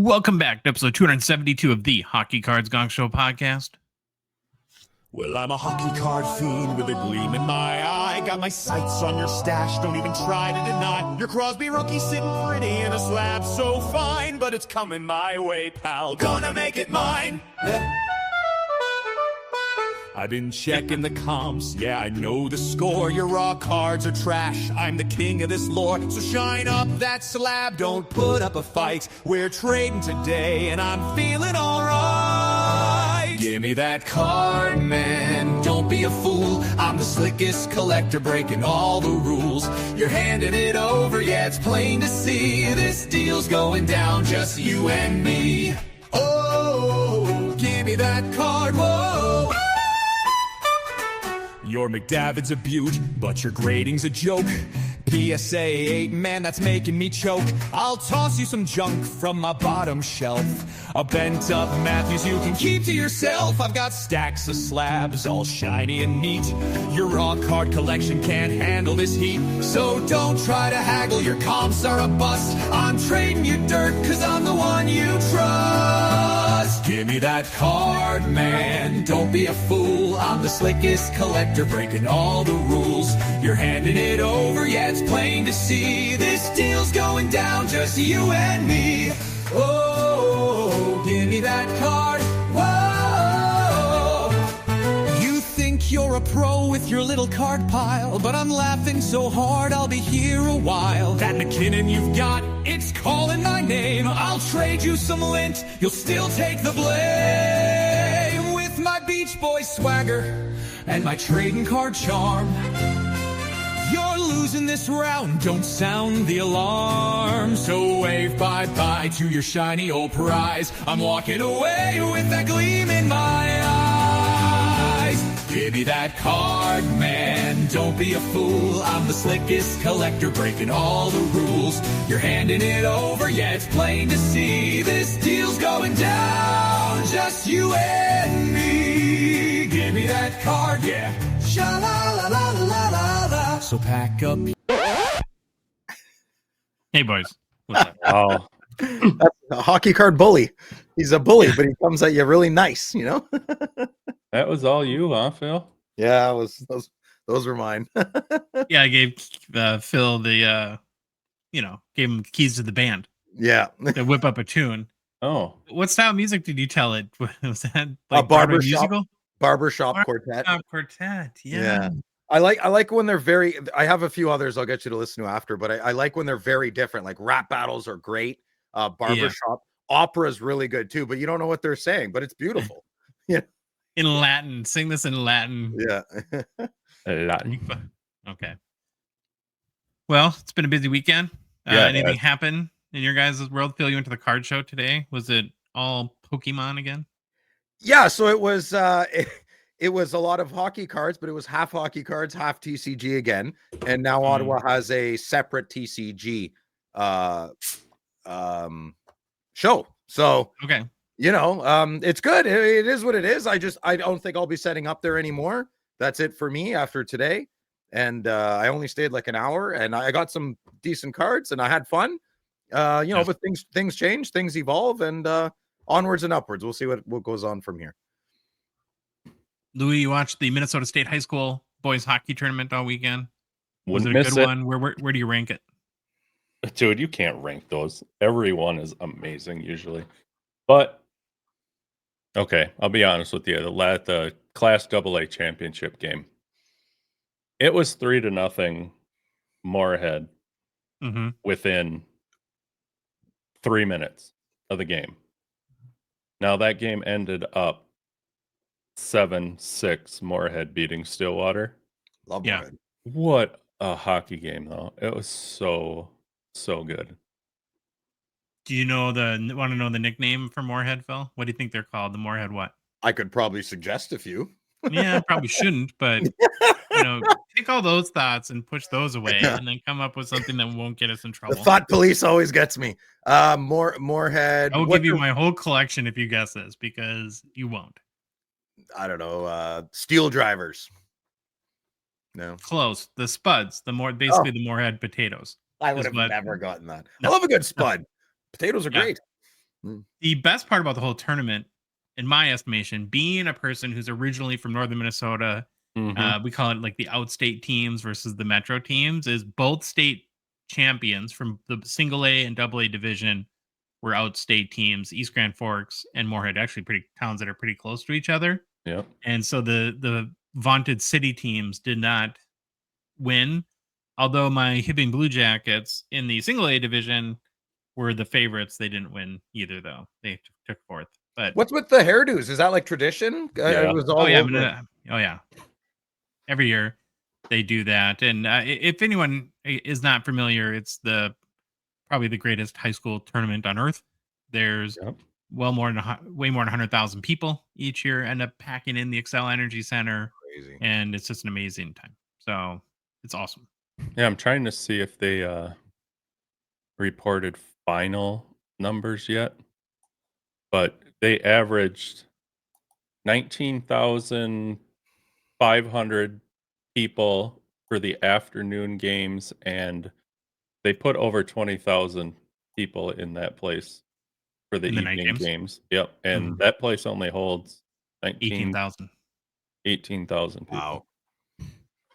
Welcome back to episode 272 of the Hockey Cards Gongshow podcast. Well, I'm a hockey card fiend with a gleam in my eye. Got my sights on your stash, don't even try to deny. Your Crosby rookie sitting pretty in a slab so fine, but it's coming my way, pal. Gonna make it mine. I've been checking the comps, yeah, I know the score. Your raw cards are trash, I'm the king of this lore. So shine up that slab, don't put up a fight. We're trading today, and I'm feeling alright. Give me that card, man, don't be a fool. I'm the slickest collector, breaking all the rules. You're handing it over, yeah, it's plain to see. This deal's going down, just you and me. Oh, give me that card, whoa. Your McDavid's a beaut, but your grading's a joke. PSA 8, man, that's making me choke. I'll toss you some junk from my bottom shelf. A bent up Matthews you can keep to yourself. I've got stacks of slabs, all shiny and neat. Your raw card collection can't handle this heat. So don't try to haggle, your comps are a bust. I'm trading you dirt, cause I'm the one you trust. Give me that card, man, don't be a fool. I'm the slickest collector, breaking all the rules. You're handing it over, yeah, it's plain to see. This deal's going down, just you and me. Oh, give me that card, whoa. You think you're a pro with your little card pile, but I'm laughing so hard I'll be here a while. That McKinnon you've got, it's calling my name. I'll trade you some lint, you'll still take the blame. With my Beach Boy swagger and my trading card charm, you're losing this round, don't sound the alarm. So wave bye-bye to your shiny old prize. I'm walking away with that gleam in my eyes. Give me that card, man, don't be a fool. I'm the slickest collector, breaking all the rules. You're handing it over, yeah, it's plain to see. This deal's going down, just you and me. Give me that card, yeah. Sha-la-la-la-la-la-la. So pack up. Hey, boys. What's up? Oh, That's a hockey card bully. He's a bully, but he comes at you really nice, you know? that was all you, huh, Phil? Yeah, those were mine. Yeah, I gave Phil the, gave him keys to the band Yeah. to whip up a tune. Oh, What style of music did you tell it? Was that like barbershop. musical? Barbershop quartet. Quartet, Yeah. I like when they're very, I have a few others I'll get you to listen to after, but I like when they're very different. Like rap battles are great. Barbershop. Opera is really good too, but you don't know what they're saying, but it's beautiful. Yeah. In Latin. Sing this in Latin. Yeah. Latin. Okay. Well, it's been a busy weekend. Yeah, anything happen in your guys' world? Phil, you went to the card show today. Was it all Pokemon again? Yeah, so it was it was a lot of hockey cards, but it was half hockey cards, half TCG again. And now Ottawa has a separate TCG show. So Okay. it's good. It is what it is. I don't think I'll be setting up there anymore. That's it for me after today. And I only stayed like an hour, and I got some decent cards, and I had fun. But things change, things evolve, and onwards and upwards. We'll see what goes on from here. Louis, you watched the Minnesota State High School boys hockey tournament all weekend. Was Wouldn't it a miss good it. one? Where do you rank it? Dude, you can't rank those. Every one is amazing usually. But okay, I'll be honest with you. The Class AA championship game, it was 3-0 Moorhead within 3 minutes of the game. Now that game ended up 7-6 Moorhead beating Stillwater. Love Yeah. Moorhead. What a hockey game, though. It was so good. Do you want to know the nickname for Moorhead, Phil? What do you think they're called? The Moorhead what? I could probably suggest a few. Yeah, probably shouldn't, but take all those thoughts and push those away, and then come up with something that won't get us in The trouble. thought police always gets me. Moorhead. I will give you my whole collection if you guess this, because you won't. I don't know. Steel drivers. No, Close. The Spuds. The Moorhead potatoes. I would Is have what- never gotten that. No. I love a good spud. Potatoes are Yeah. great. The best part about the whole tournament, in my estimation, being a person who's originally from northern Minnesota, Mhm. we call it like the outstate teams versus the metro teams, is both state champions from the single A and double A division were outstate teams, East Grand Forks and Moorhead, actually pretty towns that are pretty close to each other. Yep. And so the vaunted city teams did not win. Although my Hibbing Blue Jackets in the single A division were the favorites, they didn't win either, though. They took fourth. But What's with the hairdos? Is that like tradition? It Yeah. was oh all yeah, over. oh yeah, every year they do that. And if anyone is not familiar, it's the probably the greatest high school tournament on earth. There's Yep. way more than 100,000 people each year end up packing in the Excel Energy Center, Crazy. and it's just an amazing time. So it's awesome. Yeah, I'm trying to see if they reported final numbers yet, but they averaged 19,500 people for the afternoon games, and they put over 20,000 people in that place for the In the night evening games, games. Yep, and Mhm. that place only holds 18,000. 18,000 Wow. people.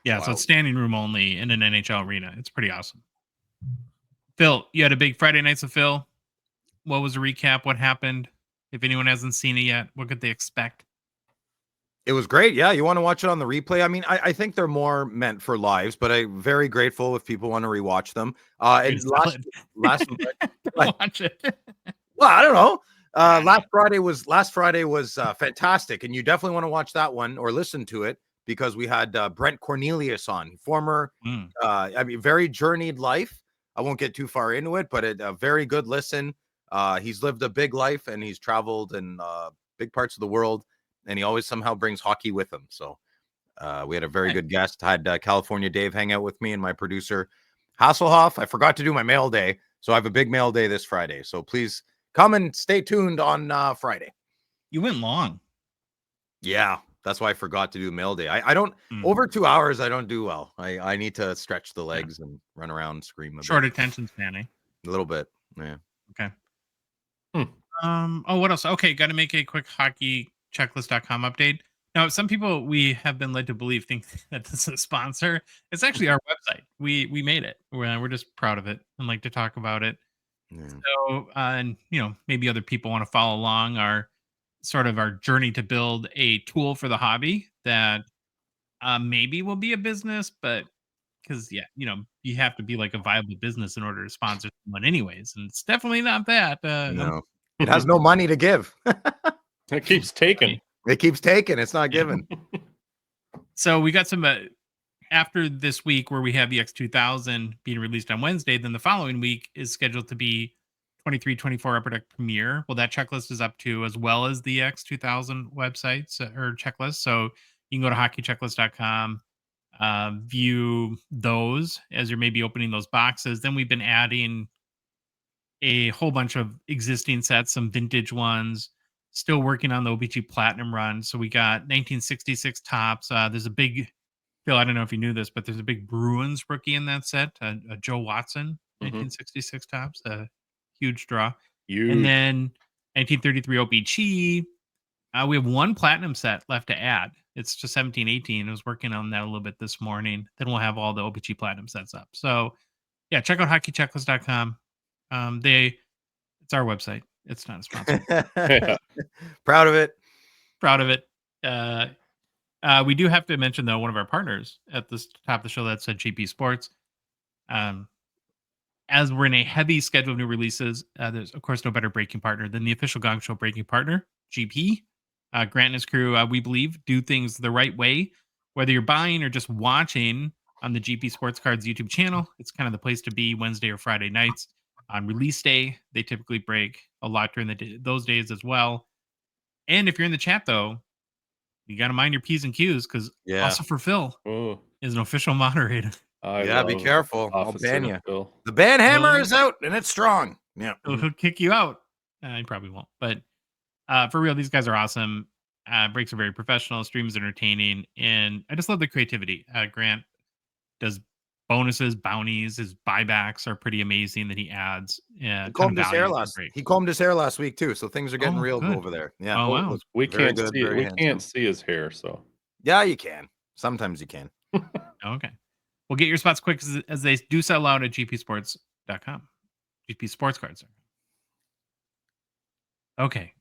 Yeah, so Wow. it's standing room only in an NHL arena. It's pretty awesome. Phil, you had a big Friday nights of Phil. What was the recap? What happened? If anyone hasn't seen it yet, what could they expect? It was great. Yeah, you want to watch it on the replay? I mean, I think they're more meant for lives, but I'm very grateful if people want to rewatch them. Way And to sell it. last Don't watch it. well, I don't know. Last Friday was fantastic, and you definitely want to watch that one or listen to it because we had Brent Cornelius on, former, Mm. very journeyed life. I won't get too far into it, but a very good listen. He's lived a big life and he's traveled in big parts of the world, and he always somehow brings hockey with him. So we had a very Right. good guest. I had California Dave hang out with me and my producer Hasselhoff. I forgot to do my mail day, so I have a big mail day this Friday. So please come and stay tuned on Friday. You went long. Yeah, that's why I forgot to do mail day. I don't Mm. over 2 hours. I don't do well. I need to stretch the legs and run around, scream a Short bit. attention span, eh? A little bit. Yeah. Okay. Hmm. Oh, what else? Okay, got to make a quick hockeychecklist.com update. Now, some people we have been led to believe think that this is a sponsor. It's actually our website. We made it. We're just proud of it and like to talk about it. Yeah. So, and maybe other people want to follow along our sort of our journey to build a tool for the hobby that maybe will be a business, but because yeah, you have to be like a viable business in order to sponsor someone, anyways, and it's definitely not that. No, it has no money to give. It keeps taking. It keeps taking. It's not given. So we got some after this week where we have the X2000 being released on Wednesday. Then the following week is scheduled to be 23-24 Upper Deck Premiere. Well, that checklist is up to as well as the X2000 websites or checklist. So you can go to hockeychecklist.com, view those as you're maybe opening those boxes. Then we've been adding a whole bunch of existing sets, some vintage ones. Still working on the O-Pee-Chee Platinum run. So we got 1966 tops. There's a big Phil. I don't know if you knew this, but there's a big Bruins rookie in that set. A Joe Watson, Mhm. 1966 tops. A huge draw. And Huge. then 1933 O-Pee-Chee. We have one platinum set left to add. It's just 17-18. I was working on that a little bit this morning. Then we'll have all the O-Pee-Chee platinum sets up. So yeah, check out hockeychecklist.com. It's our website. It's not a sponsor. Yeah. Proud of it. Proud of it. We do have to mention though one of our partners at the top of the show, that's GP Sports. As we're in a heavy schedule of new releases, there's of course no better breaking partner than the official Gongshow breaking partner, GP. Grant and his crew, we believe, do things the right way. Whether you're buying or just watching on the GP Sports Cards YouTube channel, it's kind of the place to be Wednesday or Friday nights. On release day, they typically break a lot during those days as well. And if you're in the chat though, you got to mind your P's and Q's because Yeah. also for Phil Oh, is an official moderator. I Yeah, be love careful. I'll Officer ban you. Phil. The ban hammer Really? is out and it's strong. Yeah. He'll kick you out. He probably won't. But for real, these guys are awesome. Breaks are very professional. Streams entertaining. And I just love the creativity. Grant does bonuses, bounties, his buybacks are pretty amazing that he adds. Yeah, He ton of combed his hair value. last. Great. He combed his hair last week too, so things are getting Oh, real good. over there. Yeah. Oh, it wow. looks We very can't good, see very we handsome. can't see his hair, so Yeah, you can. Sometimes you can. Okay. Well, get your spots quick as they do sell out at gpsports.com. GP Sports Cards. Okay.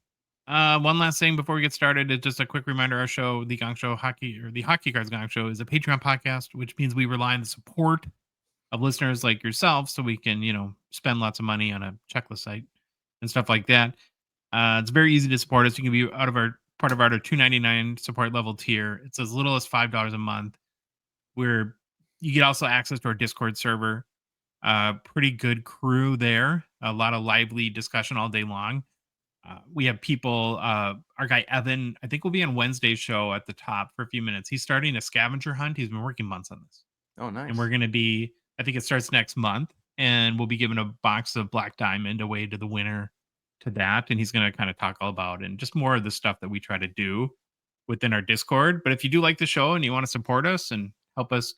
One last thing before we get started is just a quick reminder: our show, the Gongshow Hockey or the Hockey Cards Gongshow, is a Patreon podcast, which means we rely on the support of listeners like yourself, so we can, spend lots of money on a checklist site and stuff like that. It's very easy to support us. You can be part of our $2.99 support level tier. It's as little as $5 a month. Where you get also access to our Discord server. Pretty good crew there. A lot of lively discussion all day long. We have people, our guy Evan, I think will be on Wednesday's show at the top for a few minutes. He's starting a scavenger hunt. He's been working months on this. Oh, nice. And we're going to be, I think it starts next month, and we'll be giving a box of Black Diamond away to the winner to that. And he's going to kind of talk all about and just more of the stuff that we try to do within our Discord. But if you do like the show and you want to support us and help us,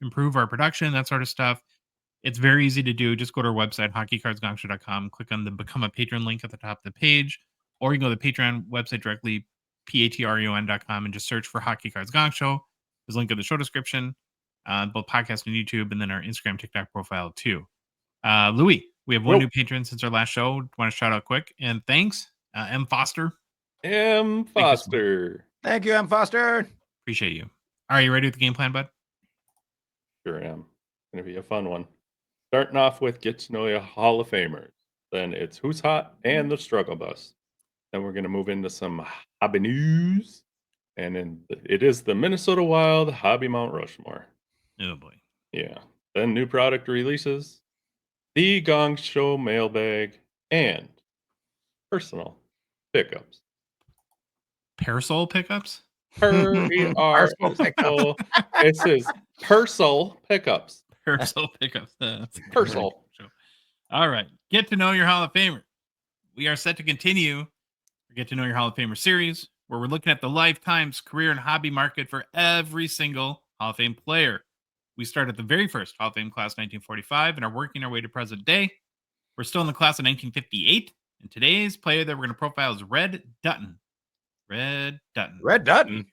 improve our production, that sort of stuff, it's very easy to do. Just go to our website, hockeycardsgongshow.com, click on the Become a Patron link at the top of the page, or you can go to the Patreon website directly, patreon.com, and just search for Hockey Cards Gong Show. There's a link in the show description, both podcast and YouTube, and then our Instagram, TikTok profile too. Louis, we have one new patron since our last show. Want to shout out quick, and thanks, M. Foster. M. Foster. Thank you, M. Foster. Appreciate you. All right, you ready with the game plan, bud? Sure am. Gonna be a fun one. Starting off with get to know your Hall of Famers. Then it's who's hot and the struggle bus. Then we're gonna move into some hobby news, and then it is the Minnesota Wild Hobby Mount Rushmore. Oh boy. Yeah. Then new product releases, the Gongshow Mailbag, and personal pickups. Parasol pickups? Parcel pickups. It says Parcel pickups. Parasol pickups. That's Parcel. All right. Get to know your Hall of Famer. We are set to continue our Get to Know Your Hall of Famer series, where we're looking at the lifetimes, career, and hobby market for every single Hall of Fame player. We start at the very first Hall of Fame class, 1945, and are working our way to present day. We're still in the class of 1958, and today's player that we're going to profile is Red Dutton. Red Dutton. Red Dutton?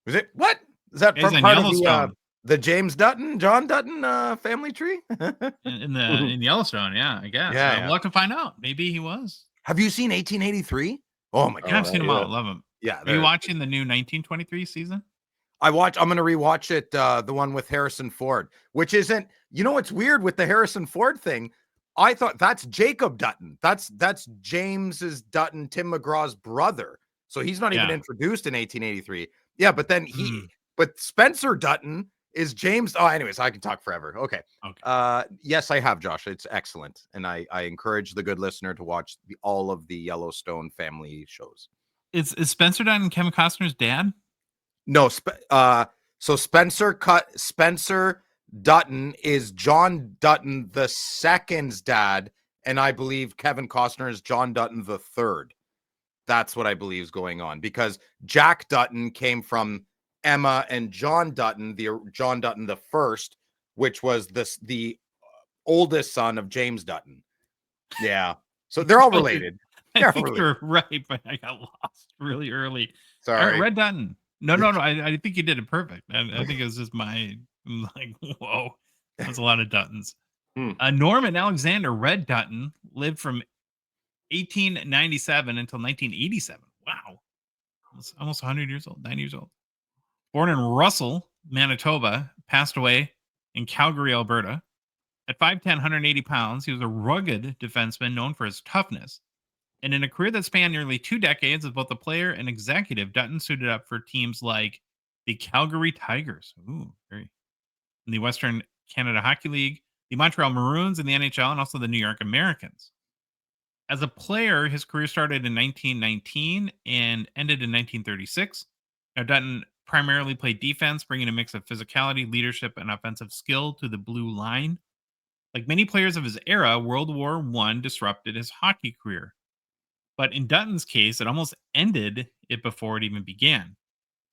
Is it what? Is that He's from on part of Yellowstone. the James Dutton, John Dutton family tree? in Yellowstone, yeah, I guess. Yeah, We'll have to find out. Maybe he was. Have you seen 1883? Oh my Yeah, god. I've seen them all. Love them. Yeah. Are you watching the new 1923 season? I'm going to rewatch it, the one with Harrison Ford, which isn't, what's weird with the Harrison Ford thing? I thought that's Jacob Dutton. That's James's Dutton, Tim McGraw's brother. So he's not even introduced in 1883. Yeah, but then but Spencer Dutton is James. Oh, anyways, I can talk forever. Okay. Yes, I have, Josh. It's excellent. And I encourage the good listener to watch all of the Yellowstone family shows. Is Spencer Dutton Kevin Costner's dad? No, so Spencer Dutton is John Dutton the second's dad, and I believe Kevin Costner is John Dutton the third. That's what I believe is going on, because Jack Dutton came from Emma and John Dutton, John Dutton the first, which was the oldest son of James Dutton. Yeah, so they're all related. I think you're right, but I got lost really early. Sorry, Red Dutton. No. I think you did it perfect. I think it was just I'm like, whoa, that's a lot of Duttons. Norman Alexander Red Dutton lived from 1897 until 1987. Wow, almost 100 years old, 90 years old. Born in Russell, Manitoba, passed away in Calgary, Alberta. At 5'10", 180 pounds, he was a rugged defenseman known for his toughness. And in a career that spanned nearly 2 decades as both a player and executive, Dutton suited up for teams like the Calgary Tigers, in the Western Canada Hockey League, the Montreal Maroons in the NHL, and also the New York Americans. As a player, his career started in 1919 and ended in 1936. Now, Dutton primarily played defense, bringing a mix of physicality, leadership, and offensive skill to the blue line. Like many players of his era, World War I disrupted his hockey career. But in Dutton's case, it almost ended it before it even began.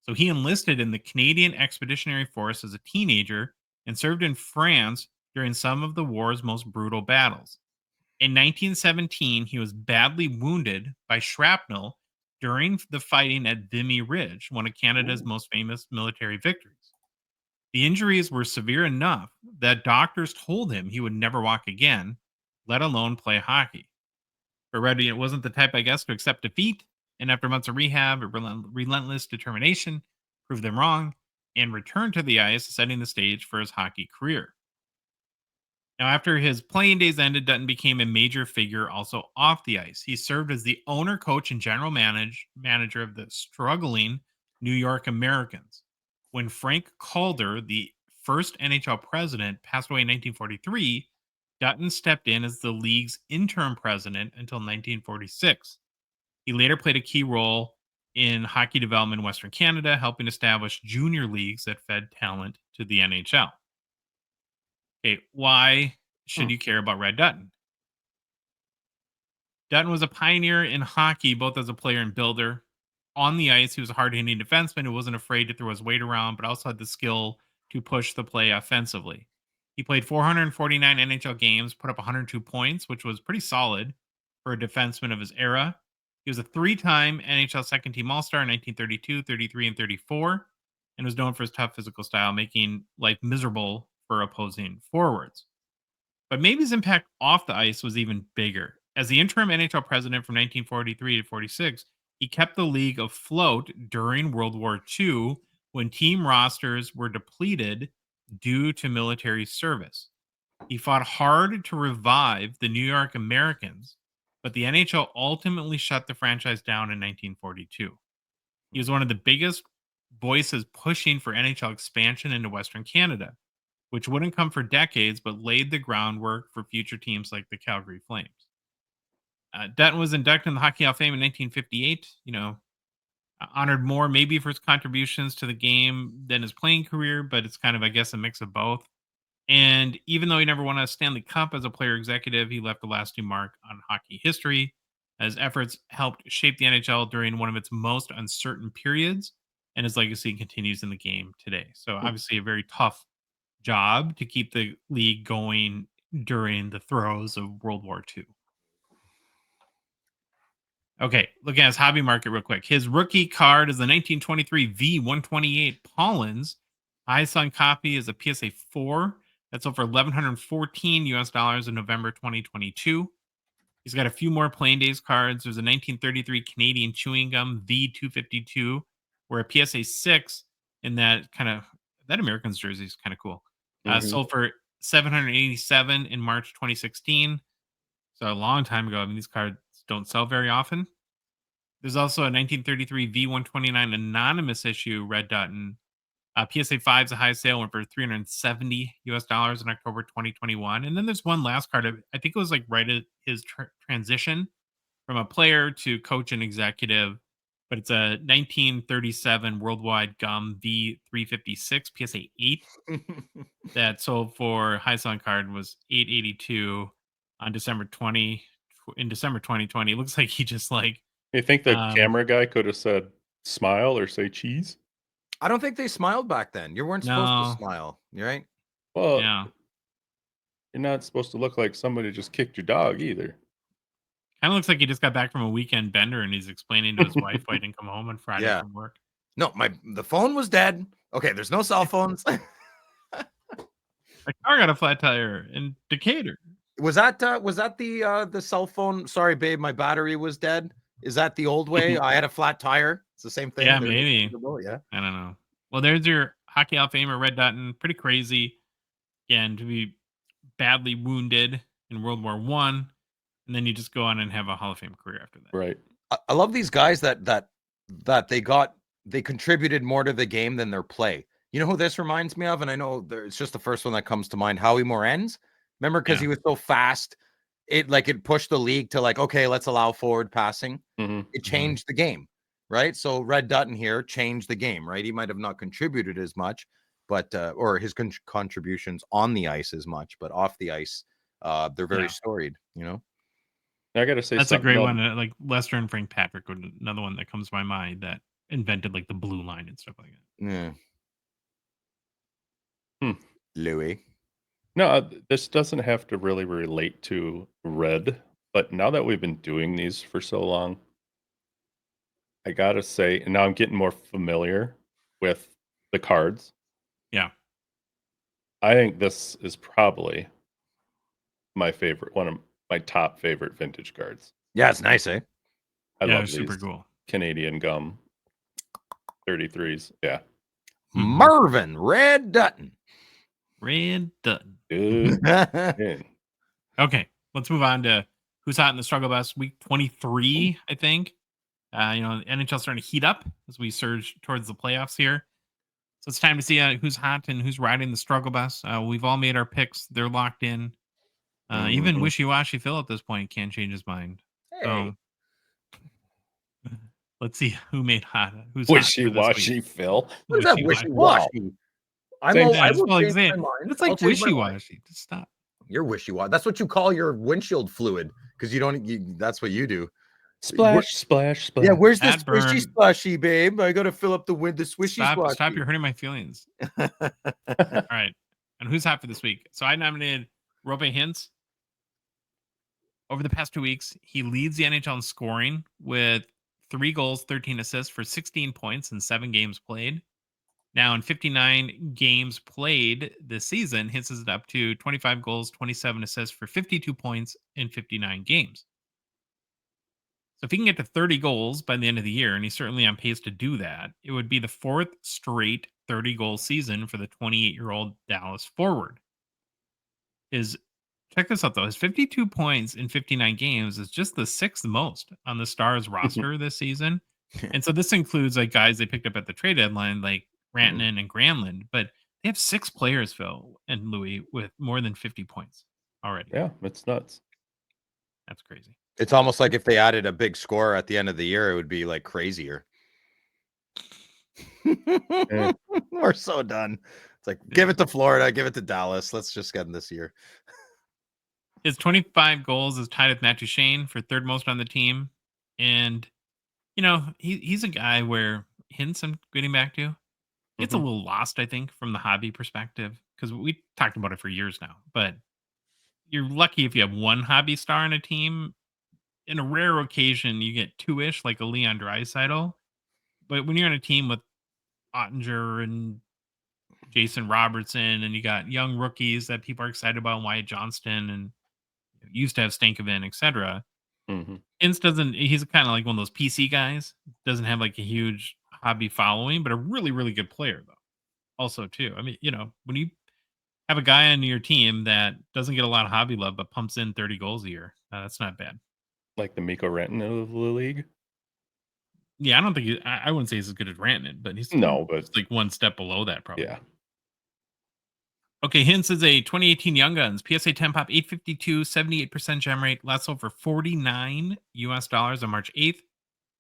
So he enlisted in the Canadian Expeditionary Force as a teenager and served in France during some of the war's most brutal battles. In 1917, he was badly wounded by shrapnel during the fighting at Vimy Ridge, one of Canada's most famous military victories. The injuries were severe enough that doctors told him he would never walk again, let alone play hockey. But Reddy, it wasn't the type, I guess, to accept defeat, and after months of rehab and relentless determination, proved them wrong, and returned to the ice, setting the stage for his hockey career. Now, after his playing days ended, Dutton became a major figure also off the ice. He served as the owner, coach, and general manager of the struggling New York Americans. When Frank Calder, the first NHL president, passed away in 1943, Dutton stepped in as the league's interim president until 1946. He later played a key role in hockey development in Western Canada, helping establish junior leagues that fed talent to the NHL. Okay, why should you care about Red Dutton? Dutton was a pioneer in hockey, both as a player and builder. On the ice, he was a hard-hitting defenseman who wasn't afraid to throw his weight around, but also had the skill to push the play offensively. He played 449 NHL games, put up 102 points, which was pretty solid for a defenseman of his era. He was a three-time NHL second-team All-Star in 1932, 33, and 34, and was known for his tough physical style, making life miserable for opposing forwards. But maybe his impact off the ice was even bigger. As the interim NHL president from 1943 to 46, he kept the league afloat during World War II when team rosters were depleted due to military service. He fought hard to revive the New York Americans, but the NHL ultimately shut the franchise down in 1942. He was one of the biggest voices pushing for NHL expansion into Western Canada, which wouldn't come for decades, but laid the groundwork for future teams like the Calgary Flames. Dutton was inducted in the Hockey Hall of Fame in 1958. Honored more maybe for his contributions to the game than his playing career, but it's kind of, I guess, a mix of both. And even though he never won a Stanley Cup as a player executive, he left a lasting mark on hockey history. His efforts helped shape the NHL during one of its most uncertain periods, and his legacy continues in the game today. So obviously a very tough job to keep the league going during the throes of World War II. Okay, looking at his hobby market real quick. His rookie card is the 1923 V128 Pollins. Highest on copy is a PSA 4. That's over $1,114 US in November 2022. He's got a few more playing days cards. There's a 1933 Canadian Chewing Gum V252, where a PSA 6 in that Americans jersey is kind of cool. Sold for $787 in March 2016. So a long time ago. I mean, these cards don't sell very often. There's also a 1933 V129 anonymous issue Red Dutton. PSA 5 is the highest sale, went for $370 US in October 2021. And then there's one last card. I think it was like right at his transition from a player to coach and executive. But it's a 1937 Worldwide Gum V356 PSA 8 that sold for highest on card was $882 on December 20. In December 2020, it looks like he just like. You think the camera guy could have said smile or say cheese? I don't think they smiled back then. You weren't supposed to smile, right? Well, Yeah, you're not supposed to look like somebody just kicked your dog either. kind of looks like he just got back from a weekend bender and he's explaining to his wife why he didn't come home on Friday from work. No, the phone was dead. Okay, there's no cell phones. My car got a flat tire in Decatur. Was that the cell phone? Sorry, babe, my battery was dead. Is that the old way? I had a flat tire. It's the same thing. Yeah, maybe. Yeah. I don't know. Well, there's your Hockey Hall of Famer Red Dutton. Pretty crazy. Again, to be badly wounded in World War One, and then you just go on and have a Hall of Fame career after that. Right. I love these guys that they contributed more to the game than their play. You know who this reminds me of? And I know it's just the first one that comes to mind. Howie Morenz. Remember, because he was so fast, it pushed the league to like, okay, let's allow forward passing. It changed the game, right? So Red Dutton here changed the game, right? He might have not contributed as much, but or his contributions on the ice as much, but off the ice, they're very storied. I gotta say that's a great one. Like Lester and Frank Patrick, another one that comes to my mind that invented like the blue line and stuff like that. Yeah. Louis. No, this doesn't have to really relate to Red, but now that we've been doing these for so long, I gotta say, and now I'm getting more familiar with the cards. Yeah. I think this is probably my favorite, one of my top favorite vintage cards. Yeah, it's nice, eh? I Yeah, love they're super these cool. Canadian gum 33s. Yeah. Marvin Red Dutton. Red Dutton. Good. Man. Okay, let's move on to who's hot in the struggle bus. Week 23, I think. NHL starting to heat up as we surge towards the playoffs here. So it's time to see who's hot and who's riding the struggle bus. We've all made our picks; they're locked in. Even Mhm. wishy-washy Phil at this point can't change his mind. Hey. So let's see who made hot. Who's hot for this week. Wishy-washy, Phil. What is that Wishy-washy. wishy-washy? Same Yeah, I just will like change saying, my mind. it's I'll like change my mind. wishy-washy. Just stop. You're wishy-washy. That's what you call your windshield fluid because that's what you do. Splash, splash, splash. Yeah, where's this Bad burn. swishy splashy, babe? I gotta fill up the swishy Stop! splashy. You're hurting my feelings. All right, and who's hot for this week? So I nominated Rope Hintz. Over the past 2 weeks, he leads the NHL in scoring with 3 goals, 13 assists for 16 points in 7 games played. Now, in 59 games played this season, Hintz is up to 25 goals, 27 assists for 52 points in 59 games. So if he can get to 30 goals by the end of the year, and he's certainly on pace to do that, it would be the 4th straight 30-goal season for the 28-year-old Dallas forward. Check this out, though. His 52 points in 59 games is just the 6th most on the Stars roster this season. And so this includes like guys they picked up at the trade deadline, like Rantanen and Granlund. But they have 6 players, Phil and Louis, with more than 50 points already. Yeah, it's nuts. That's crazy. It's almost like if they added a big score at the end of the year, it would be like crazier. We're so done. It's like, give it to Florida, give it to Dallas. Let's just get in this year. His 25 goals is tied with Matt Duchene for 3rd most on the team. And, he's a guy where Hintz, I'm getting back to, it's a little lost, I think, from the hobby perspective, because we talked about it for years now. But you're lucky if you have one hobby star on a team. In a rare occasion, you get 2-ish, like a Leon Draisaitl. But when you're on a team with Ottinger and Jason Robertson, and you got young rookies that people are excited about, Wyatt Johnston, and used to have Stankoven, etc. Ince he's kind of like one of those PC guys, doesn't have like a huge hobby following, but a really, really good player, though. Also, too. I mean, when you have a guy on your team that doesn't get a lot of hobby love, but pumps in 30 goals a year, that's not bad. Like the Mikko Rantanen of the league? Yeah, I don't think I wouldn't say he's as good as Rantanen, but he's like one step below that, probably. Yeah. Okay, Hintz is a 2018 Young Guns, PSA 10 pop, 852, 78% gem rate, last sold for $49 on March 8th,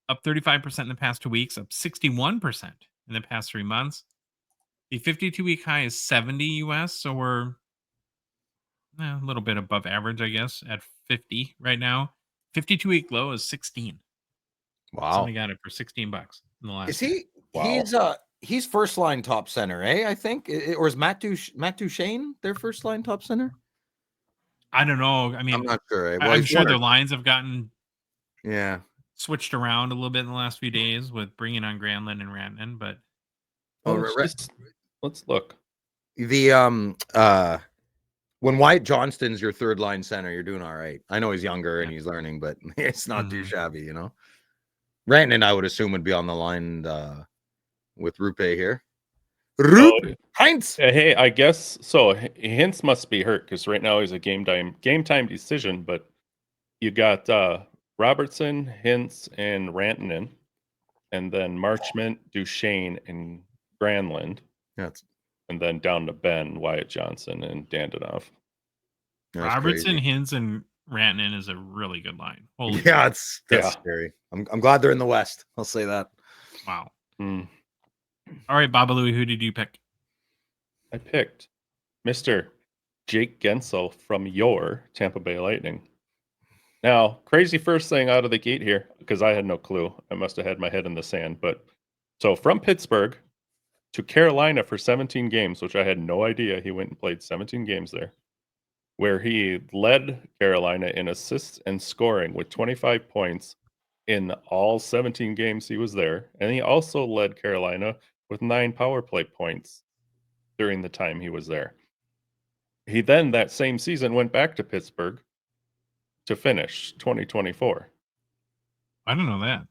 up 35% in the past 2 weeks, up 61% in the past 3 months. The 52-week high is 70 US, so we're a little bit above average, I guess, at 50 right now. 52-week low is 16. Wow. Somebody got it for $16 in the last. Is he? Wow. He's first line top center, eh? I think, or is Matt Duchene their first line top center? I don't know. I mean, I'm not sure. Eh? Well, I'm sure their lines have gotten switched around a little bit in the last few days with bringing on Granlund and Rantanen, but let's look. The when Wyatt Johnston's your 3rd line center, you're doing all right. I know he's younger and he's learning, but it's not too shabby, Rantanen, I would assume, would be on the line with Rupe here. Hintz. Hey, I guess so. Hintz must be hurt because right now he's a game time decision. But you got Robertson, Hintz, and Rantanen, and then Marchment, Duchene, and Granlund. And then down to Ben, Wyatt Johnson, and Dandanov. Robertson, Hintz, and Rantanen is a really good line. Holy that's scary. I'm glad they're in the West. I'll say that. Wow. All right, Babalouie, who did you pick? I picked Mr. Jake Gensel from your Tampa Bay Lightning. Now, crazy first thing out of the gate here, because I had no clue. I must have had my head in the sand. But so from Pittsburgh, to Carolina for 17 games, which I had no idea he went and played 17 games there, where he led Carolina in assists and scoring with 25 points in all 17 games he was there. And he also led Carolina with 9 power play points during the time he was there. He then, that same season, went back to Pittsburgh to finish 2024. I don't know that.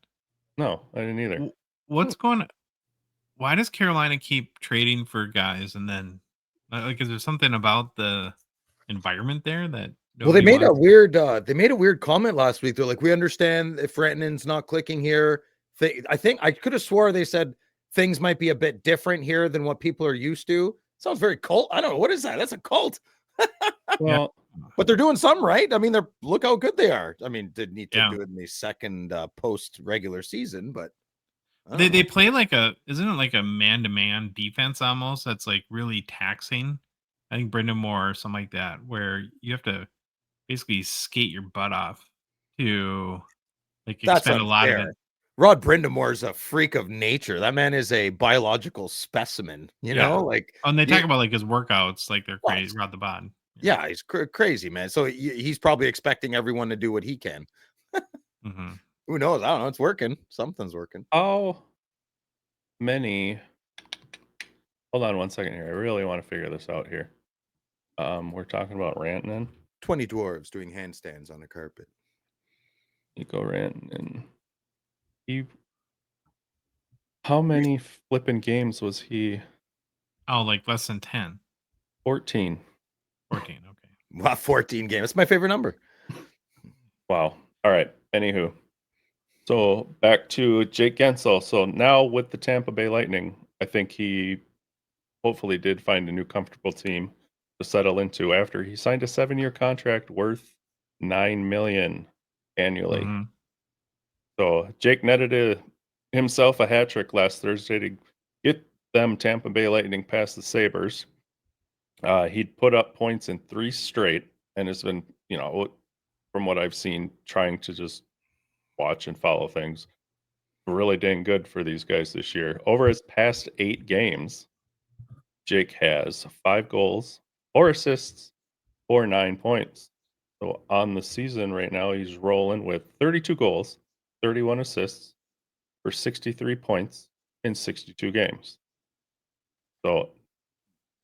No, I didn't either. What's going on? Why does Carolina keep trading for guys and then like is there something about the environment there that Well, they nobody made a wants? weird comment last week. They're like, we understand if Rantanen's not clicking here. I think I could have swore they said things might be a bit different here than what people are used to. Sounds very cult. I don't know. What is that? That's a cult. Well, But they're doing some right. I mean, look how good they are. I mean, did need to Yeah. do it in the second post regular season, but I They don't know. play like isn't it like a man-to-man defense almost that's like really taxing? I think Brendan Moore or something like that, where you have to basically skate your butt off to like That's expend a lot of unfair. it. Rod Brindamore is a freak of nature. That man is a biological specimen. You Yeah. know, like And they you- talk about like his workouts, like they're What? crazy, Rod the Bod. yeah, he's crazy, man. So he's probably expecting everyone to do what he can. Mm-hmm. Who knows? I don't know. It's working. Something's working. how many? Hold on one second here. I really want to figure this out here. We're talking about Rantanen. 20 dwarves doing handstands on a carpet. Nico Rantanen. How many flipping games was he? Oh, like less than 10, 14. 14. Okay. Wow, 14 games. That's my favorite number. Wow. All right. Anywho, so back to Jake Gensel. So now with the Tampa Bay Lightning, I think he hopefully did find a new comfortable team to settle into after he signed a 7-year contract worth $9 million annually. Mhm. So Jake netted himself a hat trick last Thursday to get them Tampa Bay Lightning past the Sabres. He'd put up points in 3 straight and has been, from what I've seen, trying to just watch and follow things, really dang good for these guys this year. Over his past 8 games, Jake has 5 goals, 4 assists, 9 points. So on the season right now, he's rolling with 32 goals, 31 assists for 63 points in 62 games. So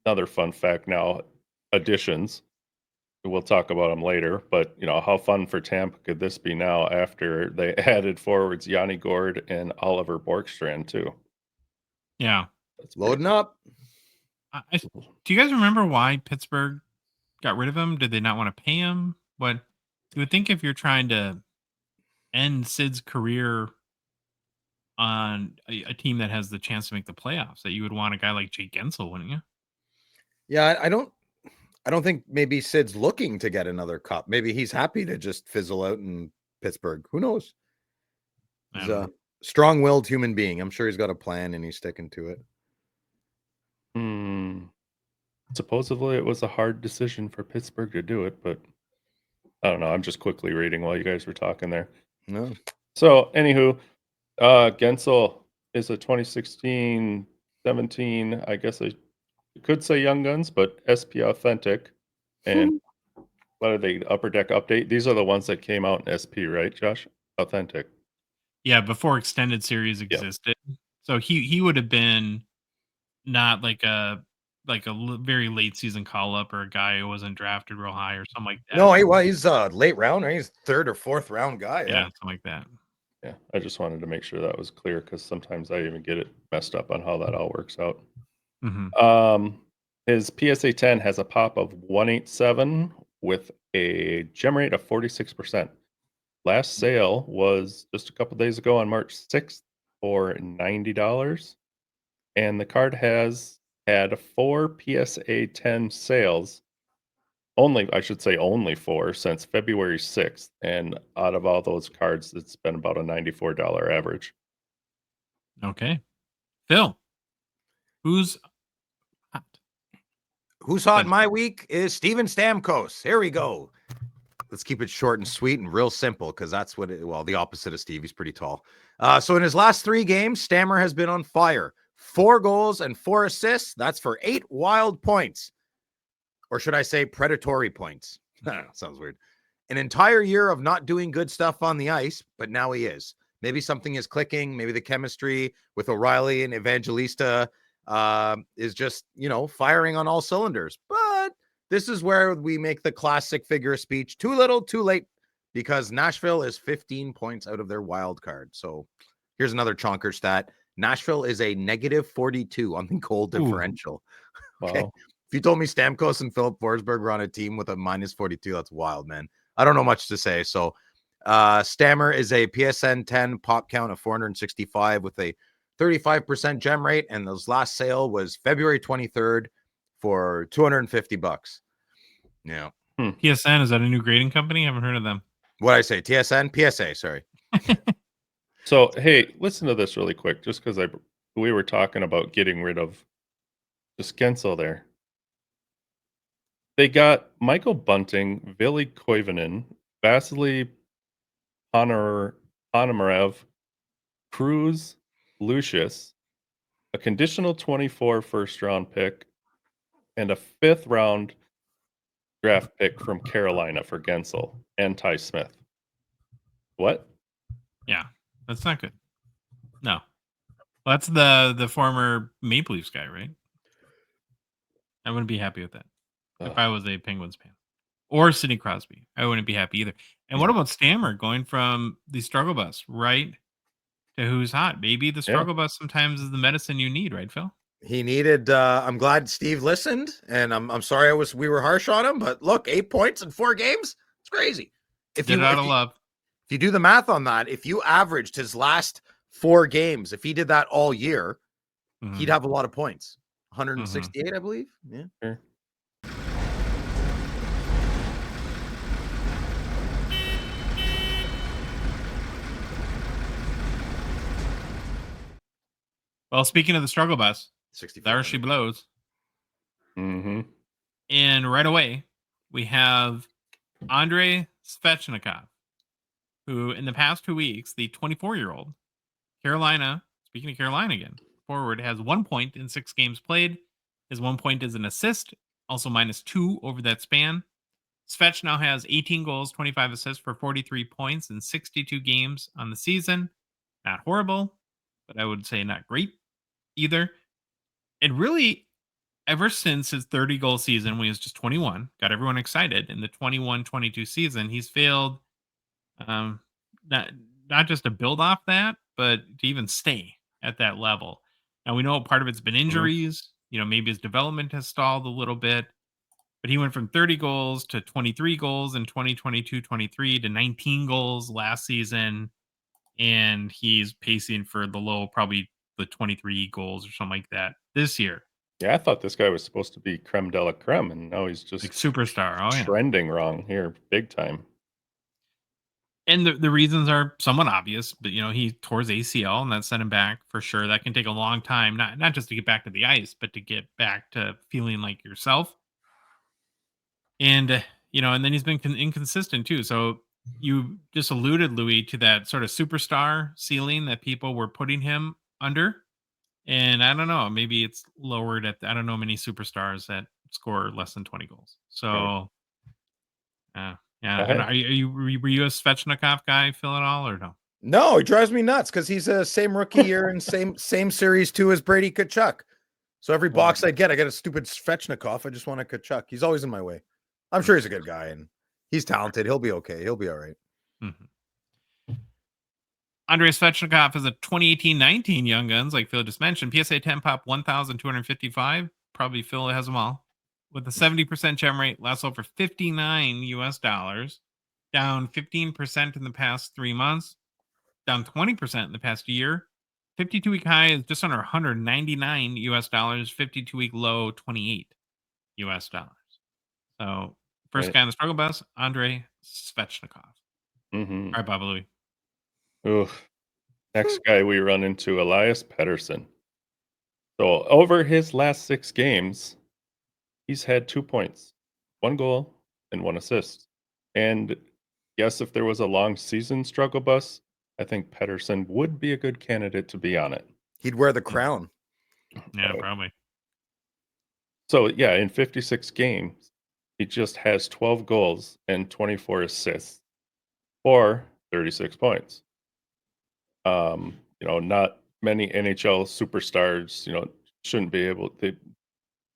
another fun fact now, additions. We'll talk about them later, but how fun for Tampa could this be now after they added forwards Yanni Gord and Oliver Borkstrand too? Yeah. That's Loading up. Do you guys remember why Pittsburgh got rid of him? Did they not want to pay him? What you would think if you're trying to end Sid's career on a team that has the chance to make the playoffs, that you would want a guy like Jake Gensel, wouldn't you? Yeah, I don't think maybe Sid's looking to get another cup. Maybe he's happy to just fizzle out in Pittsburgh. Who knows? I He's don't a know. strong-willed human being. I'm sure he's got a plan and he's sticking to it. Supposedly it was a hard decision for Pittsburgh to do it, but I don't know. I'm just quickly reading while you guys were talking there. No. So, anywho, Gensel is a 2016, 17, I guess I could say Young Guns, but SP Authentic. And what are they? Upper Deck Update? These are the ones that came out in SP, right, Josh? Authentic. Yeah, before extended series existed. So he would have been not like a very late season call up or a guy who wasn't drafted real high or something like that. No, he's a late round. Right? He's 3rd or 4th round guy. Yeah, something like that. Yeah, I just wanted to make sure that was clear because sometimes I even get it messed up on how that all works out. Mm-hmm. His PSA 10 has a pop of 187 with a gem rate of 46%. Last sale was just a couple days ago on March 6th for $90. And the card has had 4 PSA 10 sales. I should say only 4 since February 6th. And out of all those cards, it's been about a $94 average. Okay. Phil, who's hot? Who's hot in my week is Steven Stamkos. Here we go. Let's keep it short and sweet and real simple because that's what the opposite of Steve. He's pretty tall. So in his last 3 games, Stammer has been on fire. 4 goals and 4 assists. That's for 8 wild points. Or should I say predatory points? Sounds weird. An entire year of not doing good stuff on the ice, but now he is. Maybe something is clicking. Maybe the chemistry with O'Reilly and Evangelista is just, firing on all cylinders. But this is where we make the classic figure of speech. Too little, too late, because Nashville is 15 points out of their wild card. So here's another chonker stat. Nashville is a negative 42 on the goal differential. Okay. Wow. If you told me Stamkos and Philip Forsberg were on a team with a minus 42, that's wild, man. I don't know much to say. So Stammer is a PSN 10 pop count of 465 with a 35% gem rate. And his last sale was February 23rd for $250. Yeah. PSN, is that a new grading company? I haven't heard of them. What I say? TSN? PSA, sorry. So, hey, listen to this really quick, just because we were talking about getting rid of the Skensel there. They got Michael Bunting, Vili Koivunen, Vasily Ponomarev, Cruz, Lucius, a conditional 24 first-round pick, and a 5th-round draft pick from Carolina for Gensel and Ty Smith. What? Yeah, that's not good. No. Well, that's the former Maple Leafs guy, right? I wouldn't be happy with that. If I was a Penguins fan. Or Sidney Crosby. I wouldn't be happy either. And what about Stammer going from the struggle bus right to who's hot? Maybe the struggle bus sometimes is the medicine you need, right, Phil? He needed I'm glad Steve listened, and I'm sorry we were harsh on him, but look, 8 points in 4 games, it's crazy. If you do the math on that, if you averaged his last 4 games, if he did that all year, he'd have a lot of points. 168, I believe. Yeah. Sure. Well, speaking of the struggle bus, 65. there she blows. Mm-hmm. And right away, we have Andrei Svechnikov, who in the past 2 weeks, the 24-year-old Carolina, speaking of Carolina again, forward, has 1 point in 6 games played. His 1 point is an assist, also -2 over that span. Svech now has 18 goals, 25 assists for 43 points in 62 games on the season. Not horrible, but I would say not great either. And really, ever since his 30-goal season when he was just 21, got everyone excited. In the 21-22 season, he's failed not just to build off that, but to even stay at that level. Now, we know part of it's been injuries. Maybe his development has stalled a little bit. But he went from 30 goals to 23 goals in 2022-23 to 19 goals last season. And he's pacing for the low, probably the 23 goals or something like that this year. Yeah, I thought this guy was supposed to be creme de la creme, and now he's just like superstar. Trending wrong here, big time. And the reasons are somewhat obvious, but he tore his ACL, and that sent him back for sure. That can take a long time, not just to get back to the ice, but to get back to feeling like yourself. And and then he's been inconsistent too. So you just alluded, Louis, to that sort of superstar ceiling that people were putting him under. And I don't know, maybe it's lowered I don't know many superstars that score less than 20 goals. So, yeah. Were you a Svechnikov guy, Phil, at all, or no? No, he drives me nuts because he's a same rookie year and same series too as Brady Tkachuk. So every box I get a stupid Svechnikov. I just want a Tkachuk. He's always in my way. I'm sure he's a good guy and he's talented. He'll be okay. He'll be all right. Andrei Svechnikov is a 2018-19 Young Guns, like Phil just mentioned. PSA 10 pop 1,255. Probably Phil has them all. With a 70% gem rate, last over $59 US. Down 15% in the past 3 months. Down 20% in the past year. 52-week high is just under $199 US. 52-week low, $28 US. So, first guy on the struggle bus, Andrei Svechnikov. All right, Baba Louie. Oof. Next guy we run into, Elias Pettersson. So over his last 6 games, he's had 2 points, 1 goal, and 1 assist. And yes, if there was a long season struggle bus, I think Pettersson would be a good candidate to be on it. He'd wear the crown. Yeah, probably. So yeah, in 56 games, he just has 12 goals and 24 assists for 36 points. Not many NHL superstars, shouldn't be able. They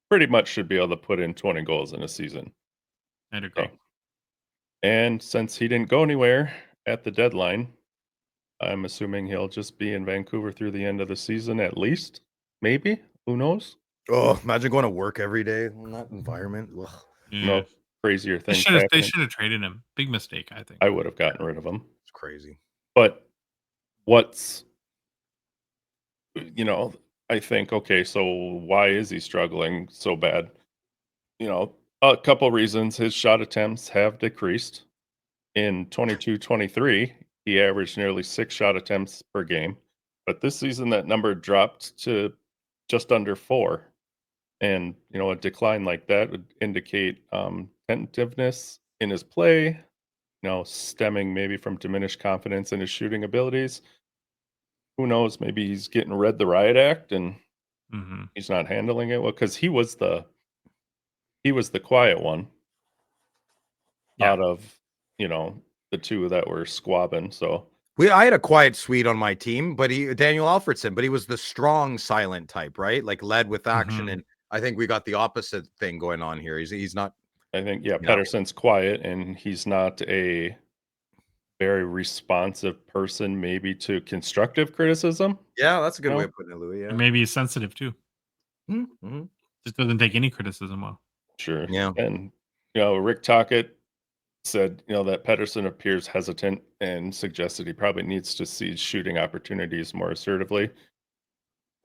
pretty much should be able to put in 20 goals in a season. I'd agree. So, and since he didn't go anywhere at the deadline, I'm assuming he'll just be in Vancouver through the end of the season at least. Maybe. Who knows? Oh, imagine going to work every day in that environment. Ugh. Yeah. Crazier They things should have happening. traded him. Big mistake, I think. I would have gotten rid of him. It's crazy. But what's I think, okay, so why is he struggling so bad? A couple reasons. His shot attempts have decreased. In 22-23, he averaged nearly 6 shot attempts per game. But this season, that number dropped to just under 4. And, a decline like that would indicate tentativeness in his play, stemming maybe from diminished confidence in his shooting abilities. Who knows? Maybe he's getting read the riot act and he's not handling it well, because he was the quiet one out of the two that were squabbing. So I had a quiet Swede on my team, but Daniel Alfredson, but he was the strong, silent type, right? Like led with action. And I think we got the opposite thing going on here. He's not. I think Pettersson's quiet, and he's not a very responsive person, maybe to constructive criticism. Yeah, that's a good way of putting it, Louis. Yeah, and maybe he's sensitive too. Mm-hmm. Just doesn't take any criticism well. Sure. Yeah. And Rick Tocchet said that Pettersson appears hesitant and suggested he probably needs to seize shooting opportunities more assertively.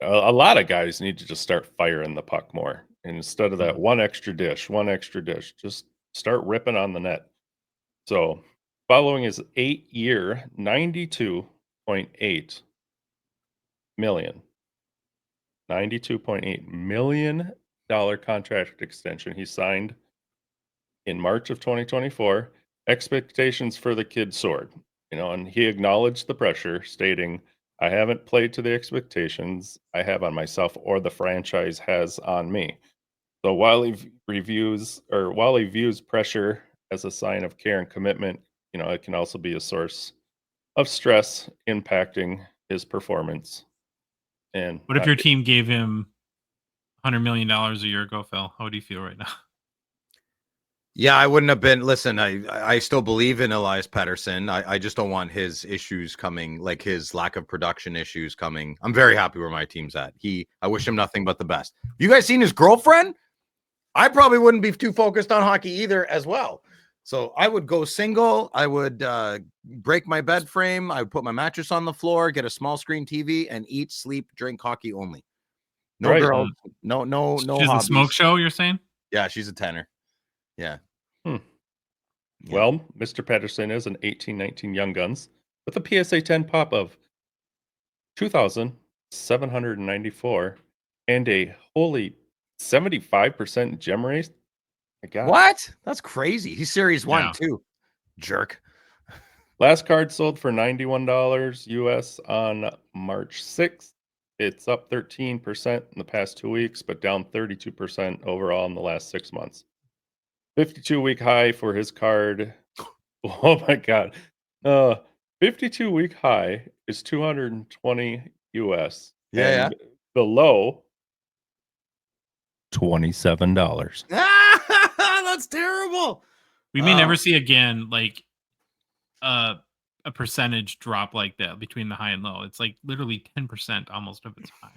A lot of guys need to just start firing the puck more, and instead of that one extra dish, just start ripping on the net. So following his 8-year $92.8 million contract extension he signed in March of 2024, expectations for the kid soared, and he acknowledged the pressure, stating, "I haven't played to the expectations I have on myself or the franchise has on me." So while he views pressure as a sign of care and commitment, it can also be a source of stress impacting his performance. And what if your team gave him $100 million a year ago, Phil? How do you feel right now? Yeah, I wouldn't have been. Listen, I still believe in Elias Pettersson. I just don't want his issues coming, like his lack of production issues coming. I'm very happy where my team's at. I wish him nothing but the best. You guys seen his girlfriend? I probably wouldn't be too focused on hockey either as well. So I would go single. I would break my bed frame. I would put my mattress on the floor, get a small screen TV, and eat, sleep, drink hockey only. No girls, no She's hobbies. a smoke show, you're saying? Yeah, she's a tenor. Yeah. Yeah. Well, Mr. Pettersson is an 18-19 Young Guns with a PSA 10 pop of 2,794 and a holy 75% gem rate. My God. What? That's crazy. He's Series 1 too. Jerk. Last card sold for $91 US on March 6th. It's up 13% in the past 2 weeks, but down 32% overall in the last 6 months. 52-week high for his card. Oh my God. 52-week high is 220 US. Yeah. And the low, $27. That's terrible. We may never see again like a percentage drop like that between the high and low. It's like literally 10% almost of its high.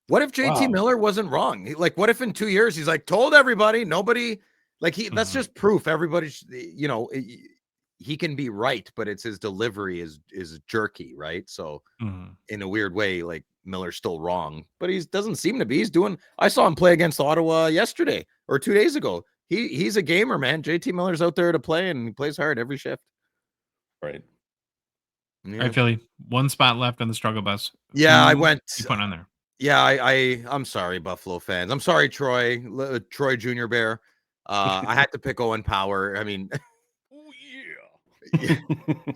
What if JT Miller wasn't wrong? What if in 2 years he's like told everybody, nobody, that's just proof. Everybody, he can be right, but it's his delivery is jerky, right? So in a weird way, like Miller's still wrong, but he doesn't seem to be. I saw him play against Ottawa yesterday or 2 days ago. He's a gamer, man. JT Miller's out there to play, and he plays hard every shift. Right. Yeah. All right, Philly. One spot left on the struggle bus. Yeah, I went. You put on there. Yeah, I'm sorry, Buffalo fans. I'm sorry, Troy Jr. Bear. I had to pick Owen Power. I mean,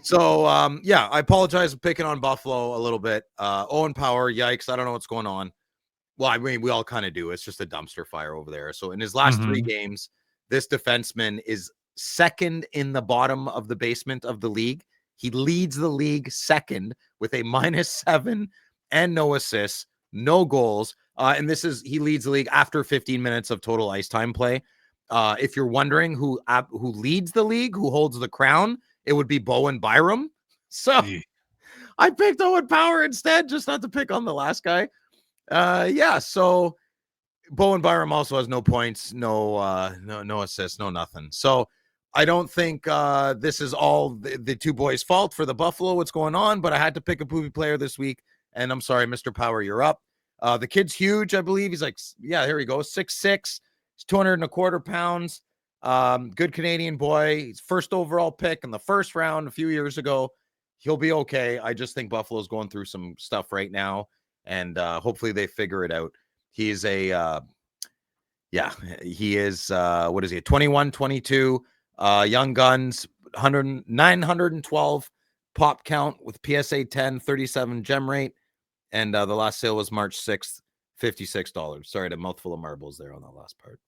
so I apologize for picking on Buffalo a little bit. Owen Power, yikes! I don't know what's going on. Well, I mean, we all kind of do. It's just a dumpster fire over there. So in his last 3 games, this defenseman is second in the bottom of the basement of the league. He leads the league second with a -7 and no assists, no goals. And he leads the league after 15 minutes of total ice time play. If you're wondering who leads the league, who holds the crown, it would be Bowen Byram. So I picked Owen Power instead, just not to pick on the last guy. So Bowen Byram also has no points, no assists, no nothing. So I don't think this is all the 2 boys' fault for the Buffalo, what's going on, but I had to pick a poopy player this week, and I'm sorry, Mr. Power, you're up. The kid's huge, I believe. He's like, here he goes, 6'6", 225 pounds. Good Canadian boy. He's first overall pick in the first round a few years ago. He'll be okay. I just think Buffalo's going through some stuff right now, and hopefully they figure it out. He is he is what is he? 21, 22, young guns, 912 pop count with PSA 10, 37 gem rate, and the last sale was March 6th, $56. Sorry, a mouthful of marbles there on that last part.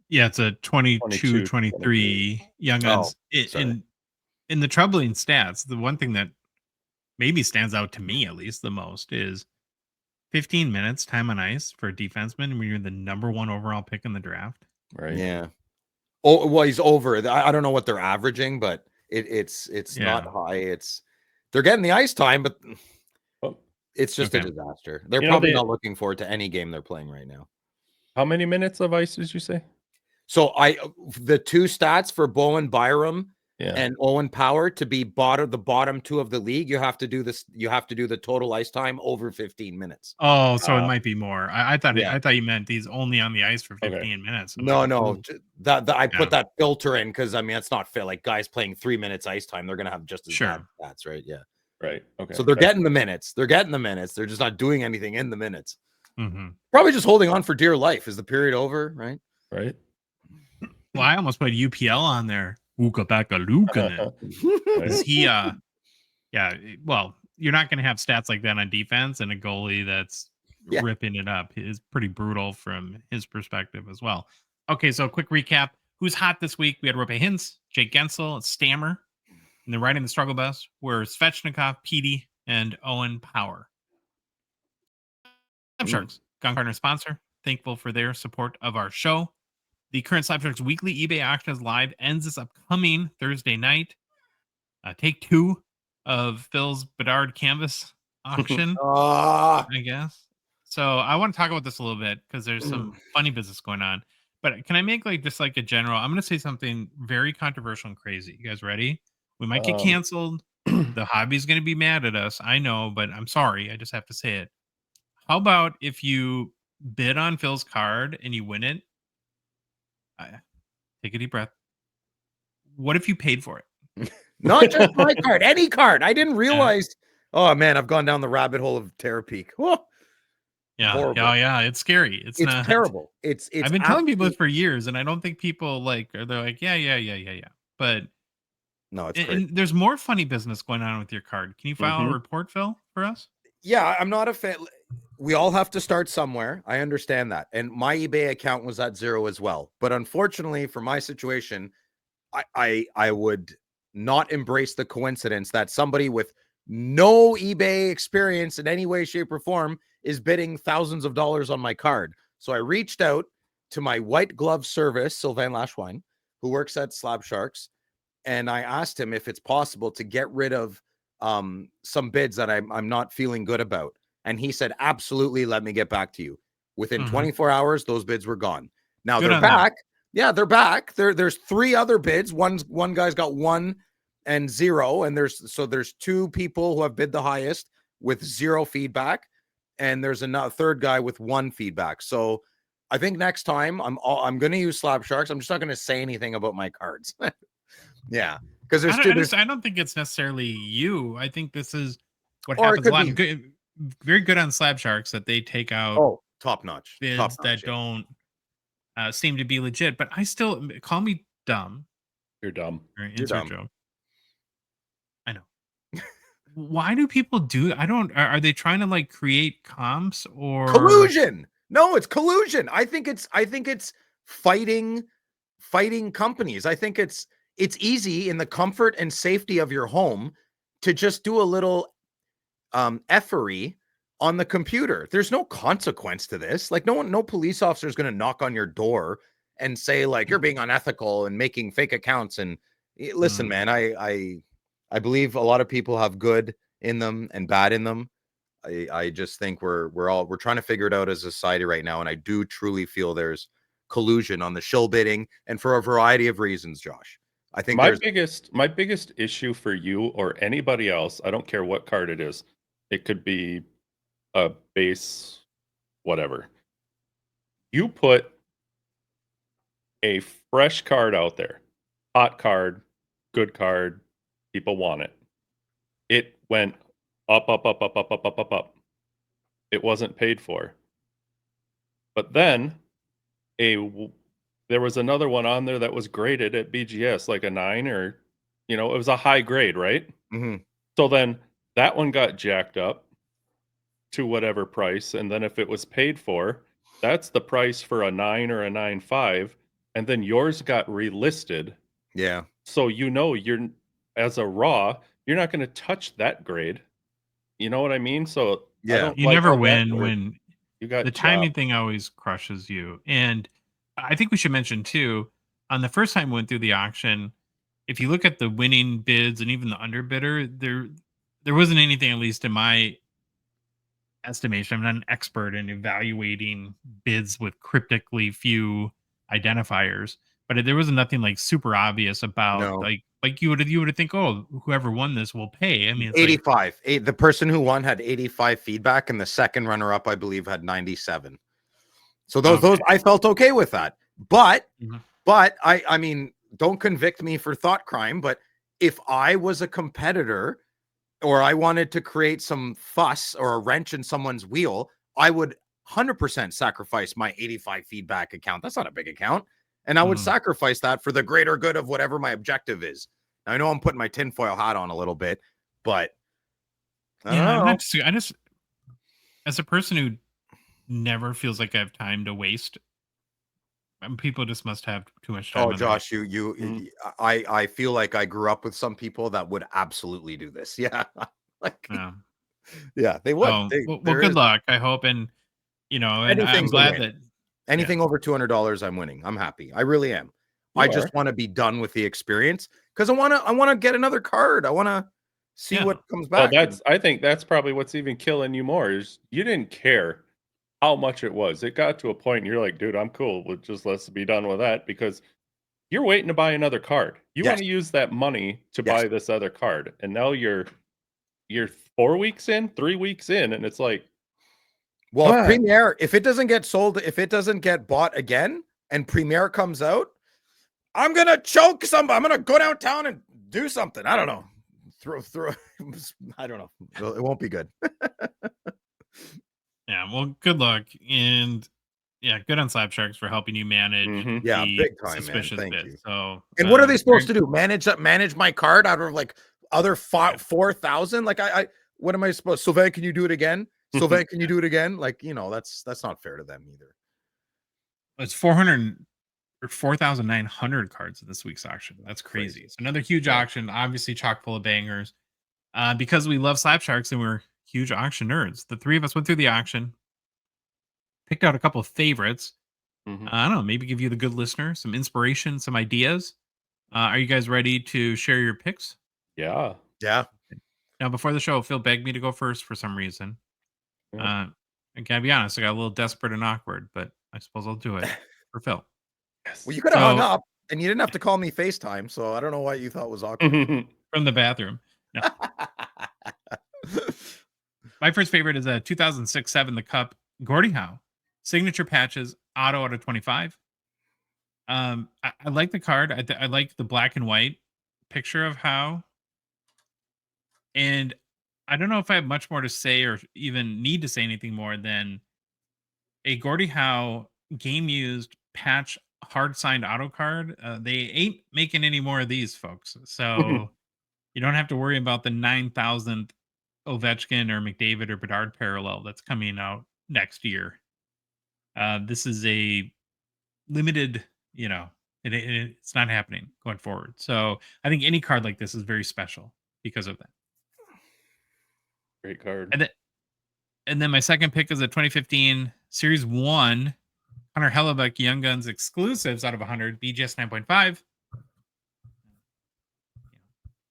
Yeah, it's a 22, 23 young guns. In the troubling stats, the one thing that maybe stands out to me, at least the most, is 15 minutes time on ice for a defenseman when you're the number 1 overall pick in the draft. Right. Yeah. Oh, well, he's over. I don't know what they're averaging, but it's not high. They're getting the ice time, but it's just a disaster. They're probably not looking forward to any game they're playing right now. How many minutes of ice did you say? So the 2 stats for Bowen Byram and Owen Power to be the bottom 2 of the league, you have to do this. You have to do the total ice time over 15 minutes. Oh, so it might be more. I thought you meant he's only on the ice for 15 minutes. No. I put that filter in because I mean it's not fair. Like guys playing 3 minutes ice time, they're gonna have just as bad stats, right? Yeah. Right. Okay. So they're getting the minutes. They're just not doing anything in the minutes. Mm-hmm. Probably just holding on for dear life. Is the period over? Right. Right. Well, I almost put UPL on there. Uka Baka Lukanen. Is he well, you're not gonna have stats like that on defense and a goalie that's ripping it up. It's pretty brutal from his perspective as well. Okay, so quick recap. Who's hot this week? We had Rope Hintz, Jake Gensel, Stammer. And then riding the struggle bus were Svechnikov, Petey, and Owen Power. Slab Sharks, Gong Partner sponsor. Thankful for their support of our show. The current Slab Sharks weekly eBay auction is live. Ends this upcoming Thursday night. Take 2 of Phil's Bedard canvas auction, I guess. So I want to talk about this a little bit because there's some funny business going on. But can I make just a general? I'm going to say something very controversial and crazy. You guys ready? We might get canceled. The hobby's going to be mad at us. I know, but I'm sorry. I just have to say it. How about if you bid on Phil's card and you win it? Take a deep breath. What if you paid for it? Not just my card, any card. I didn't realize. Oh man, I've gone down the rabbit hole of TerraPeak. Oh, yeah. It's scary. It's not terrible. It's. I've been telling people this for years, and I don't think people they're like, yeah. But no, it's and there's more funny business going on with your card. Can you file a report, Phil, for us? Yeah, I'm not a fan. We all have to start somewhere. I understand that. And my eBay account was at 0 as well. But unfortunately, for my situation, I would not embrace the coincidence that somebody with no eBay experience in any way, shape, or form is bidding thousands of dollars on my card. So I reached out to my white glove service, Sylvain Lashwine, who works at Slab Sharks, and I asked him if it's possible to get rid of some bids that I'm not feeling good about. And he said, absolutely, let me get back to you. Within 24 hours, those bids were gone. Now they're back. Yeah, they're back. There's 3 other bids. One guy's got 1 and 0. And there's 2 people who have bid the highest with 0 feedback. And there's another third guy with 1 feedback. So I think next time I'm going to use Slab Sharks. I'm just not going to say anything about my cards. Yeah. Because I don't think it's necessarily you. I think this is what happens a lot. Very good on Slab Sharks that they take out top notch bids that don't seem to be legit. But I still call me dumb. You're dumb. Insert joke. I know. Why do people do? I don't. Are they trying to like create comps or Collusion. No, it's collusion. I think it's fighting companies. I think it's easy in the comfort and safety of your home to just do a little effery on the computer. There's no consequence to this. Like no police officer is going to knock on your door and say like you're being unethical and making fake accounts. And listen, man, I believe a lot of people have good in them and bad in them. I just think we're trying to figure it out as a society right now, and I do truly feel there's collusion on the shill bidding, and for a variety of reasons, Josh. I think my biggest issue for you or anybody else, I don't care what card it is. It could be a base, whatever. You put a fresh card out there, hot card, good card, people want it. It went up. It wasn't paid for. But then there was another one on there that was graded at BGS, like a 9 or, it was a high grade, right? Mm-hmm. So then that one got jacked up to whatever price. And then if it was paid for, that's the price for a 9 or a 9.5. And then yours got relisted. Yeah. So you're as a raw, you're not going to touch that grade. You know what I mean? So yeah, you never win when you got the timing thing always crushes you. And I think we should mention too, on the first time we went through the auction, if you look at the winning bids and even the underbidder, there wasn't anything, at least in my estimation. I'm not an expert in evaluating bids with cryptically few identifiers, but there was nothing like super obvious about like you would think, oh, whoever won this will pay. I mean, it's 85. The person who won had 85 feedback, and the second runner up, I believe, had 97. So those I felt okay with that. But I mean, don't convict me for thought crime, but if I was a competitor or I wanted to create some fuss or a wrench in someone's wheel, I would 100% sacrifice my 85 feedback account. That's not a big account. And I would sacrifice that for the greater good of whatever my objective is. Now, I know I'm putting my tinfoil hat on a little bit, but I just, as a person who never feels like I have time to waste, people just must have too much time. Oh, Josh, I feel like I grew up with some people that would absolutely do this. Yeah. Yeah, they would. Oh, well, good luck, I hope. And, and I'm glad that anything over $200, I'm winning. I'm happy. I really am. I just want to be done with the experience because I want to get another card. I want to see what comes back. Well, I think that's probably what's even killing you more is you didn't care how much it was. It got to a point and you're like, dude, I'm cool with just let's be done with that because you're waiting to buy another card. You want to use that money to buy this other card. And now you're 4 weeks in, 3 weeks in, and it's like, well, if Premier, if it doesn't get sold, if it doesn't get bought again and Premier comes out, I'm going to choke somebody. I'm going to go downtown and do something. I don't know. Throw. I don't know. It won't be good. Yeah, well, good luck. And good on Slab Sharks for helping you manage big time, suspicious man. Thank bits. you. So, and what are they supposed to do? Manage my card out of like other 4,000? Like I what am I supposed? Sylvain, can you do it again? Sylvain, can you do it again? Like, that's not fair to them either. It's 400 or 4,900 cards in this week's auction. That's crazy. It's another huge auction, obviously chock full of bangers. Because we love Slab Sharks and we're huge auction nerds. The three of us went through the auction, picked out a couple of favorites. I don't know, maybe give you, the good listener, some inspiration, some ideas. Are you guys ready to share your picks? Yeah. Now, before the show, Phil begged me to go first for some reason. I gotta be honest, I got a little desperate and awkward, but I suppose I'll do it for Phil. Yes. Well, you could have hung up and you didn't have to call me FaceTime, so I don't know what you thought was awkward. From the bathroom. No. My first favorite is a 2006-7 The Cup Gordie Howe signature patches auto out of 25. I like the card. I like the black and white picture of Howe. And I don't know if I have much more to say or even need to say anything more than a Gordie Howe game used patch hard signed auto card. They ain't making any more of these, folks. So you don't have to worry about the 9,000th Ovechkin or McDavid or Bedard parallel that's coming out next year. This is a limited, it's not happening going forward. So I think any card like this is very special because of that. Great card. And then my second pick is a 2015 Series 1 Hunter Hellebuck Young Guns exclusives out of 100, BGS 9.5.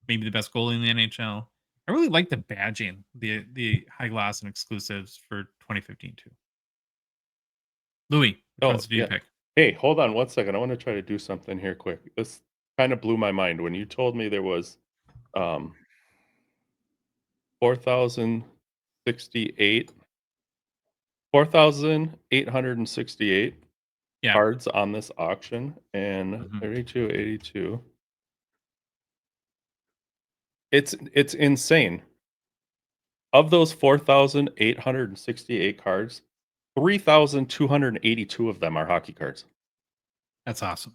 Maybe the best goalie in the NHL. I really like the badging, the high gloss and exclusives for 2015 too. Louis, which ones do you pick? Hey, hold on 1 second. I want to try to do something here quick. This kind of blew my mind when you told me there was 4,868 cards on this auction, and 3282. It's insane. Of those 4,868 cards, 3,282 of them are hockey cards. That's awesome.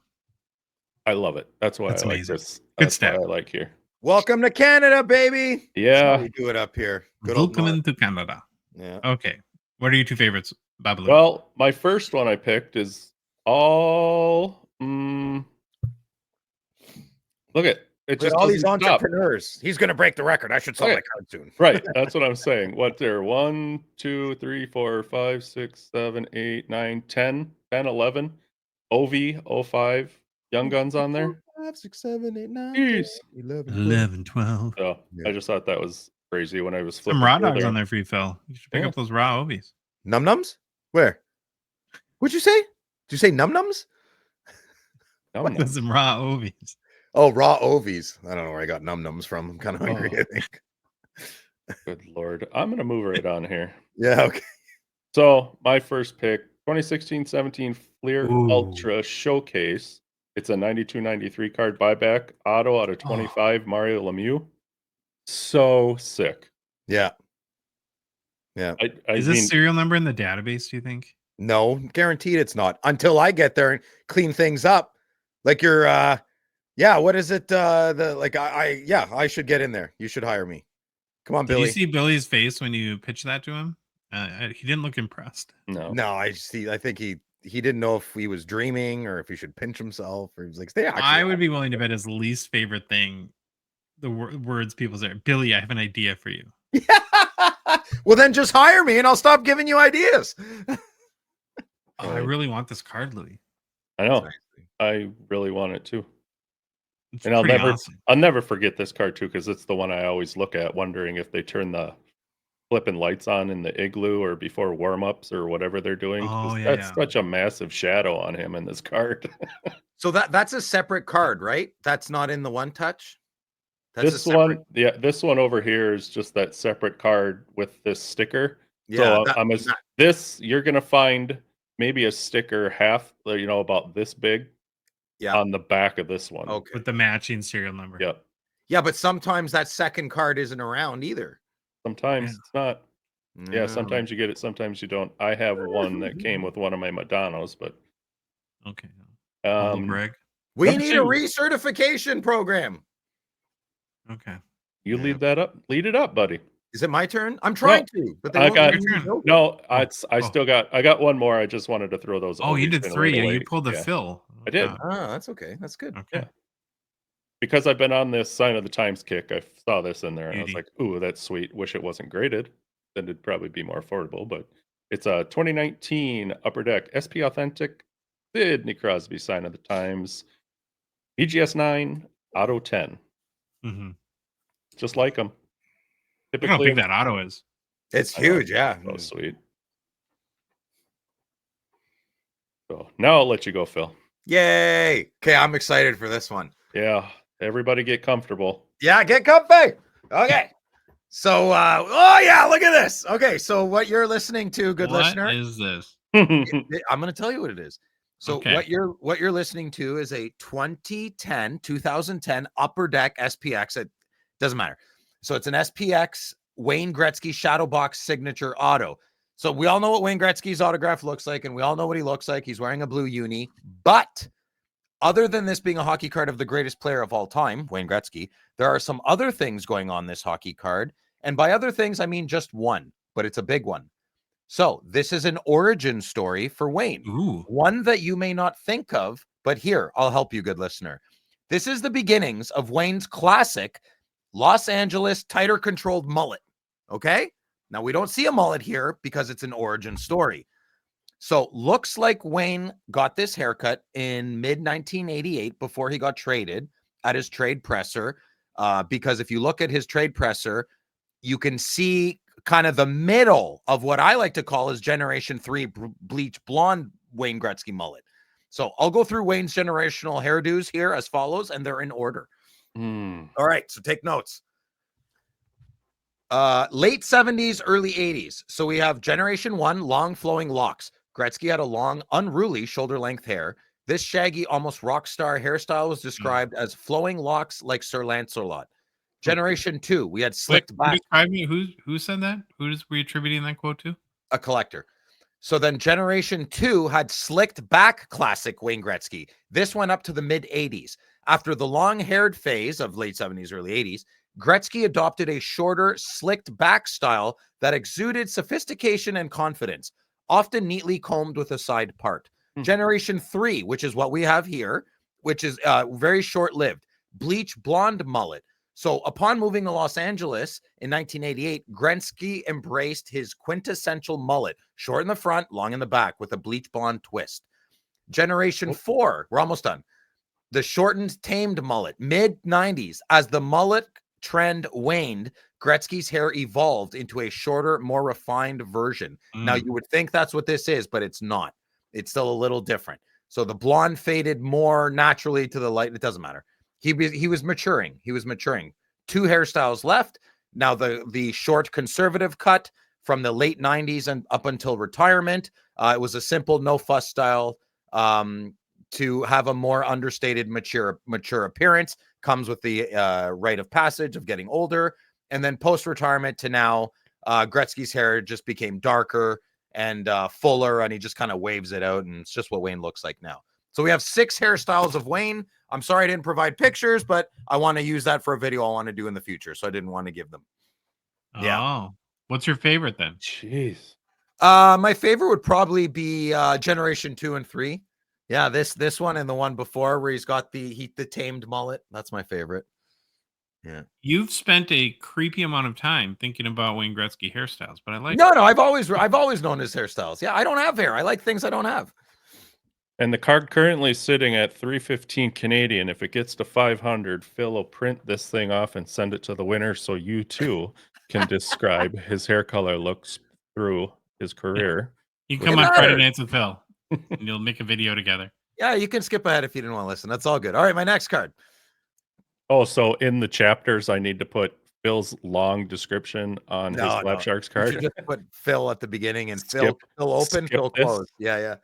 I love it. That's why That's I amazing. like this. Good That's what stuff. I like here. Welcome to Canada, baby. That's how Yeah. we do it up here. Good old Welcome North. into Canada. Yeah. Okay. What are your two favorites, Babalu? Well, my first one I picked is all. Look at it. Look Just at all these doesn't stop. entrepreneurs. He's going to break the record. I should sell my card soon. Right. That's what I'm saying. What there? 1, 2, 3, 4, 5, 6, 7, 8, 9, 10, 10, 11. OV, 05 Young Guns on there. 5, 6, 7, 8, 9, Jeez. 11, 12. So Yeah. I just thought that was crazy when I was flipping. Some raw through dogs there. on there for you, Phil. You should pick Yeah. up those raw Obies. Num nums? Where? What'd you say? Did you say num nums? Num-nums. Some raw Obies. Oh, raw ovies. I don't know where I got num nums from. I'm kind of hungry, Oh. I think. Good Lord. I'm going to move right on here. Yeah, okay. So my first pick, 2016-17 Fleer Ooh. Ultra Showcase. It's a 92-93 card buyback. Auto out of 25, Mario Lemieux. So sick. Yeah. Yeah. Is this serial number in the database, do you think? No, guaranteed it's not. Until I get there and clean things up. Like your what is it? I should get in there. You should hire me. Come on, Did Billy. you see Billy's face when you pitched that to him? He didn't look impressed. No. No, I think he didn't know if he was dreaming or if he should pinch himself, or he was like, I would be willing to bet his least favorite thing, the words people say, Billy, I have an idea for you. Well, then just hire me and I'll stop giving you ideas. I really want this card, Louis. I know. I really want it too. It's And I'll pretty never awesome. I'll never forget this card too, because it's the one I always look at, wondering if they turn the flipping lights on in the igloo or before warm-ups or whatever they're doing. Oh, yeah, That's such a massive shadow on him in this card. So that's a separate card, right? That's not in the one touch. That's This one, this one over here is just that separate card with this sticker. Yeah, So you're gonna find maybe a sticker half, about this big, on the back of this one. Okay. With the matching serial number. Yep. Yeah, but sometimes that second card isn't around either. Sometimes it's not. Yeah, No. sometimes you get it, sometimes you don't. I have one that came with one of my Madonnas, but Okay. Humble brag. We Number need a 2. recertification program. Okay. You lead it up, buddy. Is it my turn? I'm trying to, but I got Oh. still got one more. I just wanted to throw those. Oh, you Obies did in 3. right Yeah, away. you pulled the Yeah, fill. I did. Ah, that's okay. That's good. Okay. Yeah. Because I've been on this Sign of the Times kick. I saw this in there and I was Beauty. like, ooh, that's sweet. Wish it wasn't graded. Then it'd probably be more affordable. But it's a 2019 Upper Deck SP Authentic Sidney Crosby Sign of the Times. BGS 9, Auto 10. Mm-hmm. Just like them. Look how big that auto is. It's I know. huge, yeah. Oh, sweet. So now I'll let you go, Phil. Yay. Okay, I'm excited for this one. Yeah, everybody get comfortable. Yeah, get comfy. Okay. So look at this. Okay, so what you're listening to, good listener. What is this? I'm going to tell you what it is. So Okay. what you're listening to is a 2010 Upper Deck SPX. It doesn't matter. So it's an SPX Wayne Gretzky Shadow Box Signature Auto. So we all know what Wayne Gretzky's autograph looks like, and we all know what he looks like. He's wearing a blue uni. But other than this being a hockey card of the greatest player of all time, Wayne Gretzky, there are some other things going on this hockey card. And by other things, I mean just one, but it's a big one. So this is an origin story for Wayne. Ooh. One that you may not think of, but here, I'll help you, good listener. This is the beginnings of Wayne's classic Los Angeles tighter controlled mullet. Okay? Now, we don't see a mullet here because it's an origin story. So looks like Wayne got this haircut in mid-1988 before he got traded at his trade presser. Because if you look at his trade presser, you can see kind of the middle of what I like to call his Generation 3 bleach blonde Wayne Gretzky mullet. So I'll go through Wayne's generational hairdos here as follows, and they're in order. All right, so take notes. Late 70s, early 80s. So we have Generation 1, long flowing locks. Gretzky had a long, unruly shoulder-length hair. This shaggy, almost rock star hairstyle was described as flowing locks like Sir Lancelot. Generation 2, we had slicked back. Describe me. Who said that? Were you attributing that quote to? A collector. So then Generation 2 had slicked back classic Wayne Gretzky. This went up to the mid-80s. After the long-haired phase of late 70s, early 80s, Gretzky adopted a shorter, slicked back style that exuded sophistication and confidence, often neatly combed with a side part. Generation 3, which is what we have here, which is very short-lived, bleach blonde mullet. So upon moving to Los Angeles in 1988, Gretzky embraced his quintessential mullet, short in the front, long in the back, with a bleach blonde twist. Generation 4, we're almost done. The shortened, tamed mullet, mid-90s. As the mullet trend waned, Gretzky's hair evolved into a shorter, more refined version. Now, you would think that's what this is, but it's not. It's still a little different. So the blonde faded more naturally to the light. It doesn't matter. He was maturing. He was maturing. 2 hairstyles left. Now the short conservative cut from the late 90s and up until retirement. It was a simple no fuss style to have a more understated mature appearance. Comes with the rite of passage of getting older. And then post-retirement to now, Gretzky's hair just became darker and fuller, and he just kind of waves it out, and it's just what Wayne looks like now. So we have 6 hairstyles of Wayne. I'm sorry I didn't provide pictures, but I want to use that for a video I want to do in the future, so I didn't want to give them. Yeah. Oh, what's your favorite then? Jeez. My favorite would probably be Generation 2 and 3. Yeah, this one and the one before where he's got the tamed mullet. That's my favorite. Yeah. You've spent a creepy amount of time thinking about Wayne Gretzky hairstyles, but I like No, I've always known his hairstyles. Yeah, I don't have hair. I like things I don't have. And the card currently sitting at 315 Canadian. If it gets to 500, Phil will print this thing off and send it to the winner so you too can describe his hair color looks through his career. You come on Friday Nights with Phil, and you'll make a video together. Yeah, you can skip ahead if you didn't want to listen. That's all good. All right, my next card. Oh, so in the chapters, I need to put Phil's long description on his Lab Sharks card. You just put Phil at the beginning and Phil open, Phil close. Yeah.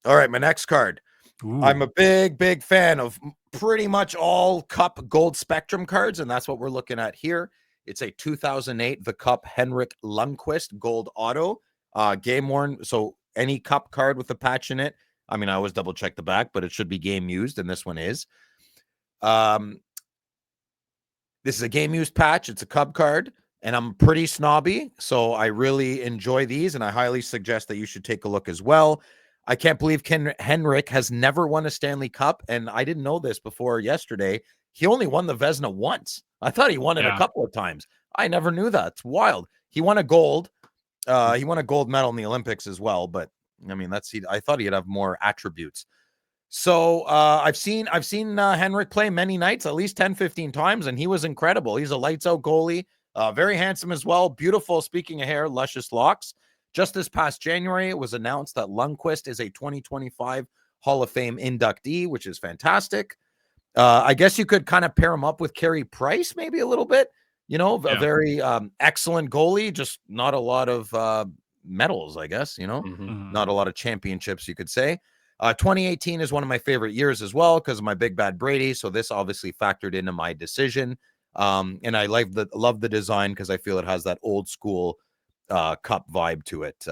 All right, my next card. Ooh. I'm a big fan of pretty much all Cup Gold Spectrum cards, and that's what we're looking at here. It's a 2008 The Cup Henrik Lundqvist Gold Auto, game worn. So any Cup card with a patch in it. I mean, I always double check the back, but it should be game used, and this one is. This is a game used patch. It's a Cub card, and I'm pretty snobby, so I really enjoy these, and I highly suggest that you should take a look as well. I can't believe Henrik has never won a Stanley Cup, and I didn't know this before yesterday. He only won the Vezina once. I thought he won it a couple of times. I never knew that. It's wild. He won a gold. He won a gold medal in the Olympics as well, but I mean, I thought he'd have more attributes. So I've seen Henrik play many nights, at least 10, 15 times, and he was incredible. He's a lights out goalie, very handsome as well. Beautiful, speaking of hair, luscious locks. Just this past January, it was announced that Lundqvist is a 2025 Hall of Fame inductee, which is fantastic. I guess you could kind of pair him up with Carey Price maybe a little bit. A very excellent goalie, just not a lot of medals, I guess, not a lot of championships, you could say. 2018 is one of my favorite years as well because of my Big Bad Brady. So this obviously factored into my decision. And I love the design because I feel it has that old school Cup vibe to it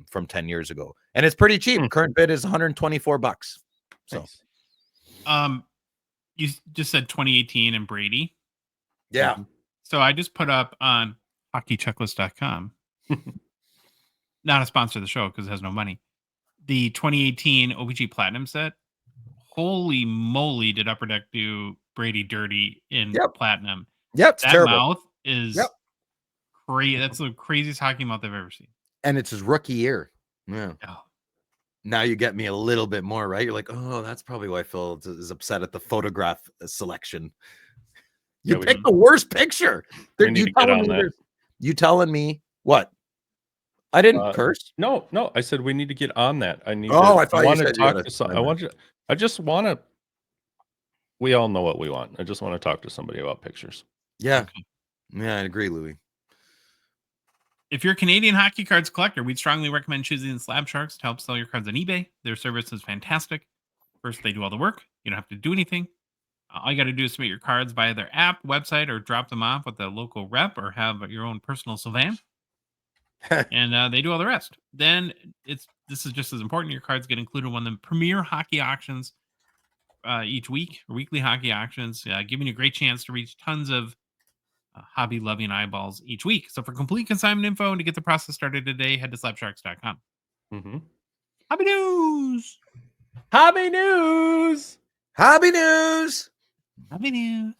from 10 years ago. And it's pretty cheap. Current bid is $124. So, nice. You just said 2018 and Brady. Yeah. So I just put up on hockeychecklist.com, not a sponsor of the show because it has no money, the 2018 O-Pee-Chee Platinum set. Holy moly, did Upper Deck do Brady dirty in Platinum. Yep, it's that terrible. Mouth is crazy. That's the craziest hockey mouth I've ever seen. And it's his rookie year. Yeah. Oh. Now you get me a little bit more, right? You're like, oh, that's probably why Phil is upset at the photograph selection. You picked the worst picture. You telling me what? I didn't curse. No, I said we need to get on that. I need. I thought you said talk to some. I just want to. We all know what we want. I just want to talk to somebody about pictures. Yeah, yeah, I agree, Louis. If you're a Canadian hockey cards collector, we'd strongly recommend choosing Slab Sharks to help sell your cards on eBay. Their service is fantastic. First, they do all the work. You don't have to do anything. All you got to do is submit your cards via their app, website, or drop them off with the local rep, or have your own personal sylvan. And they do all the rest. Then this is just as important. Your cards get included in one of the premier hockey auctions each week, or weekly hockey auctions, giving you a great chance to reach tons of hobby-loving eyeballs each week. So for complete consignment info and to get the process started today, head to slabsharks.com. Mm-hmm. Hobby news! Hobby news! Hobby news! Hobby news!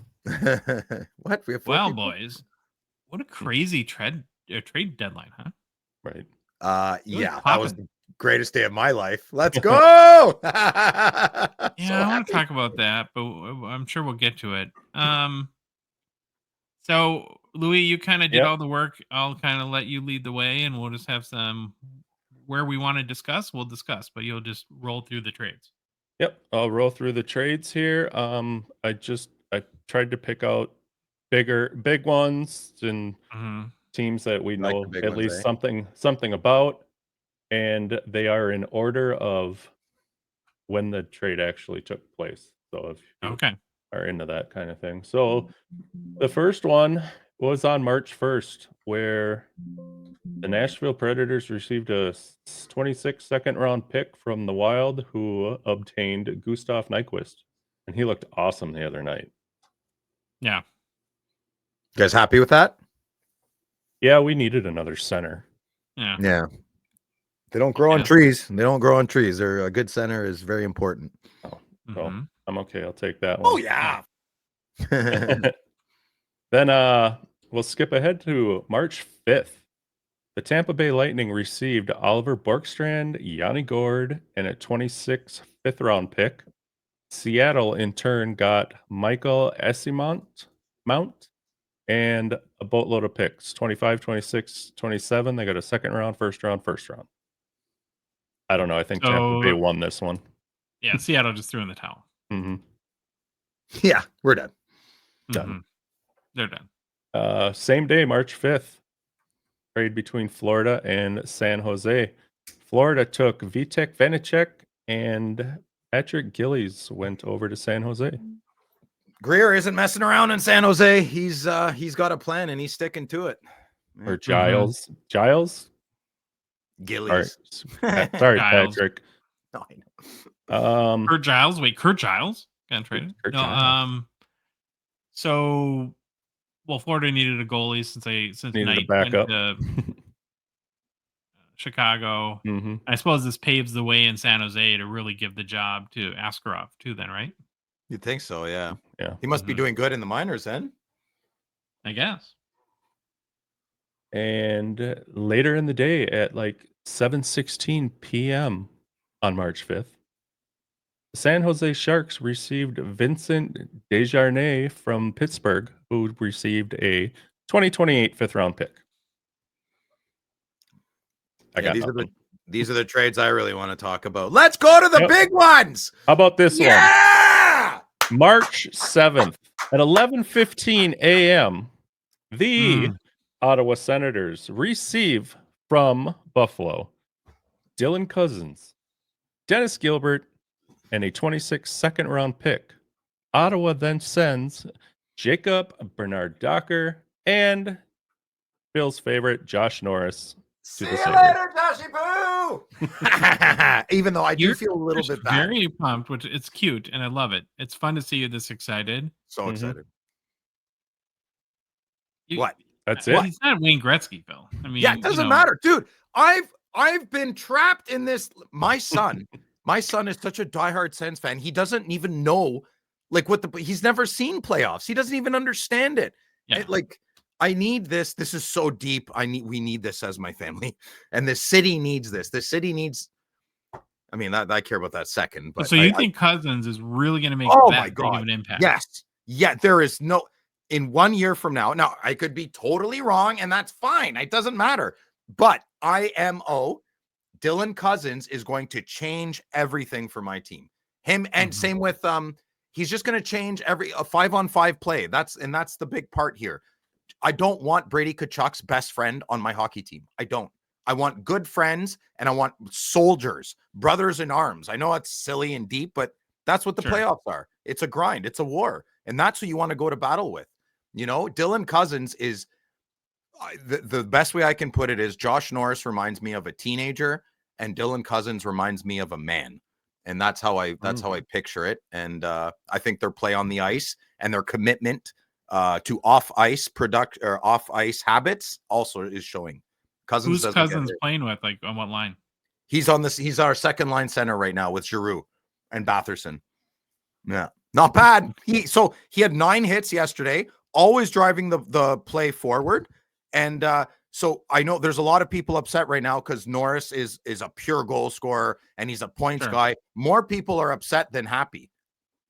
What? We have well, boys, what a crazy trade deadline, huh? Right. Yeah, that was the greatest day of my life. Let's go! I want to talk about that, but I'm sure we'll get to it. So, Louis, you kind of did all the work. I'll kind of let you lead the way, and we'll just have some where we want to discuss. We'll discuss, but you'll just roll through the trades. Yep, I'll roll through the trades here. I tried to pick out big ones and teams that we know at least something about, and they are in order of when the trade actually took place. So if you are into that kind of thing. So the first one was on March 1st, where the Nashville Predators received a 26 second round pick from the Wild, who obtained Gustav Nyquist, and he looked awesome the other night. Yeah. You guys happy with that? Yeah, we needed another center. Yeah. They don't grow on trees. They don't grow on trees. A good center is very important. Oh, well, I'm okay. I'll take that one. Oh, yeah. Then we'll skip ahead to March 5th. The Tampa Bay Lightning received Oliver Borkstrand, Yanni Gourde, and a 26 fifth-round pick. Seattle, in turn, got Michael Eyssimont, and a boatload of picks, 25, 26, 27. They got a second round, first round. I don't know. I think Tampa Bay won this one. Yeah, Seattle just threw in the towel. Mm-hmm. Yeah, we're done. Done. They're done. Same day, March 5th, trade between Florida and San Jose. Florida took Vitek Vanacek, and Patrick Gillies went over to San Jose. Greer isn't messing around in San Jose. He's got a plan and he's sticking to it. Or Giles. Gillies. Sorry, Giles. Patrick. No, I know. Kurt Giles. Wait, Kurt Giles got traded. So, Florida needed a goalie since Knight went to Chicago. I suppose this paves the way in San Jose to really give the job to Askarov too. Then, right? You'd think so, yeah. Yeah. He must be doing good in the minors then. I guess. And later in the day at like 7:16 p.m. on March 5th, the San Jose Sharks received Vincent Desjarnais from Pittsburgh, who received a 2028 fifth-round pick. These are the trades I really want to talk about. Let's go to the big ones. How about this one? Yeah! March 7th at 11:15 a.m., the Ottawa Senators receive from Buffalo Dylan Cousins, Dennis Gilbert, and a 26 second-round pick. Ottawa then sends Jacob Bernard Docker and Phil's favorite Josh Norris to the Sabres. Later, Joshy Boo! Even though I do feel a little bit bad. Very pumped, which it's cute and I love it. It's fun to see you this excited. So excited. What? That's Well, it. he's not Wayne Gretzky, Phil. I mean, Yeah, it doesn't matter, dude. I've been trapped in this. My son is such a diehard Sens fan. He doesn't even know like he's never seen playoffs. He doesn't even understand it. Yeah. I need this. This is so deep. We need this as my family. And the city needs this. The city needs. I mean, I care about that second. But so you think Cousins is really going to make oh that my big God. of an impact? Yes. Yeah, there is no in 1 year from now. Now, I could be totally wrong, and that's fine. It doesn't matter. But IMO, Dylan Cousins is going to change everything for my team. Him and same with he's just going to change a 5-on-5 play. That's the big part here. I don't want Brady Tkachuk's best friend on my hockey team. I don't. I want good friends and I want soldiers, brothers in arms. I know it's silly and deep, but that's what the playoffs are. It's a grind. It's a war. And that's who you want to go to battle with. You know, Dylan Cousins is the best way I can put it is Josh Norris reminds me of a teenager and Dylan Cousins reminds me of a man. And that's how I picture it. And I think their play on the ice and their commitment to off ice habits also is showing. Who's Cousins playing with? Like on what line? He's our second line center right now with Giroux and Batherson. Yeah, not bad. He had 9 hits yesterday, always driving the play forward. And so I know there's a lot of people upset right now because Norris is a pure goal scorer and he's a points guy. More people are upset than happy.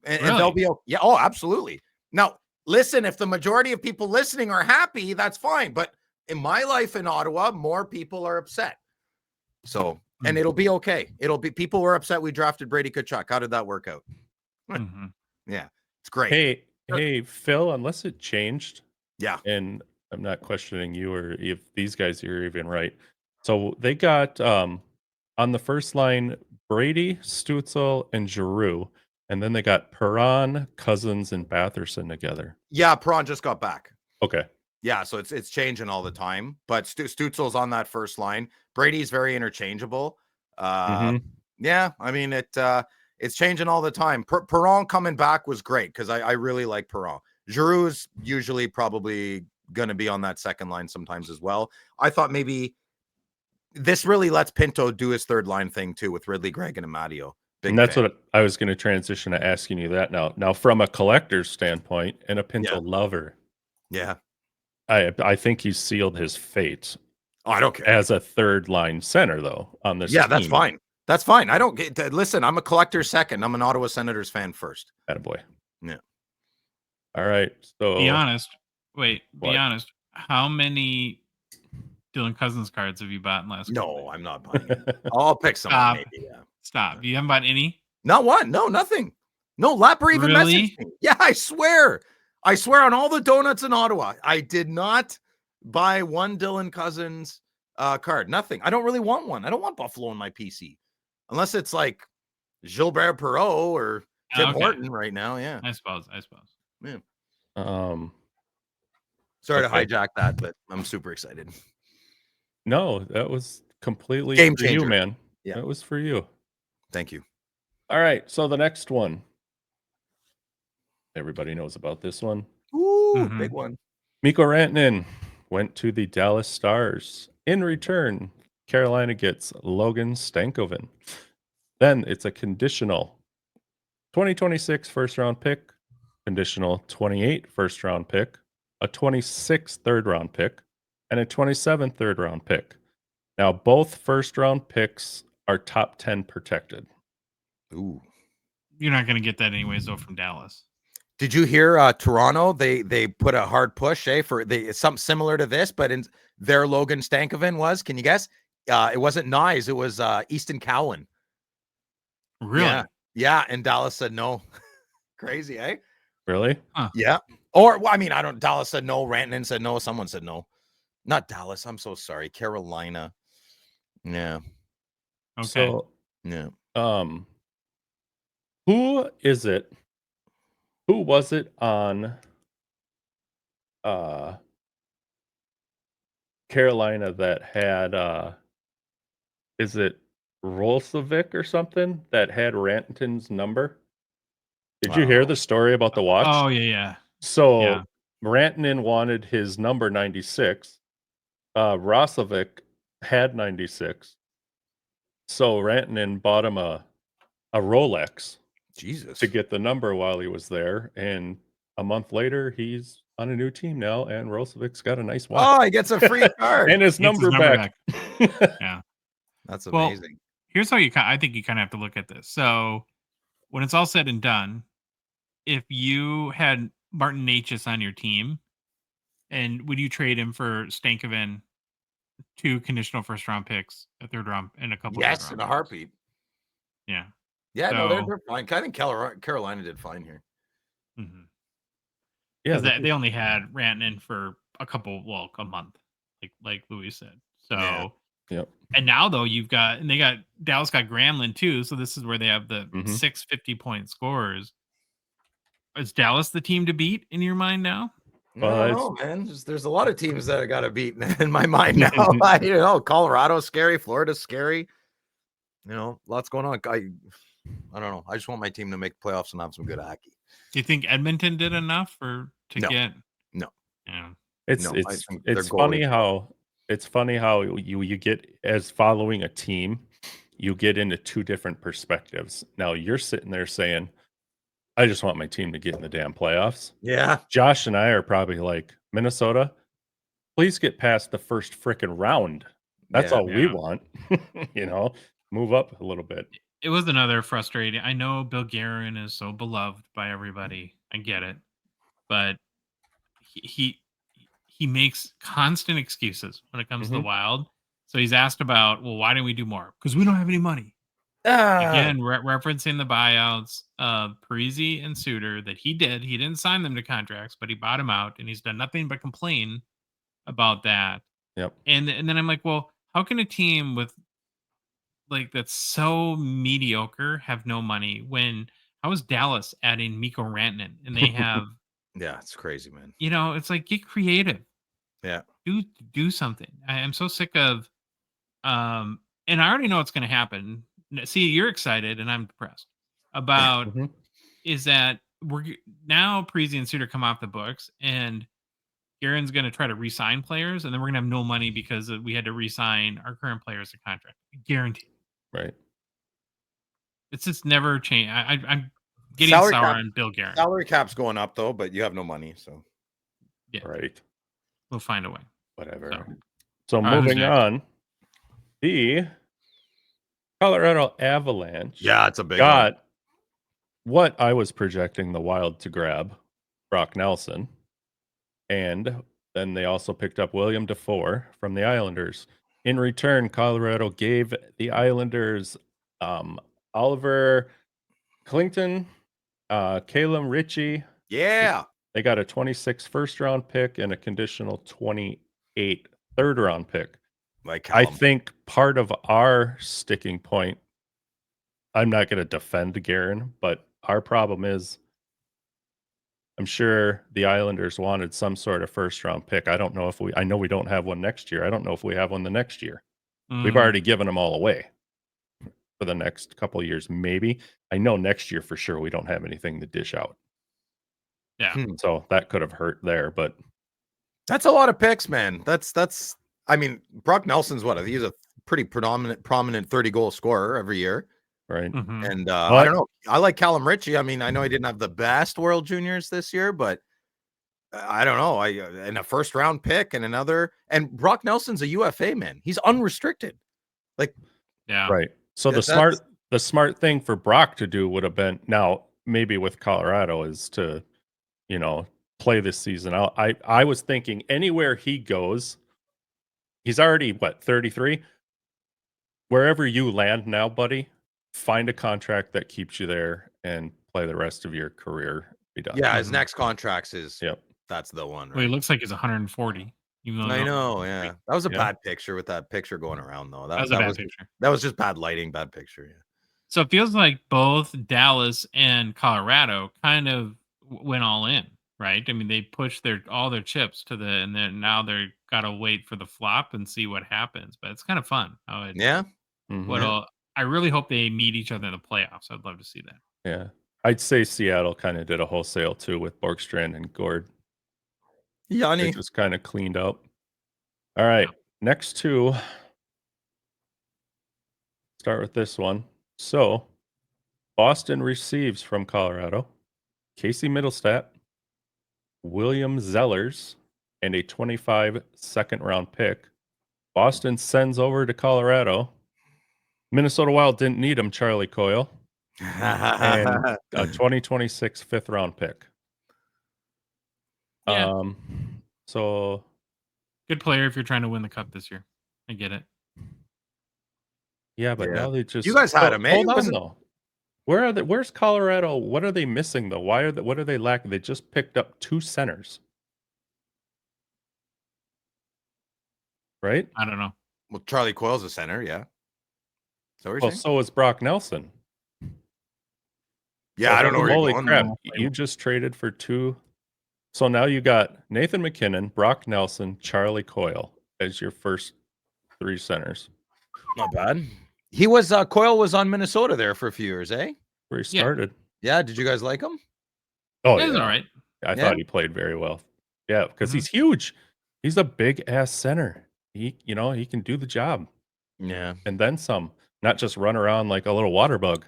And they'll be absolutely. Now, listen, if the majority of people listening are happy, that's fine. But in my life in Ottawa, more people are upset. So, and it'll be okay. It'll be people were upset we drafted Brady Tkachuk. How did that work out? Yeah, it's great. Hey, Phil, unless it changed. Yeah. And I'm not questioning you or if these guys are even right. So they got on the first line, Brady, Stützle, and Giroux. And then they got Perron, Cousins, and Batherson together. Yeah, Perron just got back. Okay. Yeah, so it's changing all the time. But Stützle's on that first line. Brady's very interchangeable. Yeah, I mean it's changing all the time. Perron coming back was great because I really like Perron. Giroux's usually probably going to be on that second line sometimes as well. I thought maybe this really lets Pinto do his third line thing too with Ridley, Gregg, and Amadio. And that's what I was going to transition to asking you that now. Now, from a collector's standpoint and a Pinto lover, I think he's sealed his fate. Oh, I don't care. As a third line center, though, on this. Yeah, that's fine. That's fine. I don't get. Listen, I'm a collector second. I'm an Ottawa Senators fan first. Attaboy. Yeah. All right. So be honest. Wait. Be honest. How many Dylan Cousins cards have you bought in last? No, I'm not buying it. I'll pick some. Maybe. Yeah. Stop. You haven't bought any? Not one. No, nothing. No, Lapper even messaged me. Yeah, I swear. I swear on all the donuts in Ottawa, I did not buy one Dylan Cousins card. Nothing. I don't really want one. I don't want Buffalo on my PC. Unless it's like Gilbert Perreault or Tim Horton right now. Yeah. I suppose. Yeah. Sorry to hijack that, but I'm super excited. No, that was completely game for changer. You, man. Yeah. That was for you. Thank you. All right. So the next one. Everybody knows about this one. Ooh, big one. Mikko Rantanen went to the Dallas Stars. In return, Carolina gets Logan Stankoven. Then it's a conditional 2026 first-round pick, conditional 28 first-round pick, a 26 third-round pick, and a 27 third-round pick. Now, both first-round picks are top 10 protected. Ooh. You're not going to get that anyways, though, from Dallas. Did you hear Toronto? They put a hard push, for something similar to this, but in their Logan Stankoven was, can you guess? It wasn't Nyes, it was Easton Cowan. Really? Yeah, and Dallas said no. Crazy, eh? Really? Huh. Yeah. Or well, I mean, Dallas said no, Rantanen said no, someone said no. Not Dallas, I'm so sorry. Carolina. Yeah. Okay. So, yeah. Who is it? Who was it on Carolina that had is it Rolsovic or something that had Rantanen's number? Did you hear the story about the watch? Oh yeah. So Rantanen wanted his number 96. Roslovic had 96. So Rantanen bought him a Rolex Jesus. to get the number while he was there. And a month later, he's on a new team now, and Roslovic's got a nice watch. Oh, he gets a free card. And his Gets his number number back. Yeah. That's Well, amazing. Here's how I think you kind of have to look at this. So when it's all said and done, if you had Martin Necas on your team, and would you trade him for Stankoven, 2 conditional first round picks, a third round, and a couple Yes, third in round a picks? heartbeat. Yeah. Yeah, no, they're So fine. I think Carolina did fine here. mhm. Yeah, Because they only had Rantanen for a month, like Louis said. So Yeah. Yep. and now though Dallas got Granlund too, so this is where they have the Mhm. 6 50-point scorers. Is Dallas the team to beat in your mind now? I Well, don't know, man. There's a lot of teams that I got to beat in my mind now. Colorado's scary, Florida's scary. Lots going on. I don't know. I just want my team to make playoffs and have some good hockey. Do you think Edmonton did enough to No. get? No. Yeah. It's funny how you get, as following a team, you get into 2 different perspectives. Now you're sitting there saying, I just want my team to get in the damn playoffs. Yeah. Josh and I are probably like, Minnesota, please get past the first frickin' round. That's all we want. Move up a little bit. It was another frustrating. I know Bill Guerin is so beloved by everybody. I get it, but he makes constant excuses when it comes to the Wild. So he's asked about, well, why didn't we do more? Because we don't have any money. Again, referencing the buyouts of Parise and Suter that he did. He didn't sign them to contracts, but he bought them out, and he's done nothing but complain about that. Yep. And then I'm like, well, how can a team with that's so mediocre have no money when how is Dallas adding Mikko Rantanen and they have Yeah, it's crazy, man. it's like, get creative. Yeah. Do something. I am so sick of and I already know what's going to happen. See, you're excited and I'm depressed about is that we're now Parise and Suter come off the books and Guerin's going to try to re-sign players, and then we're going to have no money because we had to re-sign our current players to contract. Guaranteed. Right. It's just never changed. I'm getting sour on Bill Guerin. Salary cap's going up though, but you have no money, so yeah, right. We'll find a way. Whatever. So moving on, the Colorado Avalanche. Yeah, it's a big got one. What I was projecting the Wild to grab, Brock Nelson, and then they also picked up William Dufour from the Islanders. In return, Colorado gave the Islanders Oliver Clinton, Calum Ritchie. Yeah. They got a 26 first-round pick and a conditional 28 third-round pick. I think part of our sticking point, I'm not going to defend Guerin, but our problem is I'm sure the Islanders wanted some sort of first-round pick. I don't know if I know we don't have one next year. I don't know if we have one the next year. We've already given them all away for the next couple of years, maybe. I know next year for sure we don't have anything to dish out. Yeah. So that could have hurt there, but that's a lot of picks, man. That's I mean, Brock Nelson's he's a pretty prominent 30-goal scorer every year. Right. And I don't know. I like Calum Ritchie. I mean, I know he didn't have the best World Juniors this year, but I don't know. And a first round pick and and Brock Nelson's a UFA, man. He's unrestricted. Right. So the smart thing for Brock to do would have been, now maybe with Colorado, is to, play this season out. I was thinking anywhere he goes, he's already 33. Wherever you land now, buddy, find a contract that keeps you there and play the rest of your career. Be done. Yeah, his next contracts is that's the one. Right? Well, he looks like he's 140. I know, yeah. That was a bad picture with that picture going around though. That was a bad picture. That was just bad lighting, bad picture. Yeah. So it feels like both Dallas and Colorado kind of went all in, right? I mean, they pushed all their chips to and then now they're got to wait for the flop and see what happens. But it's kind of fun. I really hope they meet each other in the playoffs. I'd love to see that. Yeah. I'd say Seattle kind of did a wholesale too with Borgstrand and Gord. They Yanni. just kind of cleaned up. All right. Next two. Start with this one. So, Boston receives from Colorado Casey Middlestat, William Zellers, and a 25 second round pick. Boston sends over to Colorado. Minnesota Wild didn't need him, Charlie Coyle, and a 2026 fifth round pick. Yeah. So Good player if you're trying to win the cup this year. I get it. yeah, but Yeah. now they just You guys had him, eh? Hold on Wasn't- though. Where are they? Where's Colorado? What are they missing though? What are they lacking? They just picked up 2 centers. Right? I don't know. Well, Charlie Coyle's a center, yeah. So we're Well, saying? so is Brock Nelson. Yeah, I don't know where Holy you're going. crap. though. You just traded for 2. So now you got Nathan McKinnon, Brock Nelson, Charlie Coyle as your first 3 centers. Not bad. He was Coyle was on Minnesota there for a few years, eh? Where he Yeah. started. Yeah. Did you guys like him? Oh, It was yeah. all right. I Yeah? thought he played very well. Yeah, because Mhm. he's huge. He's a big ass center. He can do the job Yeah. and then some. Not just run around like a little water bug.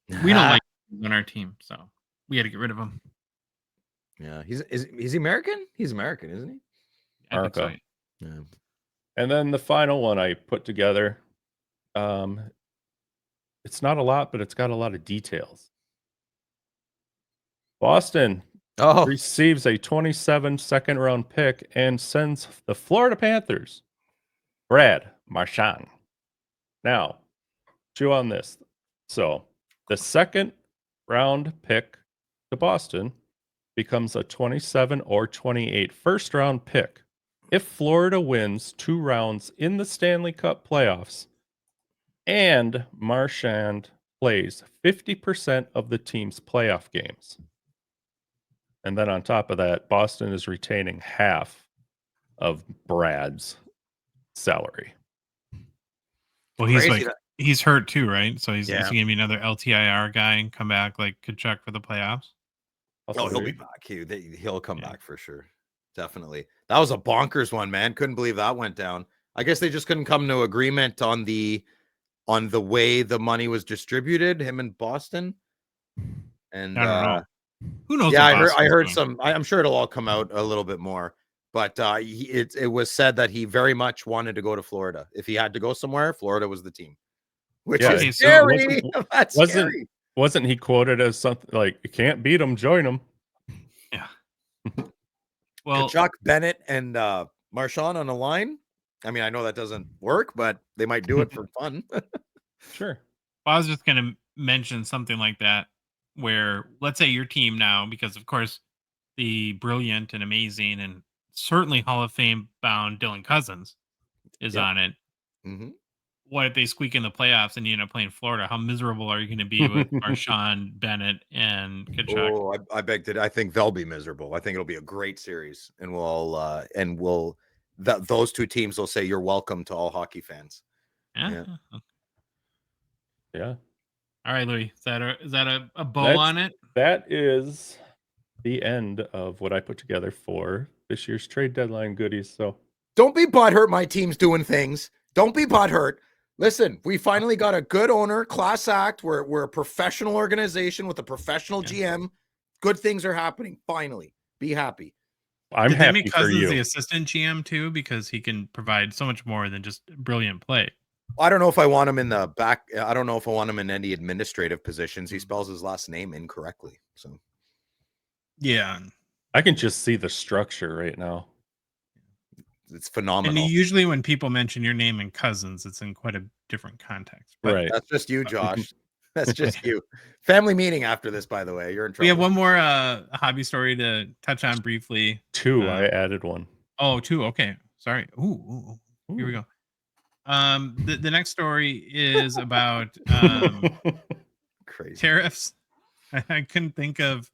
We don't like him on our team, so we had to get rid of him. Yeah. Is he American? He's American, isn't he? I think so. Arca. Yeah. And then the final one I put together. It's not a lot, but it's got a lot of details. Boston Oh, receives a 27 second round pick and sends the Florida Panthers Brad Marchand. Now, chew on this. So, the second round pick to Boston becomes a 27 or 28 first round pick if Florida wins 2 rounds in the Stanley Cup playoffs and Marchand plays 50% of the team's playoff games. And then on top of that, Boston is retaining half of Brad's salary. Well, he's crazy like he's hurt too, right? So is Yeah. he gonna be another LTIR guy and come back like Kachuk for the playoffs? Oh, he'll be back. He'll come Yeah. back for sure. Definitely. That was a bonkers one, man. Couldn't believe that went down. I guess they just couldn't come to agreement on the way the money was distributed, him in Boston. And I don't know. Who knows? yeah, what I heard Boston's some. doing? I'm sure it'll all come out a little bit more. But it was said that he very much wanted to go to Florida. If he had to go somewhere, Florida was the team. Which Yeah, is okay, so scary. That's wasn't- scary. Wasn't he quoted as something like, you can't beat them, join them? Well, Kachuk, Bennett, and Marchand on a line. I mean, I know that doesn't work, but they might do it for fun. Sure. I was just gonna mention something like that, where let's say your team now, because of course the brilliant and amazing and certainly Hall of Fame bound Dylan Cousins is Yep. on it. hmm What if they squeak in the playoffs and you end up playing Florida? How miserable are you going to be with Marchand, Bennett, and Kachuk? Oh, I beg to. I think they'll be miserable. I think it'll be a great series, and those two teams will say you're welcome to all hockey fans. Yeah. Yeah. All right, Louis. Is that a bow That's- on it? That is the end of what I put together for this year's trade deadline goodies. So Don't be butthurt. My team's doing things. Don't be butthurt. Listen, we finally got a good owner, class act. We're a professional organization with a professional GM. Good things are happening. Finally, be happy. I'm Did they happy make for Cousins you. the assistant GM too? Because he can provide so much more than just brilliant play. I don't know if I want him in the back. I don't know if I want him in any administrative positions. He spells his last name incorrectly. So Yeah. I can just see the structure right now. it's And phenomenal. usually when people mention your name and Cousins, it's in quite a different context. But Right. That's just you, Josh. That's just you. Family meeting after this, by the way. You're in trouble. we have one more hobby story to touch on briefly. 2, Uh, I added one. Oh, 2. Okay. Sorry. Ooh. Here we go. The next story is about Crazy. tariffs. I couldn't think of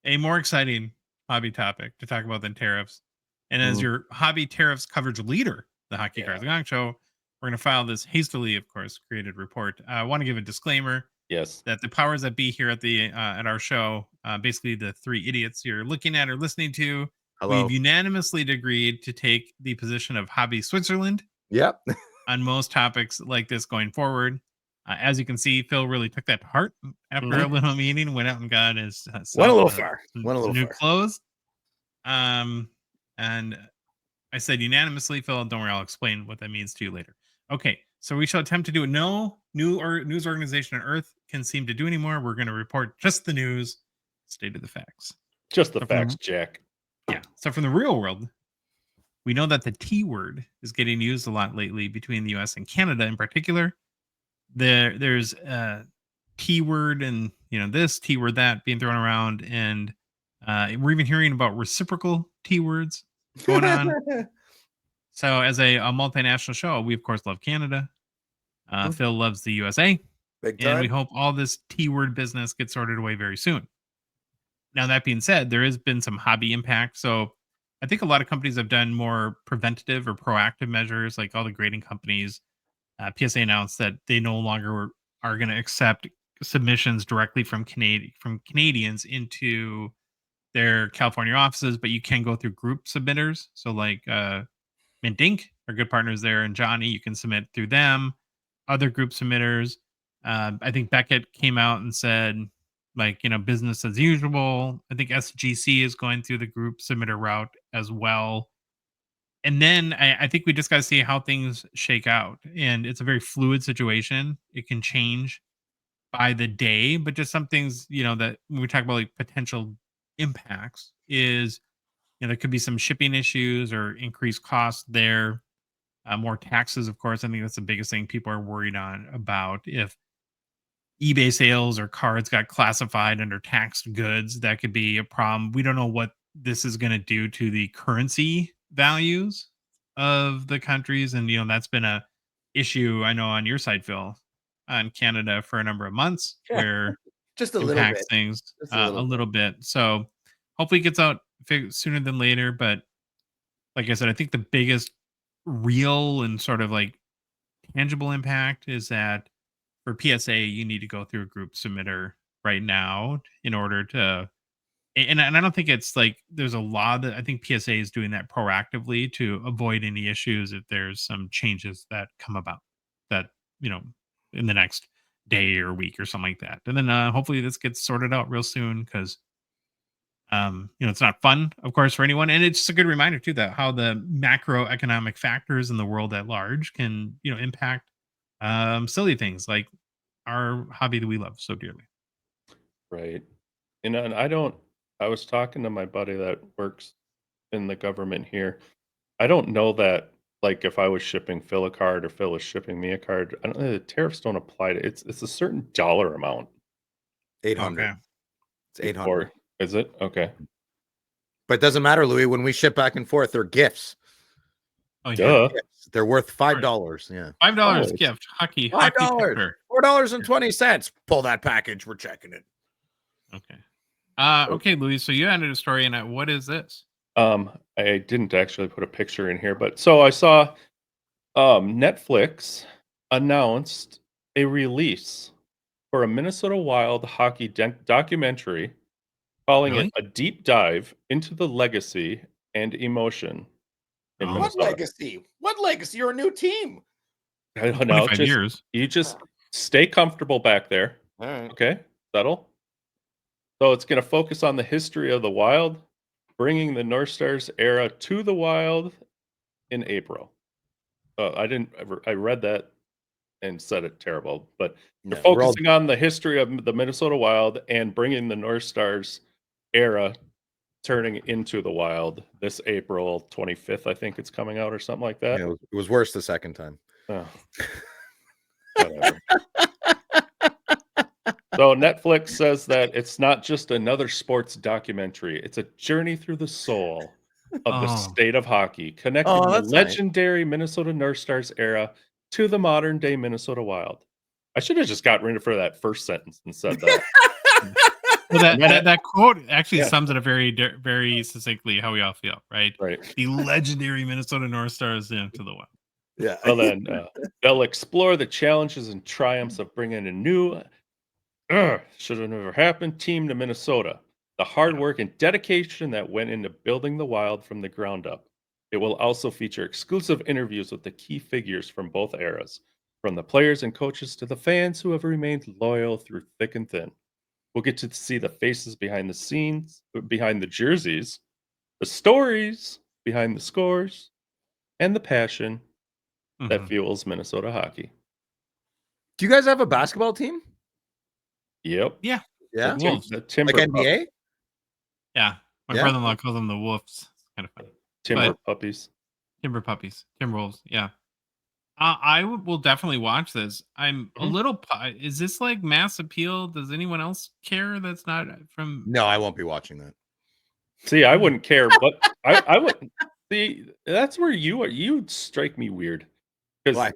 a more exciting hobby topic to talk about than tariffs. And as your hobby tariffs coverage leader, the Hockey Cards Gongshow, we're going to file this hastily, of course, created report. I want to give a disclaimer Yes. that the powers that be here at the at our show, basically the 3 idiots you're looking at or listening to, Hello. we've unanimously agreed to take the position of Hobby Switzerland Yep. on most topics like this going forward. As you can see, Phil really took that to heart after a little meeting, went out and got his Went a little far. Went a some little new far. clothes. And I said unanimously, Phil. Don't worry, I'll explain what that means to you later. Okay, so we shall attempt to do what no news organization on Earth can seem to do anymore. We're going to report just the news, state of the facts. Just the So from facts, Jack. Yeah. So from the real world, we know that the T word is getting used a lot lately between the US and Canada in particular. There's a T word and this T word that being thrown around, and we're even hearing about reciprocal T words going on. So as a multinational show, we of course love Canada. Phil loves the USA, Big and we time. hope all this T word business gets sorted away very soon. Now, that being said, there has been some hobby impact. So I think a lot of companies have done more preventative or proactive measures, like all the grading companies. PSA announced that they no longer are going to accept submissions directly from Canadians into their California offices, but you can go through group submitters. So like Mint Inc. are good partners there, and Johnny, you can submit through them. Other group submitters. I think Beckett came out and said, business as usual. I think SGC is going through the group submitter route as well. And then I think we just got to see how things shake out. And it's a very fluid situation. It can change by the day, but just some things, that when we talk about like potential impacts is, there could be some shipping issues or increased costs there. More taxes, of course. I think that's the biggest thing people are worried about. If eBay sales or cards got classified under taxed goods, that could be a problem. We don't know what this is going to do to the currency values of the countries, and that's been a issue I know on your side, Phil, on Canada for a number of months, Yeah, where just a it little impacts bit. things Just a little bit. So hopefully it gets out sooner than later. But like I said, I think the biggest real and sort of like tangible impact is that for PSA, you need to go through a group submitter right now in order to, and I don't think it's like there's a law that I think PSA is doing that proactively to avoid any issues if there's some changes that come about that, in the next day or week or something like that. And then hopefully this gets sorted out real soon because, it's not fun, of course, for anyone. And it's just a good reminder too, that how the macroeconomic factors in the world at large can, impact silly things like our hobby that we love so dearly. Right. And I was talking to my buddy that works in the government here. I don't know that, like, if I was shipping Phil a card or Phil was shipping me a card, I don't know, the tariffs don't apply to it's a certain dollar amount. 800. Okay. It's 800. Or is it? Okay. But it doesn't matter, Louis. When we ship back and forth, they're gifts. Oh, yeah. Duh. They're worth $5. Yeah. $5 Oh, gift. Hockey $5. picture. $4.20. Pull that package. We're checking it. Okay. Okay, Louis. So you ended a story, and what is this? I didn't actually put a picture in here, but so I saw Netflix announced a release for a Minnesota Wild hockey documentary, calling Really? it a deep dive into the legacy and emotion in Oh. What Minnesota. legacy? What legacy? You're a new team. Now, 25 years. you just stay comfortable back there. All right. Okay, settle. So it's going to focus on the history of the Wild, bringing the North Stars era to the Wild in April. I read that and said it terrible, but they're Yeah, we're all- focusing on the history of the Minnesota Wild and bringing the North Stars era turning into the Wild this April 25th. I think it's coming out or something like that. Yeah, it was worse the second time. Oh. Whatever. So Netflix says that it's not just another sports documentary. It's a journey through the soul of the state of hockey, connecting the that's nice. legendary Minnesota North Stars era to the modern day Minnesota Wild. I should have just gotten rid of for that first sentence and said that. Well, that quote actually Yeah. sums it up very, very succinctly how we all feel, right? Right. The legendary Minnesota North Stars into the Wild. Yeah. Well, then they'll explore the challenges and triumphs of bringing a new, should have never happened, team to Minnesota. the hard work and dedication that went into building the Wild from the ground up. It will also feature exclusive interviews with the key figures from both eras, from the players and coaches to the fans who have remained loyal through thick and thin. We'll get to see the faces behind the scenes, behind the jerseys, the stories behind the scores, and the passion that fuels Minnesota hockey. Do you guys have a basketball team? Yep. Yeah. Yeah. The Timber Like NBA? Yeah. My Yeah. brother-in-law calls them the Wolves. It's kind of funny. Timber But- puppies. Timber puppies. Timberwolves. Yeah. I will definitely watch this. I'm a little. Is this like mass appeal? Does anyone else care? That's not from. No, I won't be watching that. See, I wouldn't care, but I wouldn't. See, that's where you are. You strike me weird because Why?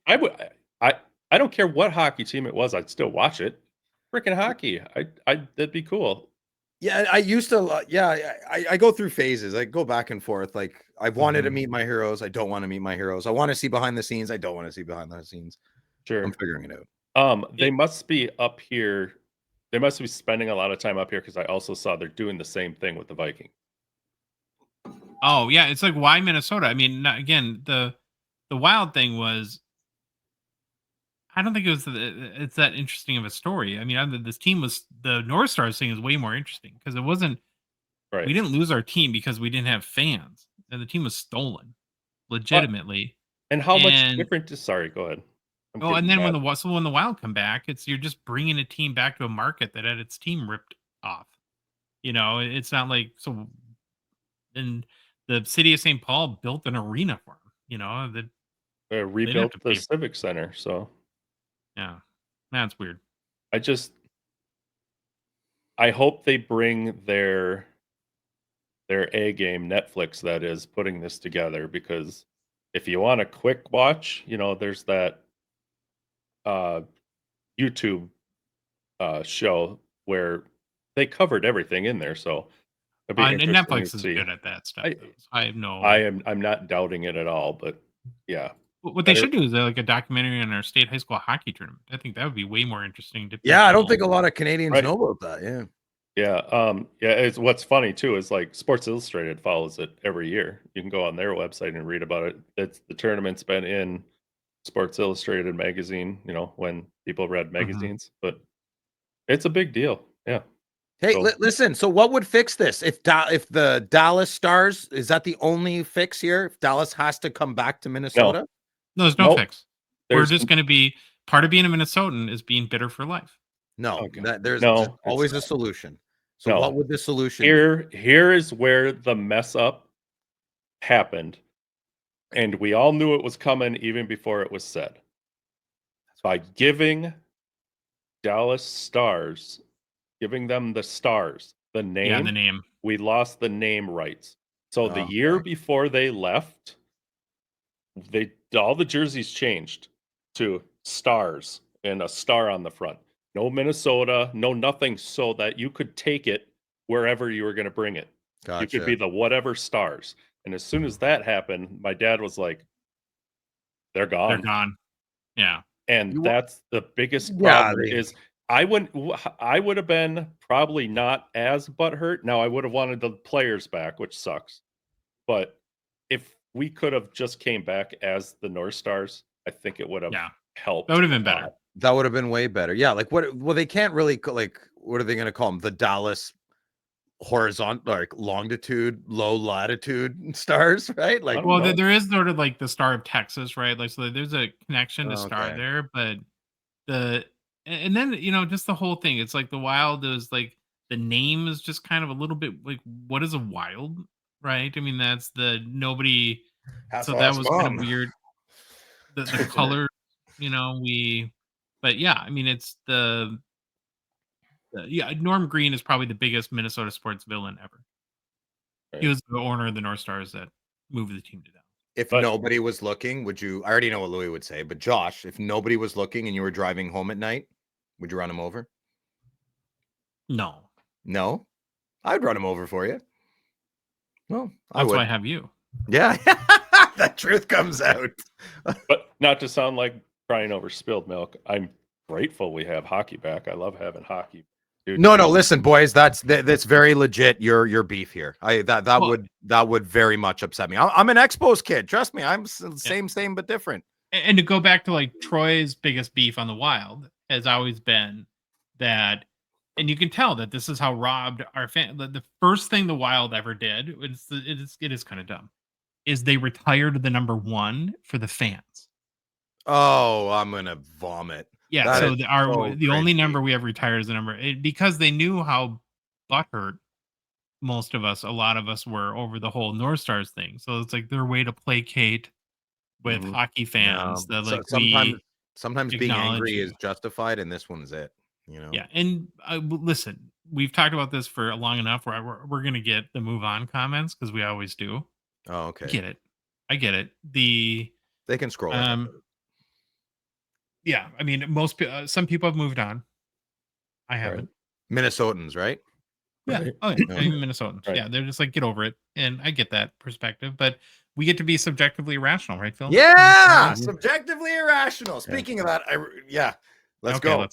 I don't care what hockey team it was. I'd still watch it. Freaking hockey. That'd be cool. Yeah, I used to. Yeah, I go through phases. I go back and forth. Like I wanted to meet my heroes. I don't want to meet my heroes. I want to see behind the scenes. I don't want to see behind the scenes. Sure. I'm figuring it out. They must be up here. They must be spending a lot of time up here because I also saw they're doing the same thing with the Vikings. Oh yeah, it's like why Minnesota? I mean, again, the Wild thing was. I don't think it's that interesting of a story. I mean, this team was the North Stars thing is way more interesting because it wasn't. Right. We didn't lose our team because we didn't have fans, and the team was stolen, legitimately. And how much different? Sorry, go ahead. And then when the Wild come back, you're just bringing a team back to a market that had its team ripped off. It's not like so. And the city of St. Paul built an arena for them. They rebuilt the Civic Center, so. Yeah, that's weird. I hope they bring their A game, Netflix, that is, putting this together, because if you want a quick watch, there's that YouTube show where they covered everything in there, so it'd be And interesting Netflix to is see. good at that stuff. I have no. I'm not doubting it at all, but yeah. What they should do is like a documentary on our state high school hockey tournament. I think that would be way more interesting to people. Yeah, I don't think a lot of Canadians know about that. Yeah. Yeah. It's what's funny too is like Sports Illustrated follows it every year. You can go on their website and read about it. The tournament's been in Sports Illustrated magazine, when people read magazines, but it's a big deal. Yeah. Hey, listen. So, what would fix this? If the Dallas Stars, is that the only fix here? If Dallas has to come back to Minnesota? No, there's no fix. We're There's- just going to be part of being a Minnesotan is being bitter for life. No, Okay. there's No, always it's a solution. So, No. what would the solution be? Here is where the mess up happened, and we all knew it was coming even before it was said. By giving Dallas Stars, giving them the Stars, the name, Yeah, the name. we lost the name rights. So the Oh, year okay. before they left, all the jerseys changed to Stars and a star on the front. No Minnesota, no nothing, so that you could take it wherever you were going to bring it. Gotcha. You could be the whatever Stars. And as soon as that happened, my dad was like, they're gone. They're gone. Yeah. And that's the biggest Yeah, problem is I would have been probably not as butthurt. Now I would have wanted the players back, which sucks. But if we could have just came back as the North Stars, I think it would have helped. That would have been better. That would have been way better. Yeah, like what? Well, they can't really what are they going to call them? The Dallas horizontal, like longitude, low latitude stars, right? Like, I don't know. There is sort of like the Star of Texas, right? Like, so there's a connection to Star Okay. there, but and then just the whole thing. It's like the Wild is like the name is just kind of a little bit like what is a Wild, right? I mean, that's the nobody. So that was kind of weird. The color, but yeah, I mean, it's Norm Green is probably the biggest Minnesota sports villain ever. Right. He was the owner of the North Stars that moved the team to Dallas. If nobody was looking, would you? I already know what Louis would say, but Josh, if nobody was looking and you were driving home at night, would you run him over? No, I'd run him over for you. Well, that's why I have you. Yeah, the truth comes out. But not to sound like crying over spilled milk, I'm grateful we have hockey back. I love having hockey. dude. No, listen, boys, that's very legit. Your beef here. That Well- would very much upset me. I'm an Expos kid. Trust me, I'm same but different. And to go back to like Troy's biggest beef on the Wild has always been that, and you can tell that this is how robbed our fan. The first thing the Wild ever did, it is kind of dumb, is they retired the number 1 for the fans. Oh, I'm gonna vomit. Yeah, That so is the only cringy. number we have retired is the number because they knew how butthurt most of us, a lot of us were over the whole North Stars thing. So it's like their way to placate with Mhm. hockey fans that So like sometimes being acknowledge angry you. is justified, and this one's it. You know. Yeah, and listen, we've talked about this for long enough. Where we're gonna get the move on comments because we always do. Oh, okay. I get it. They can scroll. Ahead. Yeah, I mean, some people have moved on. I haven't. Minnesotans, right? Yeah. Right. Oh, yeah. Even Minnesotans. Right. Yeah, they're just like, get over it, and I get that perspective, but we get to be subjectively irrational, right, Phil? Yeah, Mhm. subjectively irrational. Speaking of that, let's Okay, go.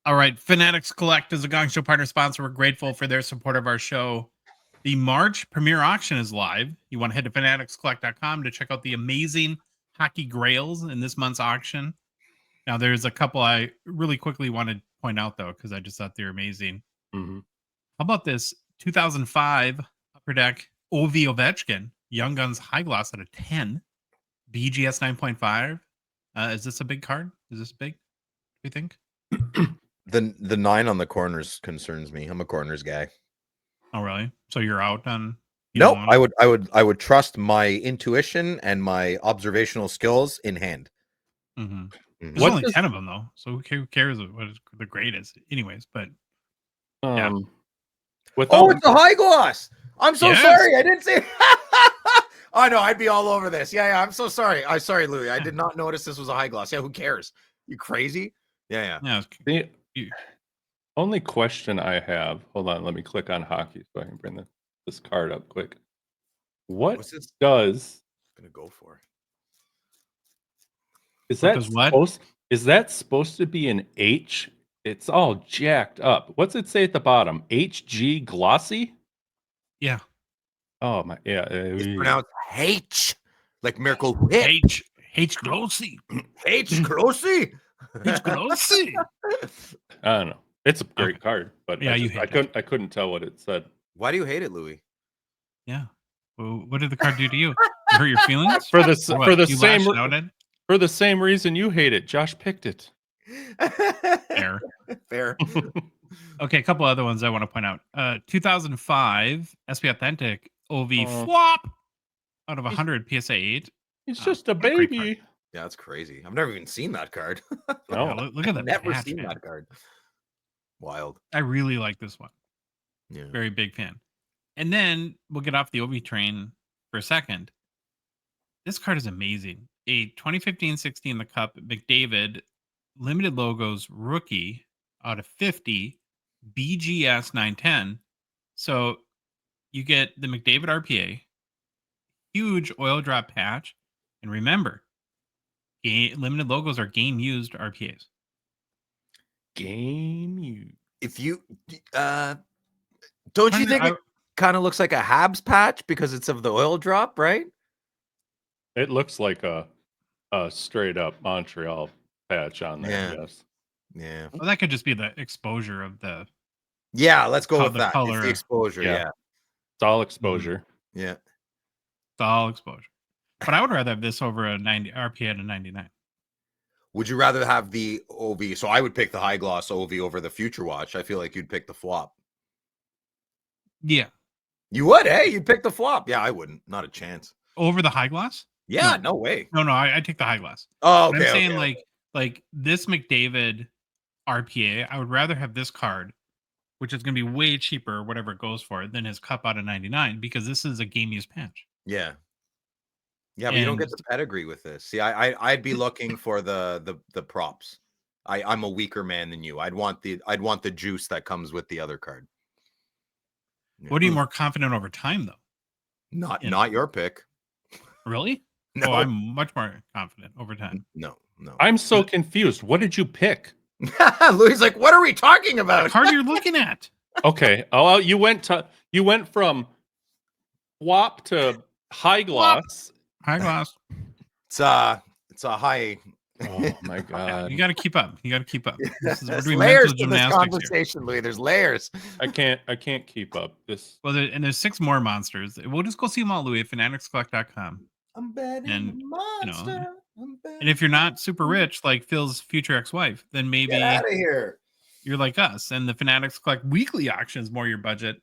All right, Fanatics Collect is a Gongshow partner sponsor. We're grateful for their support of our show. The March premiere auction is live. You want to head to fanaticscollect.com to check out the amazing hockey grails in this month's auction. Now, there's a couple I really quickly want to point out, though, because I just thought they're amazing. Mhm. How about this 2005 Upper Deck O.V. Ovechkin Young Guns High Gloss at a 10, BGS 9.5. Is this a big card? Is this big? Do you think? The 9 on the corners concerns me. I'm a corners guy. Oh, really? So you're out on? No, I would trust my intuition and my observational skills in hand. Mm-hmm. There's What only does- 10 of them, though. So who cares what the grade is? Anyways, but Yeah. Oh, it's a high gloss. I'm so Yes. sorry. I didn't see. Oh no, I'd be all over this. Yeah. I'm so sorry. I'm sorry, Louis. I did not notice this was a high gloss. Yeah, who cares? You crazy? Yeah. yeah, The you- only question I have, hold on, let me click on hockey so I can bring this card up quick. What What's this does gonna go for? is What that does what? supposed to be an H? It's all jacked up. What's it say at the bottom? HG glossy? yeah. Oh my, yeah. It's pronounced H, like Miracle Whip. H glossy. H glossy. H glossy. I don't know. It's a great Okay. card, but Yeah, you I hate I couldn't tell what it said. Why do you hate it, Louis? Yeah. Well, what did the card do to you? You hurt your feelings? For the Or what? for the You same lashed out at it? for the same reason you hate it. Josh picked it. Fair. Fair. Okay, a couple other ones I want to point out. 2005 SP Authentic OV Oh. flop out of 100 PSA 8. He's Oh, just a great baby. Yeah, that's crazy. I've never even seen that card. Yeah, No. look at that. Never patch, seen man. that card. Wild. I really like this one. Yeah. Very big fan. And then we'll get off the OV train for a second. This card is amazing. A 2015-16 The Cup McDavid limited logos rookie out of 50 BGS 910. So you get the McDavid RPA, huge oil drop patch, and remember, limited logos are game used RPAs. Game you. If you don't you think it kind of looks like a Habs patch because it's of the oil drop, right? It looks like a straight up Montreal patch on there. Yeah. Yes. Yeah. Well, that could just be the exposure of the. Yeah, let's go How with the that. It's color- the exposure. Yeah. Yeah. It's all exposure. Yeah. It's all exposure. But I would rather have this over a 90 RPA at a 99. Would you rather have the OV? So I would pick the high gloss OV over the Future Watch. I feel like you'd pick the flop. Yeah. You would, hey? You'd pick the flop. Yeah, I wouldn't. Not a chance. Over the high gloss? Yeah, no way. No, I take the high gloss. Oh, But okay. I'm saying okay. like this McDavid RPA, I would rather have this card, which is going to be way cheaper, whatever it goes for, than his cup out of 99, because this is a game use patch. Yeah. Yeah, but you don't get And- the pedigree with this. See, I'd be looking for the props. I'm a weaker man than you. I'd want the juice that comes with the other card. Yeah. What are you more confident over time, though? Not in? not your pick. Really? No, Oh, I'm much more confident over time. no. I'm so confused. What did you pick? Louis like, what are we talking The about? card you're looking at. Okay. Oh, you went from WAP to high gloss. High gloss. It's a high. Oh my god. You got to keep up. We're There's doing layers mental to this gymnastics here. conversation, Louis. There's layers. I can't keep up. This Well, there's 6 more monsters. We'll just go see them all, Louis, at fanaticscollect.com. I'm betting And, the monster. And if you're not super rich, like Phil's future ex-wife, then maybe Get out of here. you're like us, and the Fanatics Collect weekly auction is more your budget.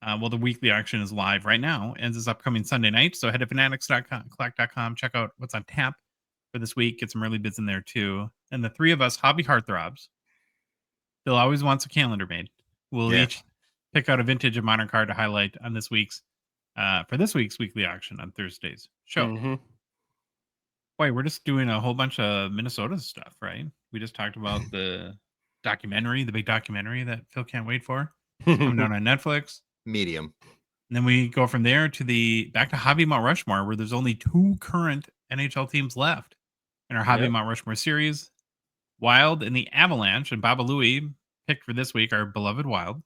Well, the weekly auction is live right now, ends this upcoming Sunday night. So head to fanatics.collect.com, check out what's on tap for this week, get some early bids in there too. And the 3 of us, hobby heartthrobs, Phil always wants a calendar made. We'll each pick out a vintage of modern card to highlight on this week's for this week's weekly auction on Thursday's show. Mm-hmm. Wait, we're just doing a whole bunch of Minnesota stuff, right? We just talked about the documentary, the big documentary that Phil can't wait for, coming out on Netflix. Medium. And then we go from there to back to Hobby Mount Rushmore, where there's only 2 current NHL teams left in our Hobby Mount Rushmore series. Wild and the Avalanche, and Baba Louie picked for this week our beloved Wild.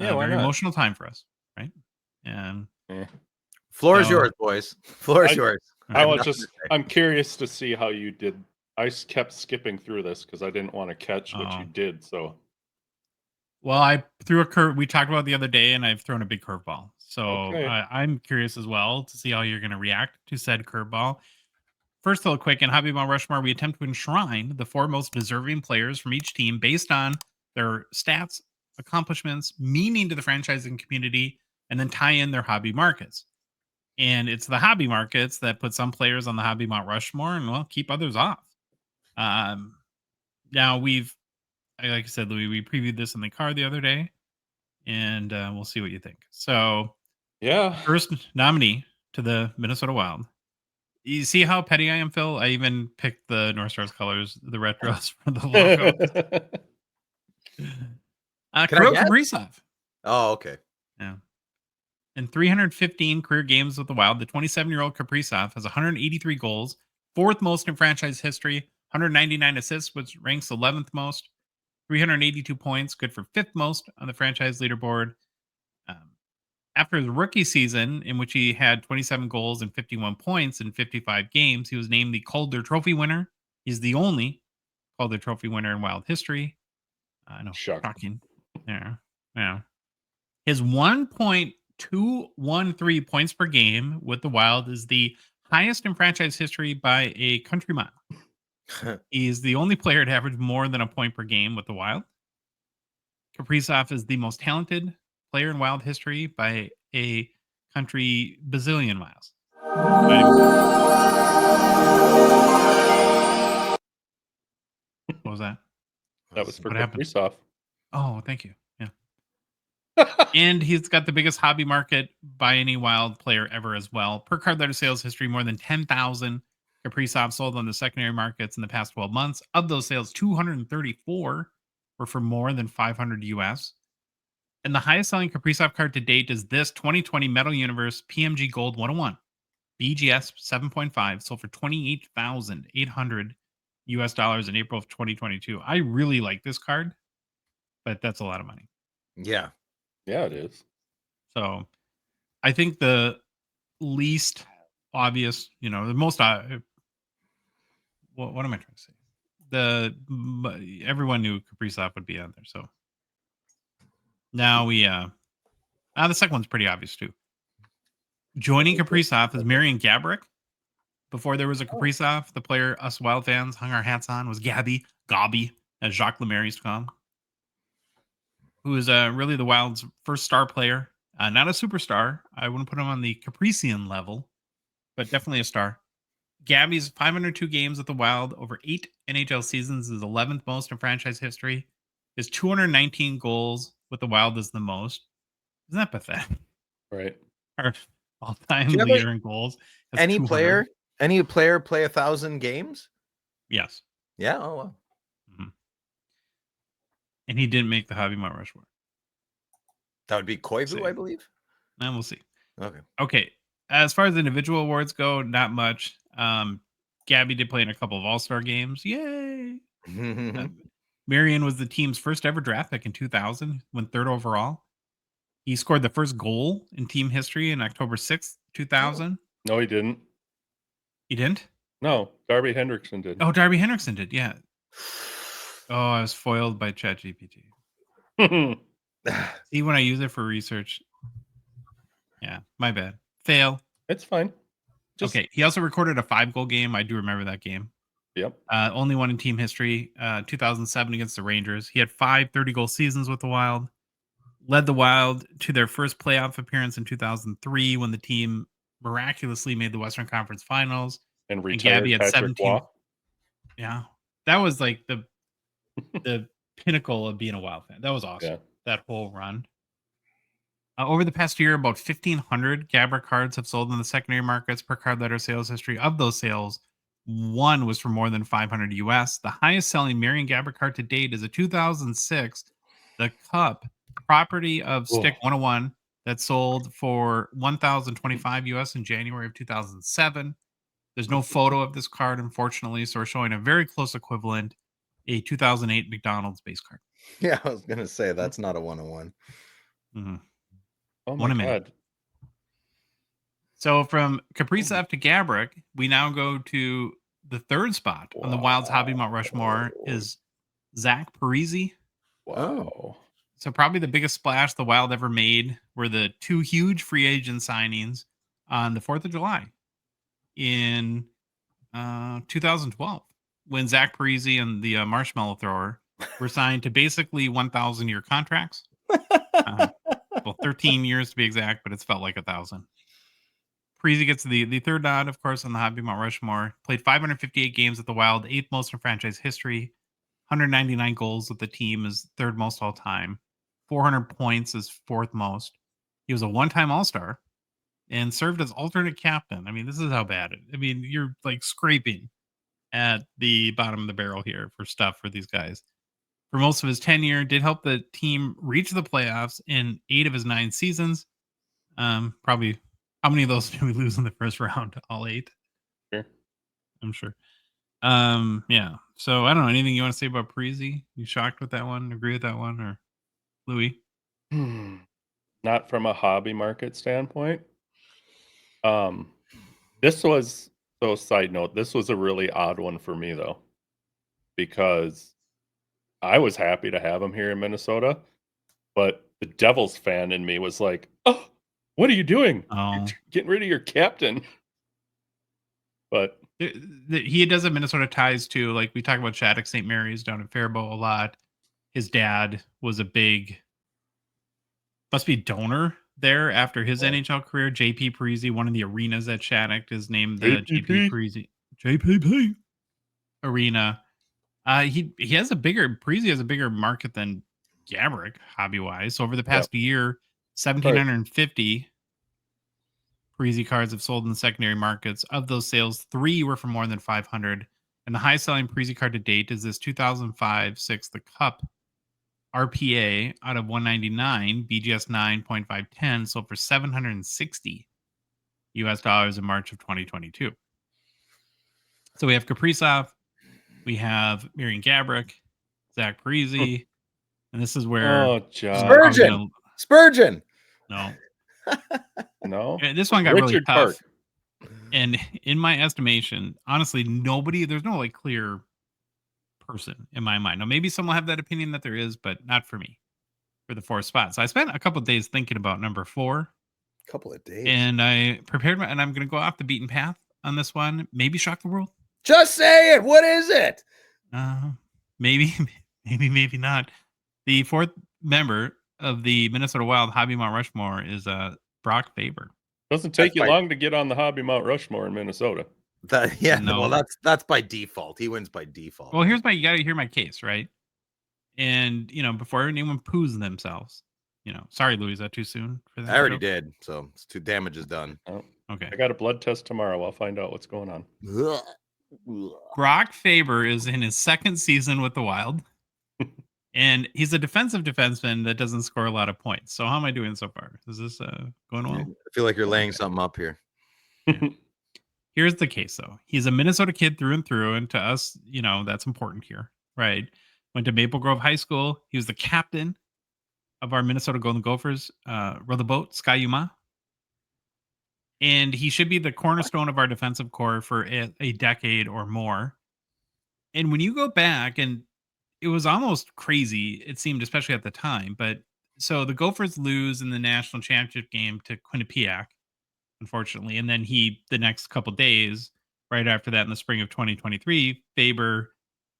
Yeah, why very not? emotional time for us, right? And Floor is So- yours, boys. Floor is yours. I have was nothing just to say. I'm curious to see how you did. I kept skipping through this because I didn't want to catch what you Oh. did. So well, I threw a curve. We talked about it the other day, and I've thrown a big curveball. So Okay. I'm curious as well to see how you're going to react to said curveball. First, real quick, in Hobby Mount Rushmore, we attempt to enshrine the 4 most deserving players from each team based on their stats, accomplishments, meaning to the franchising community, and then tie in their hobby markets. And it's the hobby markets that put some players on the Hobby Mount Rushmore and, well, keep others off. Now, like I said, Louis, we previewed this in the car the other day, and we'll see what you think. So, yeah, first nominee to the Minnesota Wild. You see how petty I am, Phil? I even picked the North Stars colors, the retros for the logo. Can I Kirill guess? Kaprizov. Oh, okay. Yeah. In 315 career games with the Wild, the 27-year-old Kaprizov has 183 goals, 4th most in franchise history, 199 assists, which ranks 11th most, 382 points, good for 5th most on the franchise leaderboard. After his rookie season, in which he had 27 goals and 51 points in 55 games, he was named the Calder Trophy winner. He's the only Calder Trophy winner in Wild history. I know, shocking. Yeah. His 1.213 points per game with the Wild is the highest in franchise history by a country mile. He's the only player to average more than a point per game with the Wild. Kaprizov is the most talented player in Wild history by a country bazillion miles. What was that? that was for What happened? Kaprizov. Oh, thank you. Yeah. And he's got the biggest hobby market by any Wild player ever as well. Per card letter sales history, more than 10,000 Kaprizov sold on the secondary markets in the past 12 months. Of those sales, 234 were for more than 500 US. And the highest selling Kaprizov card to date is this 2020 Metal Universe PMG Gold 101. BGS 7.5 sold for $28,800 US dollars in April of 2022. I really like this card, but that's a lot of money. Yeah. Yeah, it is. So I think the least obvious, the most, what am I trying to say? Everyone knew Kaprizov would be on there. So now the second one's pretty obvious too. Joining Kaprizov is Marian Gaborik. Before there was a Kaprizov, the player us Wild fans hung our hats on was Gobby, as Jacques Lemaire used to call him, who is really the Wild's first star player. Not a superstar. I wouldn't put him on the Caprician level, but definitely a star. Gabby's 502 games with the Wild over 8 NHL seasons is 11th most in franchise history. His 219 goals with the Wild is the most. Isn't that pathetic? Right. Our all-time Do you have leader in goals. has Any 200. player play 1,000 games? Yes. Yeah. Oh, wow. And he didn't make the Hobby Mount Rushmore. That would be Koivu, Same. I believe. And we'll see. Okay. Okay. As far as individual awards go, not much. Gabby did play in a couple of All-Star games. Yay! Marion was the team's first ever draft pick in 2000, went third overall. He scored the first goal in team history in October 6th, 2000. No, he didn't. He didn't? No, Darby Hendrickson did. Oh, Darby Hendrickson did. Yeah. Oh, I was foiled by ChatGPT. See, when I use it for research. Yeah, my bad. Fail. It's fine. Okay. He also recorded a 5-goal game. I do remember that game. Yep. Only one in team history. 2007 against the Rangers. He had 5 30-goal seasons with the Wild. Led the Wild to their first playoff appearance in 2003 when the team miraculously made the Western Conference Finals. And retired Gabby had Patrick 17. Waugh. Yeah. That was like the pinnacle of being a Wild fan. That was awesome. Yeah. That whole run. Over the past year, about 1,500 Gabrick cards have sold in the secondary markets per card letter sales history. Of those sales, one was for more than 500 US. The highest selling Marion Gabrick card to date is a 2006, the Cup, property of Stick 101, that sold for 1,025 US in January of 2007. There's no photo of this card, unfortunately, so we're showing a very close equivalent, a 2008 McDonald's base card. Yeah, I was going to say that's not a 101. Mm-hmm. Oh One my a minute. God. So from Kaprizov to Gabrick, we now go to the third spot on the Wild's Hobby Mount Rushmore is Zach Parise. Wow. So probably the biggest splash the Wild ever made were the 2 huge free agent signings on the 4th of July in 2012 when Zach Parise and the Marshmallow Thrower were signed to basically 1,000-year contracts. Well, 13 years to be exact, but it's felt like 1,000. Parise gets the third nod, of course, on the Hobby Mount Rushmore. Played 558 games at the Wild, 8th most in franchise history. 199 goals with the team is 3rd most all time. 400 points is 4th most. He was a one-time All-Star and served as alternate captain. I mean, this is how bad it. I mean, you're like scraping at the bottom of the barrel here for stuff for these guys. For most of his tenure, did help the team reach the playoffs in 8 of his 9 seasons. Probably, how many of those did we lose in the first round? All 8? Sure. I'm sure. Yeah. So I don't know. Anything you want to say about Parise? You shocked with that one? Agree with that one? Or Louis? Not from a hobby market standpoint. This was, so side note, this was a really odd one for me though, because I was happy to have him here in Minnesota, but the Devils fan in me was like, "Oh, what are you doing? Oh. You're getting rid of your captain." But he does have Minnesota ties too. Like we talk about Shattuck St. Mary's down in Faribault a lot. His dad was a big, must be donor there after his NHL career. JP Parise, one of the arenas at Shattuck is named the JP Parise JPP Arena. He has a bigger, Parise has a bigger market than Gabrick hobby wise. So over the past year, 1,750 Parise cards have sold in the secondary markets. Of those sales, 3 were for more than 500. And the highest selling Parise card to date is this 2005-6, the Cup RPA out of 199, BGS 9.510, sold for $760 US in March of 2022. So we have Kaprizov, we have Marion Gabrick, Zach Parise, and this is where Spurgeon. No. No. This one got really Richard tough. Park. And in my estimation, honestly, there's no like clear person in my mind. Now, maybe some will have that opinion that there is, but not for me for the 4th spot. So I spent a couple of days thinking about number 4. Couple of days. And I prepared and I'm going to go off the beaten path on this one. Maybe shock the world. Just say it. What is it? Maybe not. The 4th member of the Minnesota Wild Hobby Mount Rushmore is Brock Faber. Doesn't take you long to get on the Hobby Mount Rushmore in Minnesota. Well, that's by default. He wins by default. Well, you got to hear my case, right? And before anyone poos themselves, sorry, Louis, is that too soon for that? I already did, so it's too damage is done. Oh, okay. I got a blood test tomorrow. I'll find out what's going on. Brock Faber is in his 2nd season with the Wild. And he's a defensive defenseman that doesn't score a lot of points. So how am I doing so far? Is this going well? I feel like you're laying something up here. Here's the case, though. He's a Minnesota kid through and through, and to us, that's important here, right? Went to Maple Grove High School. He was the captain of our Minnesota Golden Gophers. Row the boat, Skyuma. And he should be the cornerstone of our defensive core for a decade or more. And when you go back, and it was almost crazy, it seemed, especially at the time. But so the Gophers lose in the national championship game to Quinnipiac, unfortunately. And then the next couple days, right after that, in the spring of 2023, Faber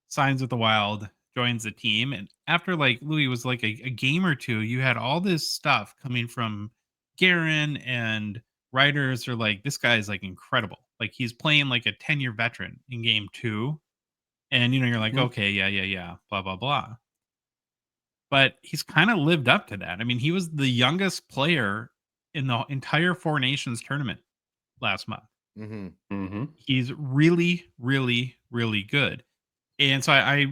signs with the Wild, joins the team. And after, like, Louis was like a game or two, you had all this stuff coming from Guerin, and writers are like, this guy is like incredible. Like, he's playing like a 10-year veteran in game 2. And, you're like, okay, yeah, blah, blah, blah. But he's kind of lived up to that. I mean, he was the youngest player in the entire Four Nations tournament last month. He's really, really, really good. And so I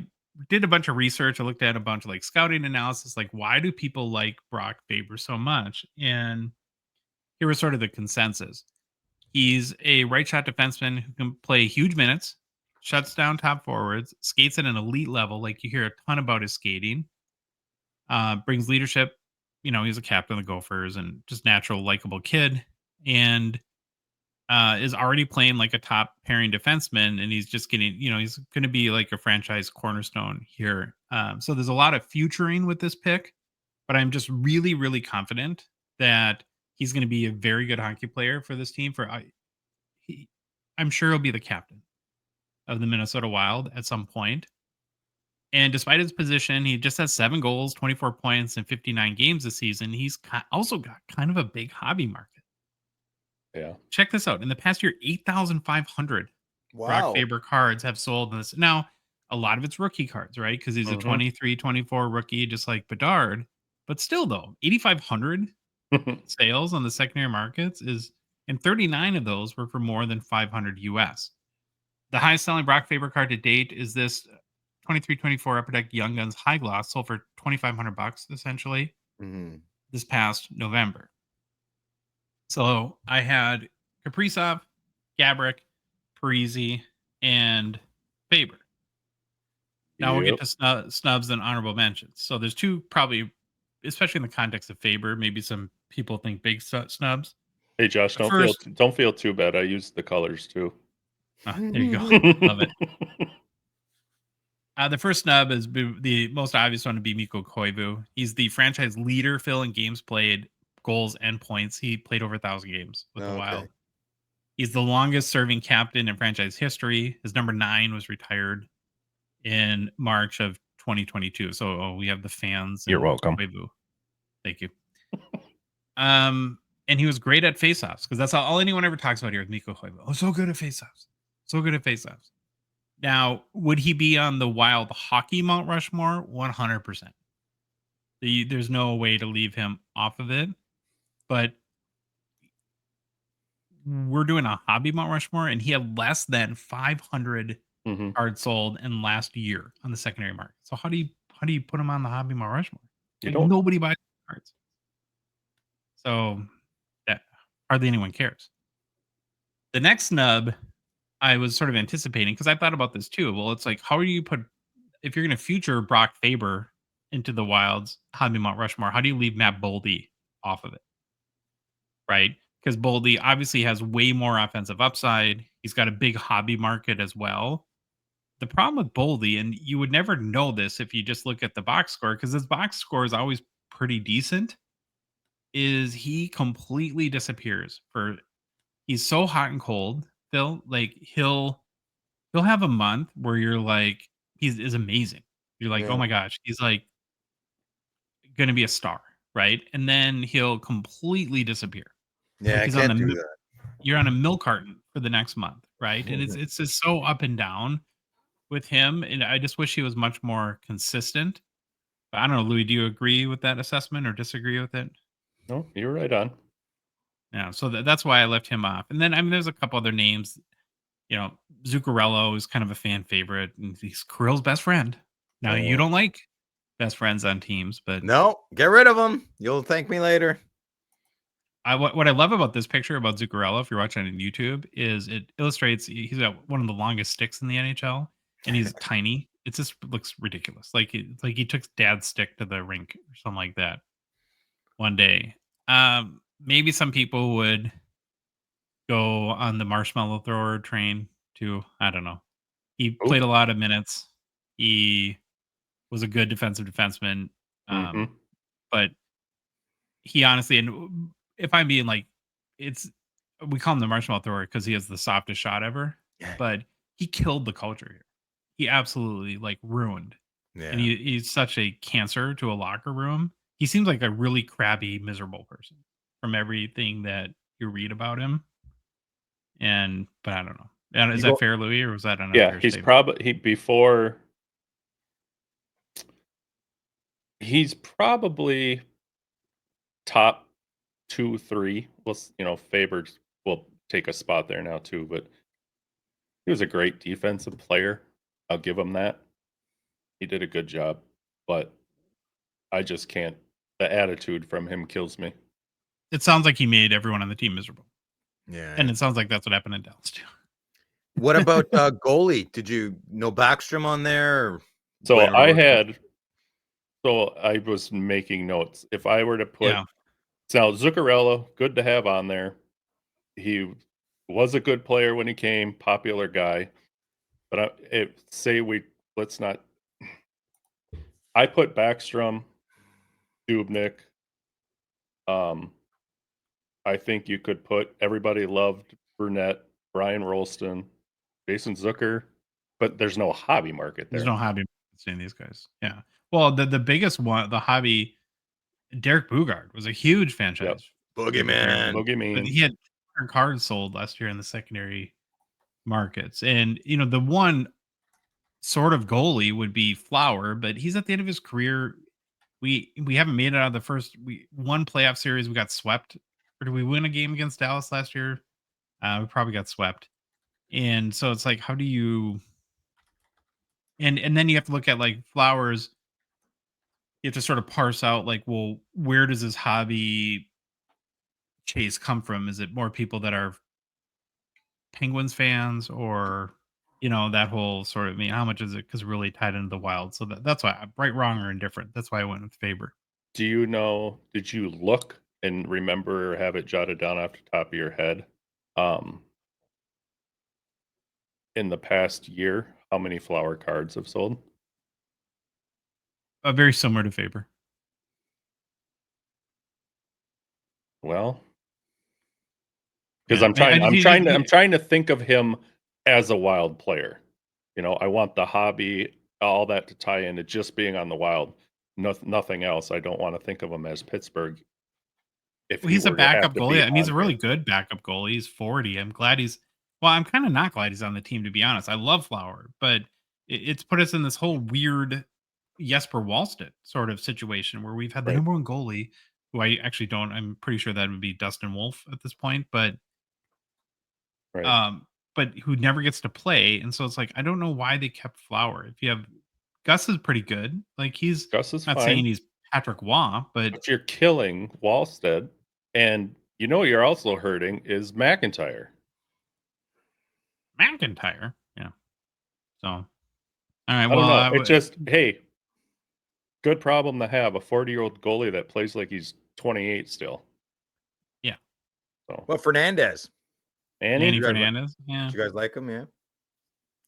did a bunch of research. I looked at a bunch of like scouting analysis, like, why do people like Brock Faber so much? And here was sort of the consensus. He's a right shot defenseman who can play huge minutes, shuts down top forwards, skates at an elite level. Like, you hear a ton about his skating. Brings leadership. He's a captain of the Gophers and just natural, likable kid. And is already playing like a top pairing defenseman. And he's just getting, he's going to be like a franchise cornerstone here. So there's a lot of futuring with this pick. But I'm just really, really confident that he's going to be a very good hockey player for this team. I'm sure he'll be the captain of the Minnesota Wild at some point. And despite his position, he just has 7 goals, 24 points in 59 games this season. He's also got kind of a big hobby market. Yeah. Check this out. In the past year, 8,500 Brock Faber cards have sold in this. Now, a lot of it's rookie cards, right? Because he's a 23, 24 rookie, just like Bedard. But still, though, 8,500 sales on the secondary markets and 39 of those were for more than 500 US. The highest selling Brock Faber card to date is this 23-24 Upper Deck Young Guns High Gloss, sold for $2,500 essentially this past November. So I had Kaprizov, Gaborik, Parise, and Faber. Now we'll get to snubs and honorable mentions. So there's 2 probably, especially in the context of Faber, maybe some people think big snubs. Hey Josh, don't feel too bad. I used the colors too. There you go. Love it. The first snub is the most obvious one to be Mikko Koivu. He's the franchise leader, Phil, in games played, goals, and points. He played over 1,000 games with the Wild. He's the longest serving captain in franchise history. His number 9 was retired in March of 2022. So we have the fans. You're welcome. Koivu. Thank you. And he was great at faceoffs, because that's all anyone ever talks about here with Mikko Koivu. Oh, so good at faceoffs. So good at faceoffs. Now, would he be on the Wild hockey Mount Rushmore? 100%. There's no way to leave him off of it. But we're doing a hobby Mount Rushmore, and he had less than 500 cards sold in last year on the secondary market. So how do you put him on the hobby Mount Rushmore? Nobody buys cards. So that hardly anyone cares. The next snub I was sort of anticipating, because I thought about this too. Well, it's like, how do you if you're going to future Brock Faber into the Wild's hobby Mount Rushmore, how do you leave Matt Boldy off of it? Right? Because Boldy obviously has way more offensive upside. He's got a big hobby market as well. The problem with Boldy, and you would never know this if you just look at the box score, because his box score is always pretty decent, is he completely disappears. He's so hot and cold, Phil. Like, he'll have a month where you're like, is amazing. You're like, oh my gosh, he's like going to be a star, right? And then he'll completely disappear. Yeah, like, I can't do that. You're on a milk carton for the next month, right? And it's just so up and down with him, and I just wish he was much more consistent. But I don't know, Louis, do you agree with that assessment or disagree with it? No, you're right on. Yeah, so that's why I left him off. And then, I mean, there's a couple other names. Zuccarello is kind of a fan favorite, and he's Kirill's best friend. Now, you don't like best friends on teams. But No, get rid of him. You'll thank me later. what I love about this picture about Zuccarello, if you're watching on YouTube, is it illustrates he's got one of the longest sticks in the NHL, and he's tiny. It just looks ridiculous. Like he took dad's stick to the rink or something like that one day. Maybe some people would go on the marshmallow thrower train too. I don't know. He played a lot of minutes. He was a good defensive defenseman. Mhm. But he honestly, and if I'm being like, we call him the marshmallow thrower because he has the softest shot ever, but he killed the culture here. He absolutely like ruined. Yeah. And he's such a cancer to a locker room. He seems like a really crabby, miserable person from everything that you read about him. But I don't know. And is that fair, Louis, or was that an Yeah, unfair he's statement? he's probably top 2, 3. Well, Faber will take a spot there now too, but he was a great defensive player. I'll give him that. He did a good job, but I just can't. The attitude from him kills me. It sounds like he made everyone on the team miserable. Yeah. And it sounds like that's what happened in Dallas too. What about goalie? Did you know Backstrom on there? Or So Blair I was making notes. If I were to put Yeah. now Zuccarello, good to have on there. He was a good player when he came, popular guy. But let's not. I put Backstrom, Dubnyk. I think you could put everybody loved Brunette, Brian Rolston, Jason Zucker, but there's no hobby market there. There's no hobby seeing these guys. Yeah. Well, the biggest one, the hobby, Derek Bugard was a huge franchise. Boogeyman. Boogeyman. But he had cards sold last year in the secondary markets. And, the one sort of goalie would be Flower, but he's at the end of his career. We haven't made it out of the first one playoff series. We got swept. Or did we win a game against Dallas last year? We probably got swept. And so it's like, how do you and then you have to look at like Flowers. You have to sort of parse out like, well, where does his hobby chase come from? Is it more people that are Penguins fans, or that whole sort of, how much is it because really tied into the Wild? So that's why, right, wrong, or indifferent. That's why I went with Faber. Did you look and remember or have it jotted down off the top of your head? In the past year, how many Flower cards have sold? Very similar to Faber. Well, because Yeah. I'm trying to think of him as a Wild player. I want the hobby, all that to tie into just being on the Wild. Nothing else. I don't want to think of him as Pittsburgh. If Well, he's a were to have backup to goalie. be I mean, he's a on really here. good backup goalie. He's 40. I'm glad I'm kind of not glad he's on the team, to be honest. I love Flower, but it's put us in this whole weird Jesper Wallstedt sort of situation where we've had the Right. number one goalie, who I actually don't. I'm pretty sure that would be Dustin Wolf at this point, but Right. but who never gets to play. And so it's like, I don't know why they kept Flower. If you have Gus is pretty good. Like, he's Gus is not fine, saying he's Patrick Waugh, but you're killing Wallstead, and you're also hurting is McIntyre. McIntyre. Yeah. So, all right. I Well, don't know. Hey, good problem to have, a 40-year-old goalie that plays like he's 28 still. Yeah. So, Well, Fernandez. Manny Annie, Fernandez. Yeah. Do you guys like him? Yeah.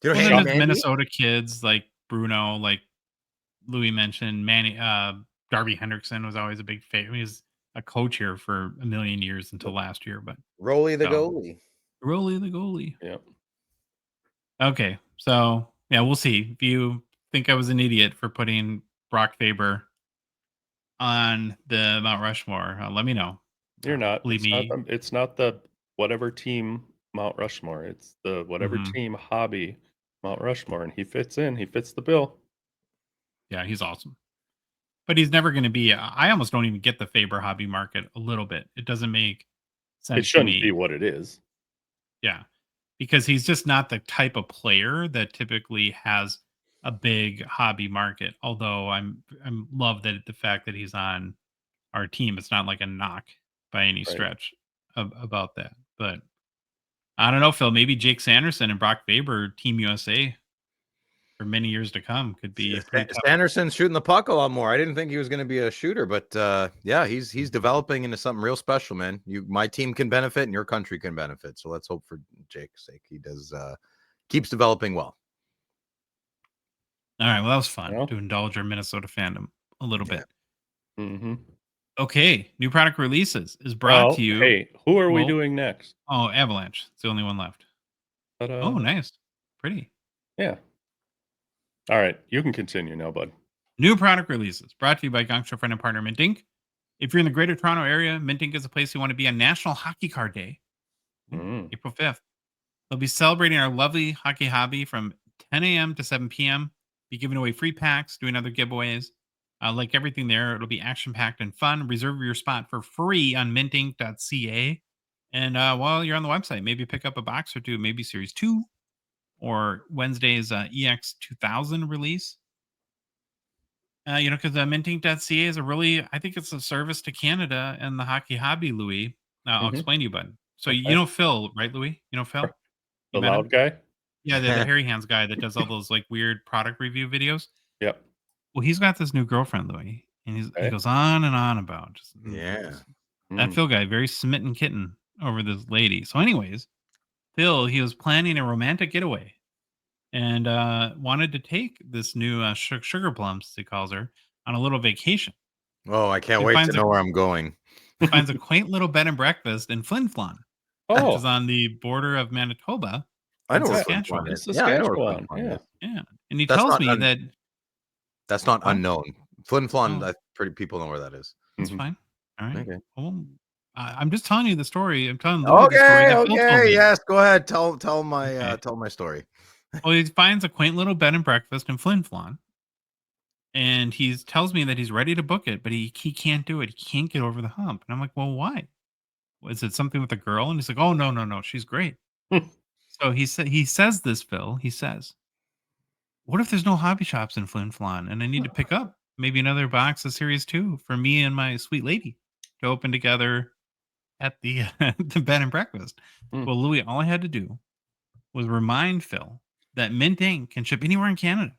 Do you know Well, Handy then there's Mandy? Minnesota kids like Bruno, like Louis mentioned. Manny, Darby Hendrickson was always a big favorite. He was a coach here for a million years until last year, but Rolly the No. goalie. Rolly the goalie. yeah. Okay, so yeah, we'll see. If you think I was an idiot for putting Brock Faber on the Mount Rushmore, let me know. You're not. Believe me. It's not the whatever team Mount Rushmore. It's the whatever Mhm. team hobby Mount Rushmore, and he fits in. He fits the bill. Yeah, he's awesome. But he's never going to be. I almost don't even get the Faber hobby market a little bit. It doesn't make sense It shouldn't to me. be what it is. Yeah, because he's just not the type of player that typically has a big hobby market. Although I'm love that the fact that he's on our team. It's not like a knock by any Right. stretch about that. But I don't know, Phil. Maybe Jake Sanderson and Brock Faber, Team USA, for many years to come could be pretty tough. Sanderson's shooting the puck a lot more. I didn't think he was going to be a shooter, but yeah, he's developing into something real special, man. My team can benefit and your country can benefit. So let's hope for Jake's sake he does keeps developing well. All right, well, that was fun Well. to indulge our Minnesota fandom a little bit. Mm-hmm. Okay, new product releases is brought to you. Hey, who are we Well- doing next? Oh, Avalanche. It's the only one left. Ta-da. Oh, nice. Pretty. Yeah. All right, you can continue now, bud. New product releases brought to you by Gongshow friend and partner Mint Inc. If you're in the greater Toronto area, Mint Inc. is a place you want to be on National Hockey Card Day, April 5th. They'll be celebrating our lovely hockey hobby from 10 a.m. to 7 p.m. Be giving away free packs, doing other giveaways. Like everything there, it'll be action-packed and fun. Reserve your spot for free on mintinc.ca. And while you're on the website, maybe pick up a box or two, maybe Series 2 or Wednesday's EX-2000 release. Because mintinc.ca is I think it's a service to Canada and the hockey hobby, Louis. I'll explain to you, bud. So you know Phil, right, Louis? You know Phil? The You met him? loud guy? Yeah, the hairy hands guy that does all those like weird product review videos. Yep. Well, he's got this new girlfriend, Louis, and he Okay. goes on and on about just Yeah. that Phil guy, very smitten kitten over this lady. So, anyways, Phil, he was planning a romantic getaway and wanted to take this new sugar plums, as he calls her, on a little vacation. Oh, I can't He wait finds to know where I'm going. He finds a quaint little bed and breakfast in Flin Flon, which Oh, is on the border of Manitoba. I know where Saskatchewan. Flin Flon it's is. Yeah, I know where Flin Saskatchewan. Flon Yeah. is. Yeah, and he That's tells not me that That's not What? unknown. Flin Flon, Oh. pretty people know where that is. that's Mhm. fine. All right. Okay. Well, I'm just telling you the story. I'm telling Louis the story Okay, that Phil told okay, me. yes, go ahead. Tell my Okay. tell my story. Well, he finds a quaint little bed and breakfast in Flin Flon, and he tells me that he's ready to book it, but he can't do it. He can't get over the hump. And I'm like, well, why? Was it something with the girl? And he's like, oh no, she's great. So he says this, Phil. He says, what if there's no hobby shops in Flin Flon, and I need to pick up maybe another box of Series 2 for me and my sweet lady to open together at the the bed and breakfast? Mm. Well, Louis, all I had to do was remind Phil that Mint Inc. can ship anywhere in Canada.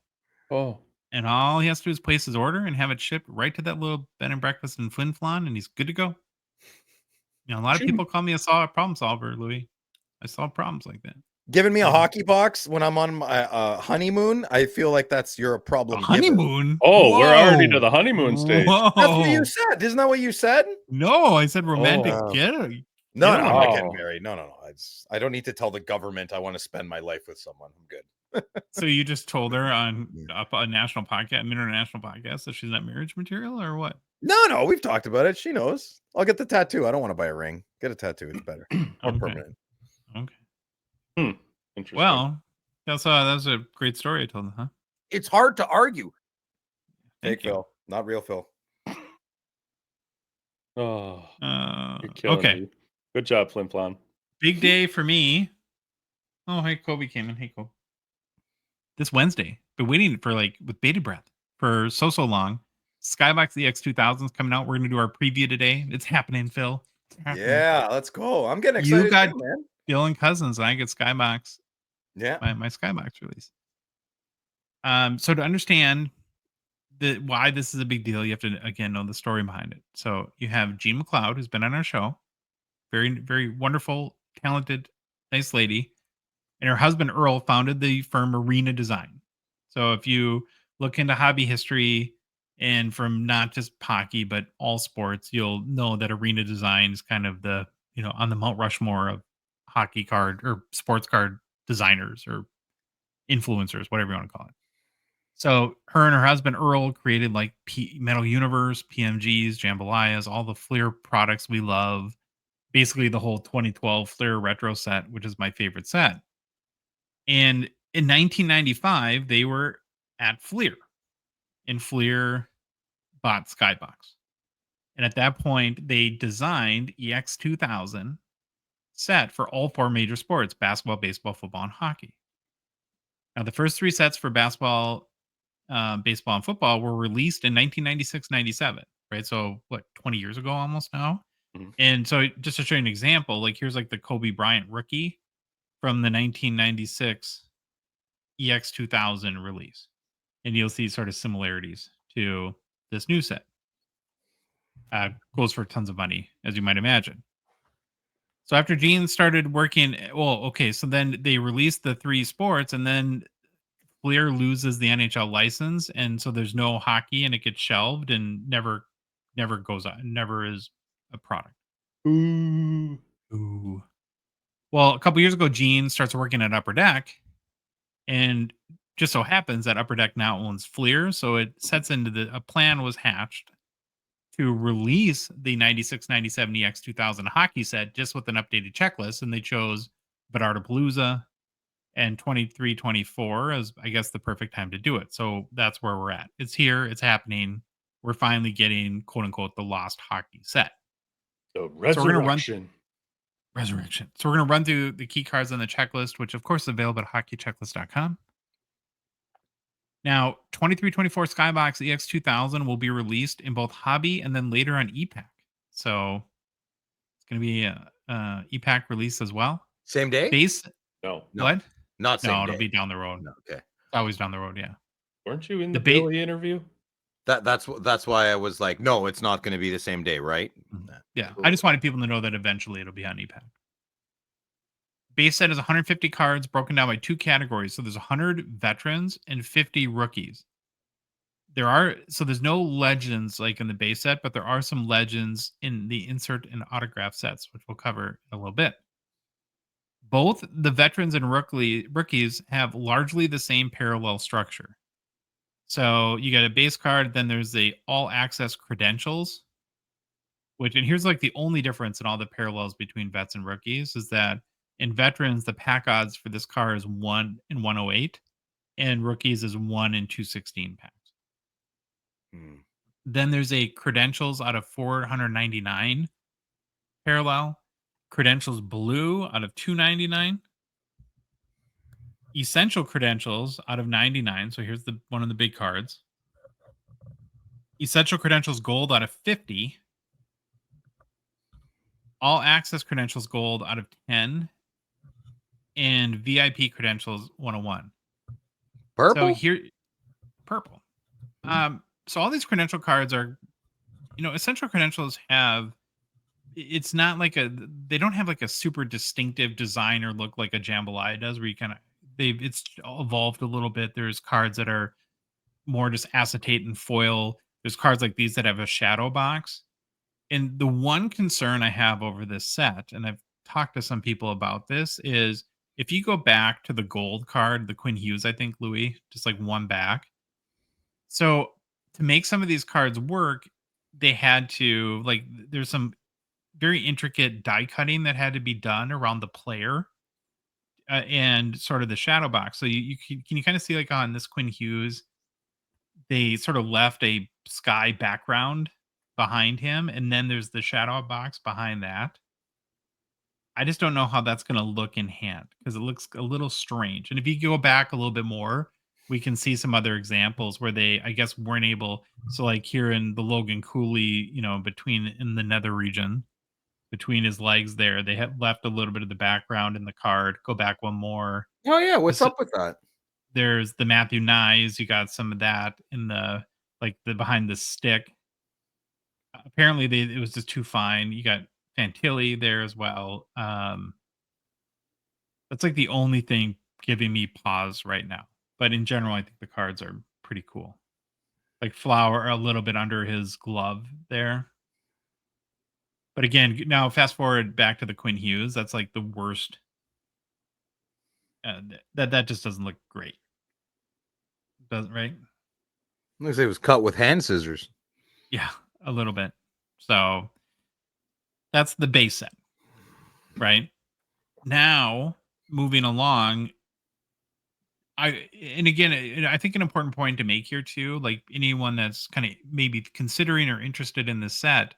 Oh, And all he has to do is place his order and have it shipped right to that little bed and breakfast in Flin Flon, and he's good to go. A lot of Shoot. people call me a problem solver, Louis. I solve problems like that. Giving me a Yeah. hockey box when I'm on my honeymoon, I feel like you're a problem. giver. Honeymoon? oh, we're already to Whoa. the honeymoon stage. Whoa. That's what you said. Isn't that what you said? No, I said romantic Oh. getaway. No, Yeah. I'm not Oh. getting married. No. I don't need to tell the government I want to spend my life with someone. I'm good. So you just told her on a national podcast, an international podcast, that she's not marriage material, or what? No, we've talked about it. She knows. I'll get the tattoo. I don't want to buy a ring. Get a tattoo. It's better. More Okay. permanent. Okay. Interesting. Well, that was a great story I told them, huh? It's hard to argue. Thank Fake you. Phil, not real Phil. Oh, you're killing Okay. me. Good job, Flin Flon. Big day for me. Oh, hey, Kobe came in. Hey, Kobe. This Wednesday. Been waiting for with bated breath for so long. Skybox EX-2000 is coming out. We're going to do our preview today. It's happening, Phil. It's happening. Yeah, let's go. I'm getting You excited, got- too, man. Phil and Cousins, and I get Skybox. Yeah. My Skybox release. So to understand why this is a big deal, you have to again know the story behind it. So you have Jean McLeod, who's been on our show, very very wonderful, talented, nice lady, and her husband Earl founded the firm Arena Design. So if you look into hobby history and from not just hockey but all sports, you'll know that Arena Design is kind of the on the Mount Rushmore of hockey card or sports card designers or influencers, whatever you want to call it. So her and her husband Earl created Metal Universe, PMGs, Jambalayas, all the Fleer products we love. Basically the whole 2012 Fleer retro set, which is my favorite set. And in 1995, they were at Fleer, and Fleer bought Skybox. And at that point, they designed EX-2000 set for all four major sports: basketball, baseball, football, and hockey. Now, the first three sets for basketball baseball and football were released in 1996-97, right? So what, 20 years ago almost now? Mhm. And so just to show you an example, like here's like the Kobe Bryant rookie from the 1996 EX-2000 release. And you'll see sort of similarities to this new set. Goes for tons of money, as you might imagine. So after Gene started working, well, okay, so then they released the 3 sports, and then Fleer loses the NHL license, and so there's no hockey, and it gets shelved and never goes on, never is a product. Ooh. Ooh. Well, a couple years ago, Gene starts working at Upper Deck, and just so happens that Upper Deck now owns Fleer, so it sets into a plan was hatched to release the 96-97 EX-2000 hockey set just with an updated checklist, and they chose Bedardapalooza and 23-24 as, I guess, the perfect time to do it. So that's where we're at. It's here. It's happening. We're finally getting, quote unquote, the lost hockey set. The So we're going to run resurrection. So we're going to run through the key cards on the checklist, which of course is available at hockeychecklist.com. Now, 23-24 Skybox EX-2000 will be released in both hobby and then later on EPAC. So it's going to be a EPAC release as well. Same day? Base. No. What? Not same No, day. it'll be down the road. No, okay. Always down the road, yeah. Weren't you in the The bait- Billy interview? That's why I was like, no, it's not going to be the same day, right? Yeah, I just wanted people to know that eventually it'll be on EPAC. Base set is 150 cards broken down by 2 categories. So there's 100 veterans and 50 rookies. There's no legends like in the base set, but there are some legends in the insert and autograph sets, which we'll cover in a little bit. Both the veterans and rookies have largely the same parallel structure. So you got a base card, then there's the all access credentials, and here's like the only difference in all the parallels between vets and rookies is that in veterans, the pack odds for this card is 1 in 108, and rookies is 1 in 216 packs. Then there's a credentials out of 499 parallel, credentials blue out of 299, essential credentials out of 99. So here's one of the big cards. Essential credentials gold out of 50. All access credentials gold out of 10. And VIP credentials 101. Purple? So here, purple. So all these credential cards are, essential credentials it's not like they don't have like a super distinctive design or look like a jambalaya does, where you it's evolved a little bit. There's cards that are more just acetate and foil. There's cards like these that have a shadow box. And the one concern I have over this set, and I've talked to some people about this, is if you go back to the gold card, the Quinn Hughes, I think, Louis, just like one back. So to make some of these cards work, they had to, there's some very intricate die cutting that had to be done around the player and sort of the shadow box. So can you kind of see like on this Quinn Hughes, they sort of left a sky background behind him, and then there's the shadow box behind that. I just don't know how that's going to look in hand because it looks a little strange. And if you go back a little bit more, we can see some other examples where they, I guess, weren't able. So like here in the Logan Cooley, in the nether region, between his legs there, they had left a little bit of the background in the card. Go back one more. Oh yeah, what's up with that? There's the Matthew Nyes. You got some of that in the behind the stick. Apparently it was just too fine. You got Fantilli there as well. That's like the only thing giving me pause right now. But in general, I think the cards are pretty cool. Like Flower a little bit under his glove there. But again, now fast forward back to the Quinn Hughes. That's like the worst. That just doesn't look great. Doesn't, right? Looks like it was cut with hand scissors. Yeah, a little bit. So that's the base set, right? Now, moving along, I think an important point to make here too, like anyone that's kind of maybe considering or interested in this set,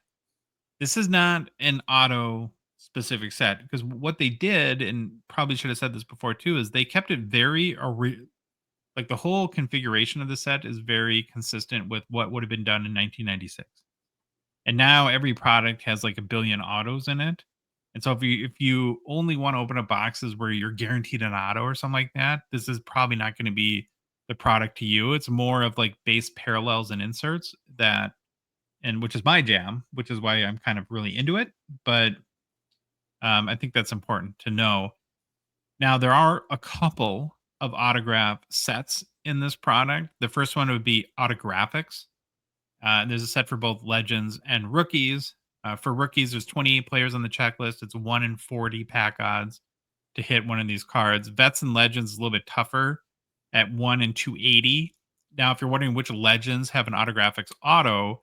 this is not an auto specific set, because what they did, and probably should have said this before too, is they kept it very Like the whole configuration of the set is very consistent with what would have been done in 1996. And now every product has like a billion autos in it. And so if you only want to open up boxes where you're guaranteed an auto or something like that, this is probably not going to be the product to you. It's more of like base parallels and inserts that, and which is my jam, which is why I'm kind of really into it. But I think that's important to know. Now, there are a couple of autograph sets in this product. The first one would be autographics. There's a set for both legends and rookies. For rookies, there's 28 players on the checklist. It's 1 in 40 pack odds to hit one of these cards. Vets and legends is a little bit tougher at 1 in 280. Now, if you're wondering which legends have an autographics auto,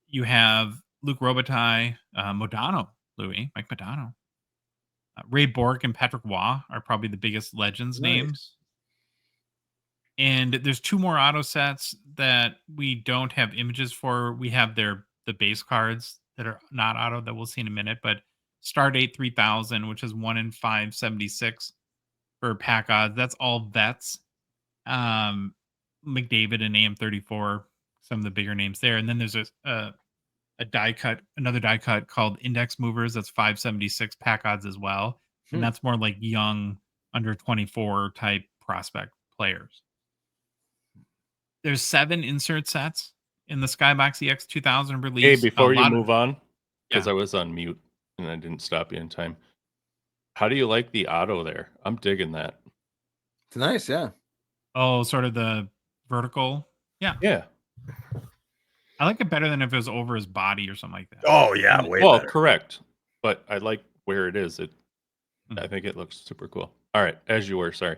you have Luke Robitaille, Modano, Mike Modano. Ray Bork and Patrick Waugh are probably the biggest legends names. And there's 2 more auto sets that we don't have images for. We have the base cards that are not auto that we'll see in a minute, but Stardate 3000, which is 1 in 576 for pack odds. That's all vets. McDavid and AM34, some of the bigger names there. And then there's a die cut, another die cut called Index Movers. That's 576 pack odds as well. And that's more like young under 24 type prospect players. There's 7 insert sets in the Skybox EX-2000 release. Hey, before you move on, because I was on mute and I didn't stop you in time. How do you like the auto there? I'm digging that. It's nice, yeah. Oh, sort of the vertical. Yeah. Yeah. I like it better than if it was over his body or something like that. Oh, yeah. Way well, better. Correct. But I like where it is. I think it looks super cool. All right. As you were. Sorry.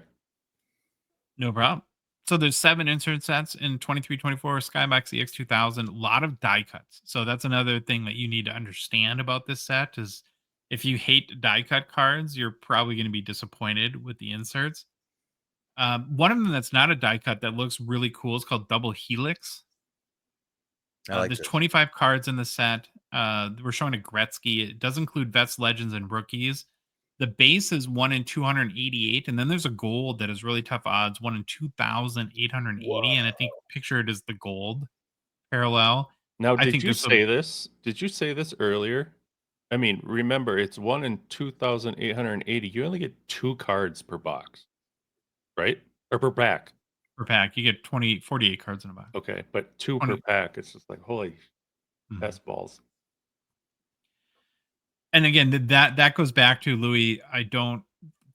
No problem. So there's 7 insert sets in 2324 Skybox EX-2000. A lot of die cuts. So that's another thing that you need to understand about this set is if you hate die cut cards, you're probably going to be disappointed with the inserts. One of them that's not a die cut that looks really cool is called Double Helix. There's 25 cards in the set. We're showing a Gretzky. It does include vets, legends, and rookies. The base is 1 in 288, and then there's a gold that is really tough odds, 1 in 2,880, and I think pictured as the gold parallel. Now, did you say this? Did you say this earlier? I mean, remember, it's 1 in 2,880. You only get 2 cards per box, right? Or per pack. Per pack. You get 48 cards in a box. Okay, but 2 per pack. It's just like, holy best balls. And again, that goes back to Louis. I don't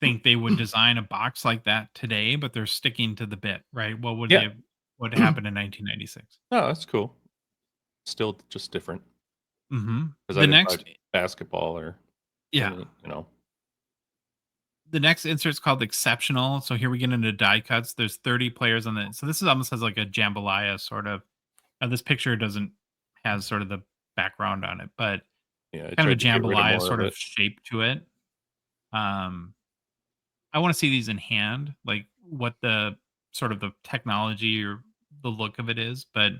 think they would design a box like that today, but they're sticking to the bit, right? What would what happened in 1996? Oh, that's cool. Still just different. The next basketball or you know. The next insert's called Exceptional. So here we get into die cuts. There's 30 players on the. So this is almost has like a jambalaya sort of. This picture doesn't has sort of the background on it, but kind of a jambalaya sort of shape to it. I want to see these in hand, like what the sort of the technology or the look of it is. But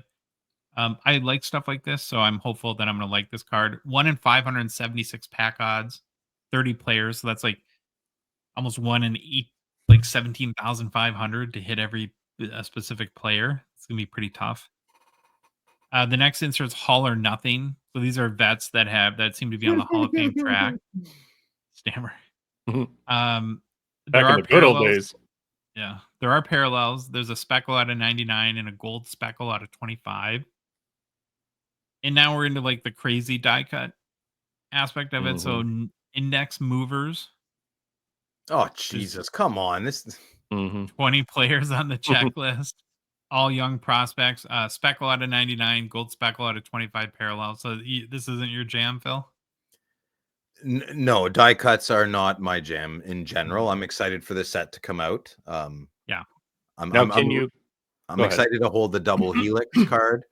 I like stuff like this, so I'm hopeful that I'm going to like this card. 1 in 576 pack odds, 30 players. So that's like almost 1 in 17,500 to hit every specific player. It's going to be pretty tough. The next insert is Hall or Nothing. So these are vets that seem to be on the Hall of Fame track. Stammer. Back in the good old days. Yeah, there are parallels. There's a speckle out of 99 and a gold speckle out of 25. And now we're into like the crazy die cut aspect of it. So Index Movers. Oh, Jesus. Come on. This 20 players on the checklist. All young prospects. Speckle out of 99, gold speckle out of 25 parallel. So this isn't your jam, Phil? No, die cuts are not my jam in general. I'm excited for this set to come out. I'm excited to hold the Double Helix card,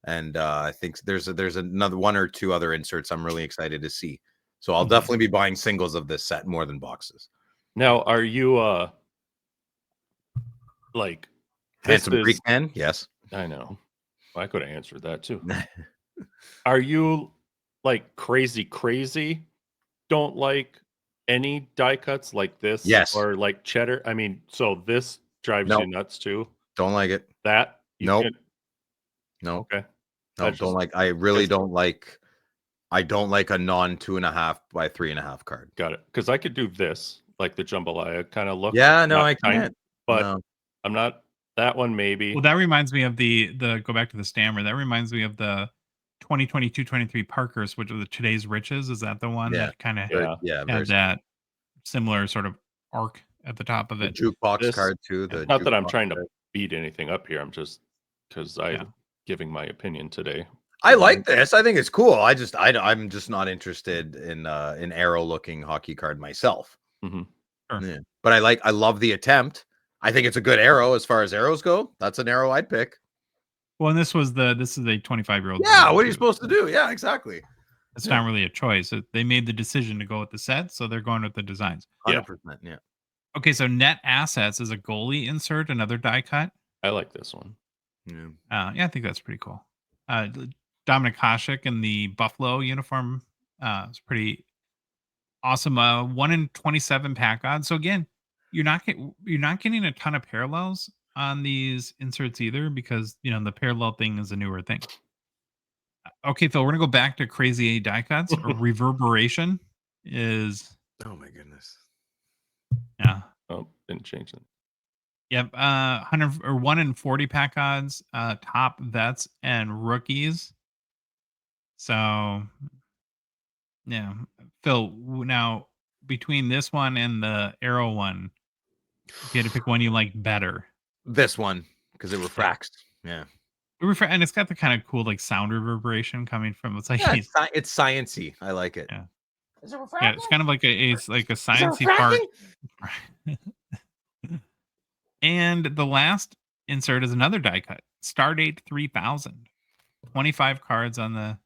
and I think there's another 1 or 2 other inserts I'm really excited to see. So I'll definitely be buying singles of this set more than boxes. Now, are you like handsome Greek man? Yes, I know. I could have answered that too. Are you like crazy? Don't like any die cuts like this? Yes. Or like cheddar? I mean, so this drives you nuts too? Don't like it. That you Nope. can- No. Okay. No, That's don't just- like. I really just- don't like. I don't like a non 2.5 by 3.5 card. Got it. Because I could do this, like the jambalaya kind of look. Yeah, no, not I tiny, can't. But No. I'm not that one. Maybe. Well, that reminds me of the go back to the stammer. That reminds me of the 2022-23 Parkers, which was the Today's Riches. Is that the one Yeah. that kind of Yeah. Yeah, very had that similar sort of arc at the top of the it? jukebox This- card too. The Not that I'm jukebox trying to card. beat anything up here. I'm just because I'm Yeah. giving my opinion today. I like this. I think it's cool. I'm just not interested in arrow looking hockey card myself. Mhm. Sure. Yeah. But I love the attempt. I think it's a good arrow as far as arrows go. That's an arrow I'd pick. Well, and this is a 25-year-old. Yeah, what are you supposed to do? Yeah, exactly. It's Yeah. not really a choice. They made the decision to go with the set, so they're going with the designs. 100%. Yeah. Okay, so net assets is a goalie insert, another die cut. I like this one. Yeah. Yeah, I think that's pretty cool. Dominic Hasek in the Buffalo uniform is pretty awesome. 1 in 27 pack odds. So again, you're not getting a ton of parallels on these inserts either, because the parallel thing is a newer thing. Okay, Phil, we're gonna go back to crazy die cuts. Reverberation is Oh my goodness. yeah. Oh, didn't change it. Yep, 100 or 1 in 40 pack odds, top vets and rookies. So, yeah, Phil. Now, between this one and the arrow one, if you had to pick one you like better, This one, because it refracts. Yeah. and it's got the kind of cool like sound reverberation coming from. It's like Yeah, it's sciencey. I like it. Yeah. Is it yeah, it's kind of like a sciencey part. And the last insert is another die cut. Stardate 3000. 25 cards on the.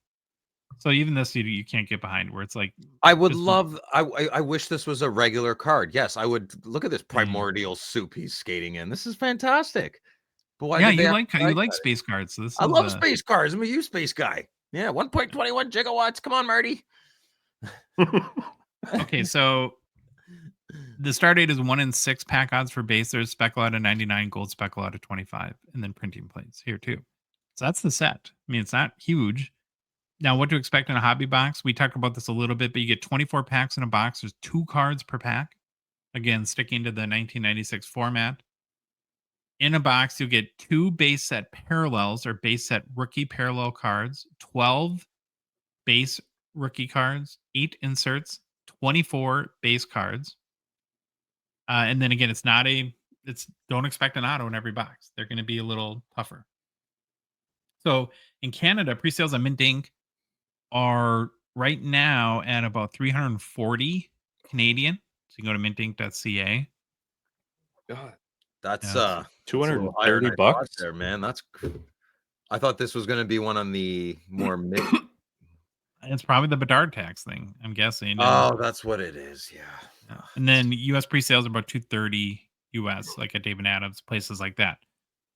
So even this you can't get behind, where it's like I would just- love. I wish this was a regular card. Yes, I would. Look at this primordial soup he's skating in. This is fantastic. But why? yeah, did they you have like to you die like cut it? space cards. So this I is love a- space cards. I'm a huge space guy. Yeah, 1.21 gigawatts. Come on, Marty. Okay, so the start date is 1 in 6 pack odds for base. There's speckle out of 99, gold speckle out of 25, and then printing plates here too. So that's the set. I mean, it's not huge. Now, what to expect in a hobby box? We talked about this a little bit, but you get 24 packs in a box. There's 2 cards per pack. Again, sticking to the 1996 format. In a box, you'll get 2 base set parallels or base set rookie parallel cards, 12 base rookie cards, 8 inserts, 24 base cards. And then again, don't expect an auto in every box. They're going to be a little tougher. So in Canada, pre-sales on Mint Ink are right now at about 340 Canadian. So you can go to mintink.ca. God, That's Yeah. it's a little higher than I thought $230. there, man. I thought this was going to be one on the more mid. It's probably the Bedard tax thing, I'm guessing. Oh, that's what it is. Yeah. And then US pre-sales are about 230 US, like at David Adams, places like that.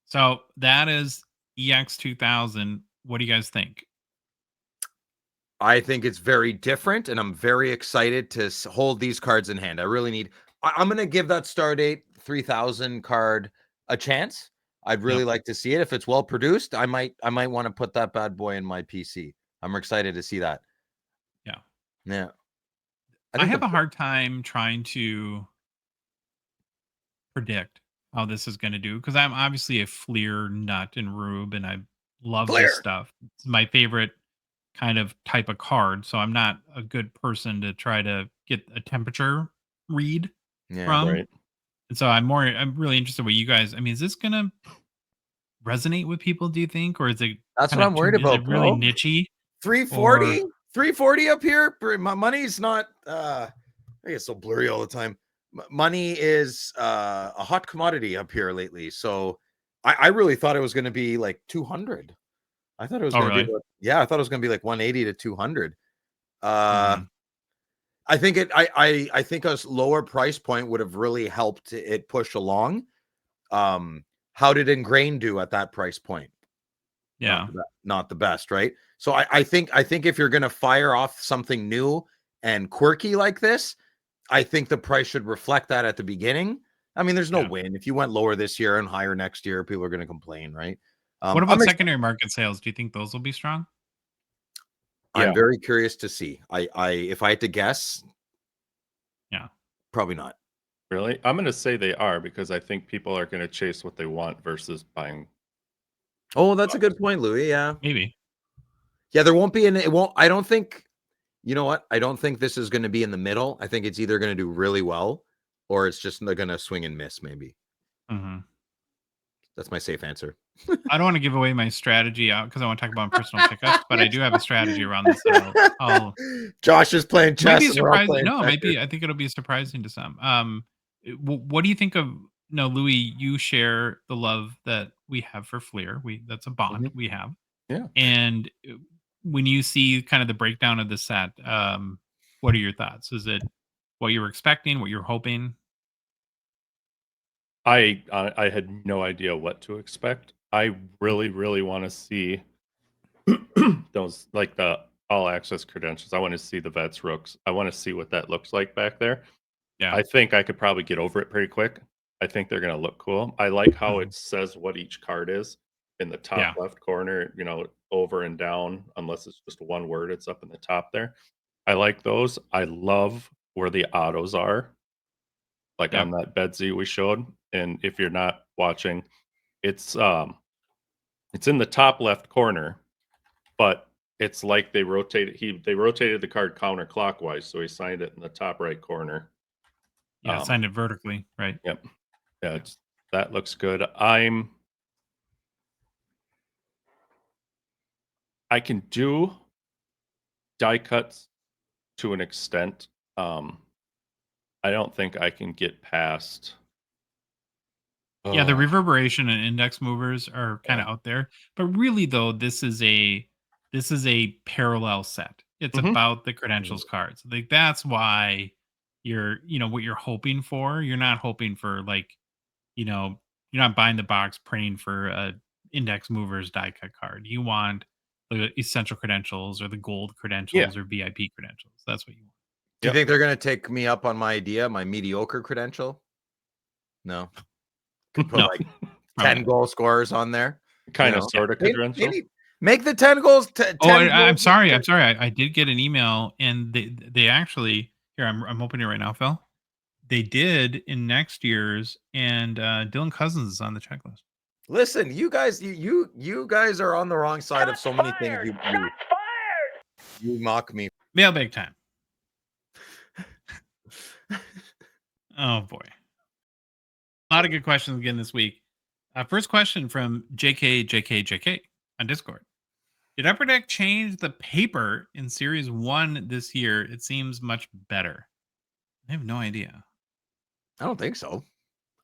So that is EX-2000. What do you guys think? I think it's very different, and I'm very excited to hold these cards in hand. I really need. I'm going to give that Stardate 3000 card a chance. I'd really like to see it. If it's well produced, I might want to put that bad boy in my PC. I'm excited to see that. Yeah. Yeah. I have a hard time trying to predict how this is going to do, because I'm obviously a Fleer nut and Rube, and I love Fleer. this stuff. It's my favorite kind of type of card, so I'm not a good person to try to get a temperature read from. right. And so I'm really interested what you guys. I mean, is this going to resonate with people, do you think, or is it? That's kind what of I'm worried is about, it really bro. nichey? 340, 340 up here. My money's not. I get so blurry all the time. Money is a hot commodity up here lately. So I really thought it was going to be like 200. I thought it was going to be. Yeah, I thought it was going to be like 180 to 200. I think I think a lower price point would have really helped it push along. How did Ingrain do at that price point? Yeah, not the best, right? So I think if you're going to fire off something new and quirky like this, I think the price should reflect that at the beginning. I mean, there's no Yeah. win. If you went lower this year and higher next year, people are going to complain, right? What about I'm, secondary market sales? Do you think those will be strong? I'm Yeah. very curious to see. If I had to guess, Yeah. probably not. Really? I'm going to say they are because I think people are going to chase what they want versus buying. Oh, that's a good point, Louis. Yeah. Maybe. Yeah, there won't be it won't, I don't think, you know what? I don't think this is going to be in the middle. I think it's either going to do really well or it's just going to swing and miss, maybe. Mm-hmm. That's my safe answer. I don't want to give away my strategy out because I want to talk about personal pickups, but I do have a strategy around this. That I'll Josh is playing it might chess. be and we're all surprising. playing No, it might checkers. be. I think it'll be surprising to some. What do you think of? No, Louis, you share the love that we have for Fleer. That's a bond we have. Yeah. And when you see kind of the breakdown of the set, what are your thoughts? Is it what you were expecting? What you're hoping? I had no idea what to expect. I really, really want to see those, like the all access credentials. I want to see the vets rooks. I want to see what that looks like back there. Yeah. I think I could probably get over it pretty quick. I think they're going to look cool. I like how Mhm. it says what each card is in the top Yeah. left corner, over and down, unless it's just one word, it's up in the top there. I like those. I love where the autos are, like Yep. on that Betsy we showed. And if you're not watching, it's in the top left corner, but it's like they rotated the card counterclockwise, so he signed it in the top right corner. Yeah. Signed it vertically, right? Yep. Yeah, that looks good. I can do die cuts to an extent. I don't think I can get past. Yeah, the reverberation and index movers are kind of out there, but really though, this is a parallel set. It's Mhm. about the credentials cards. Like that's why what you're hoping for. You're not hoping for you're not buying the box praying for a index movers die cut card. You want the essential credentials or the gold credentials or VIP credentials. That's what you want. Do you Yep. think they're going to take me up on my idea, my mediocre credential? No. Could put No. like Probably 10 not. goal scorers on there. Kind of, know? sort of credential. Maybe make the 10 goals. 10 Oh, I'm goals sorry. I'm sorry. I did get an email, and they actually here. I'm opening it right now, Phil. They did in next year's, and Dylan Cousins is on the checklist. Listen, you guys, you guys are on the wrong side of so many things. You mock me. Mailbag time. Oh boy, a lot of good questions again this week. First question from JK on Discord. Did Upper Deck change the paper in Series 1 this year? It seems much better. I have no idea. I don't think so.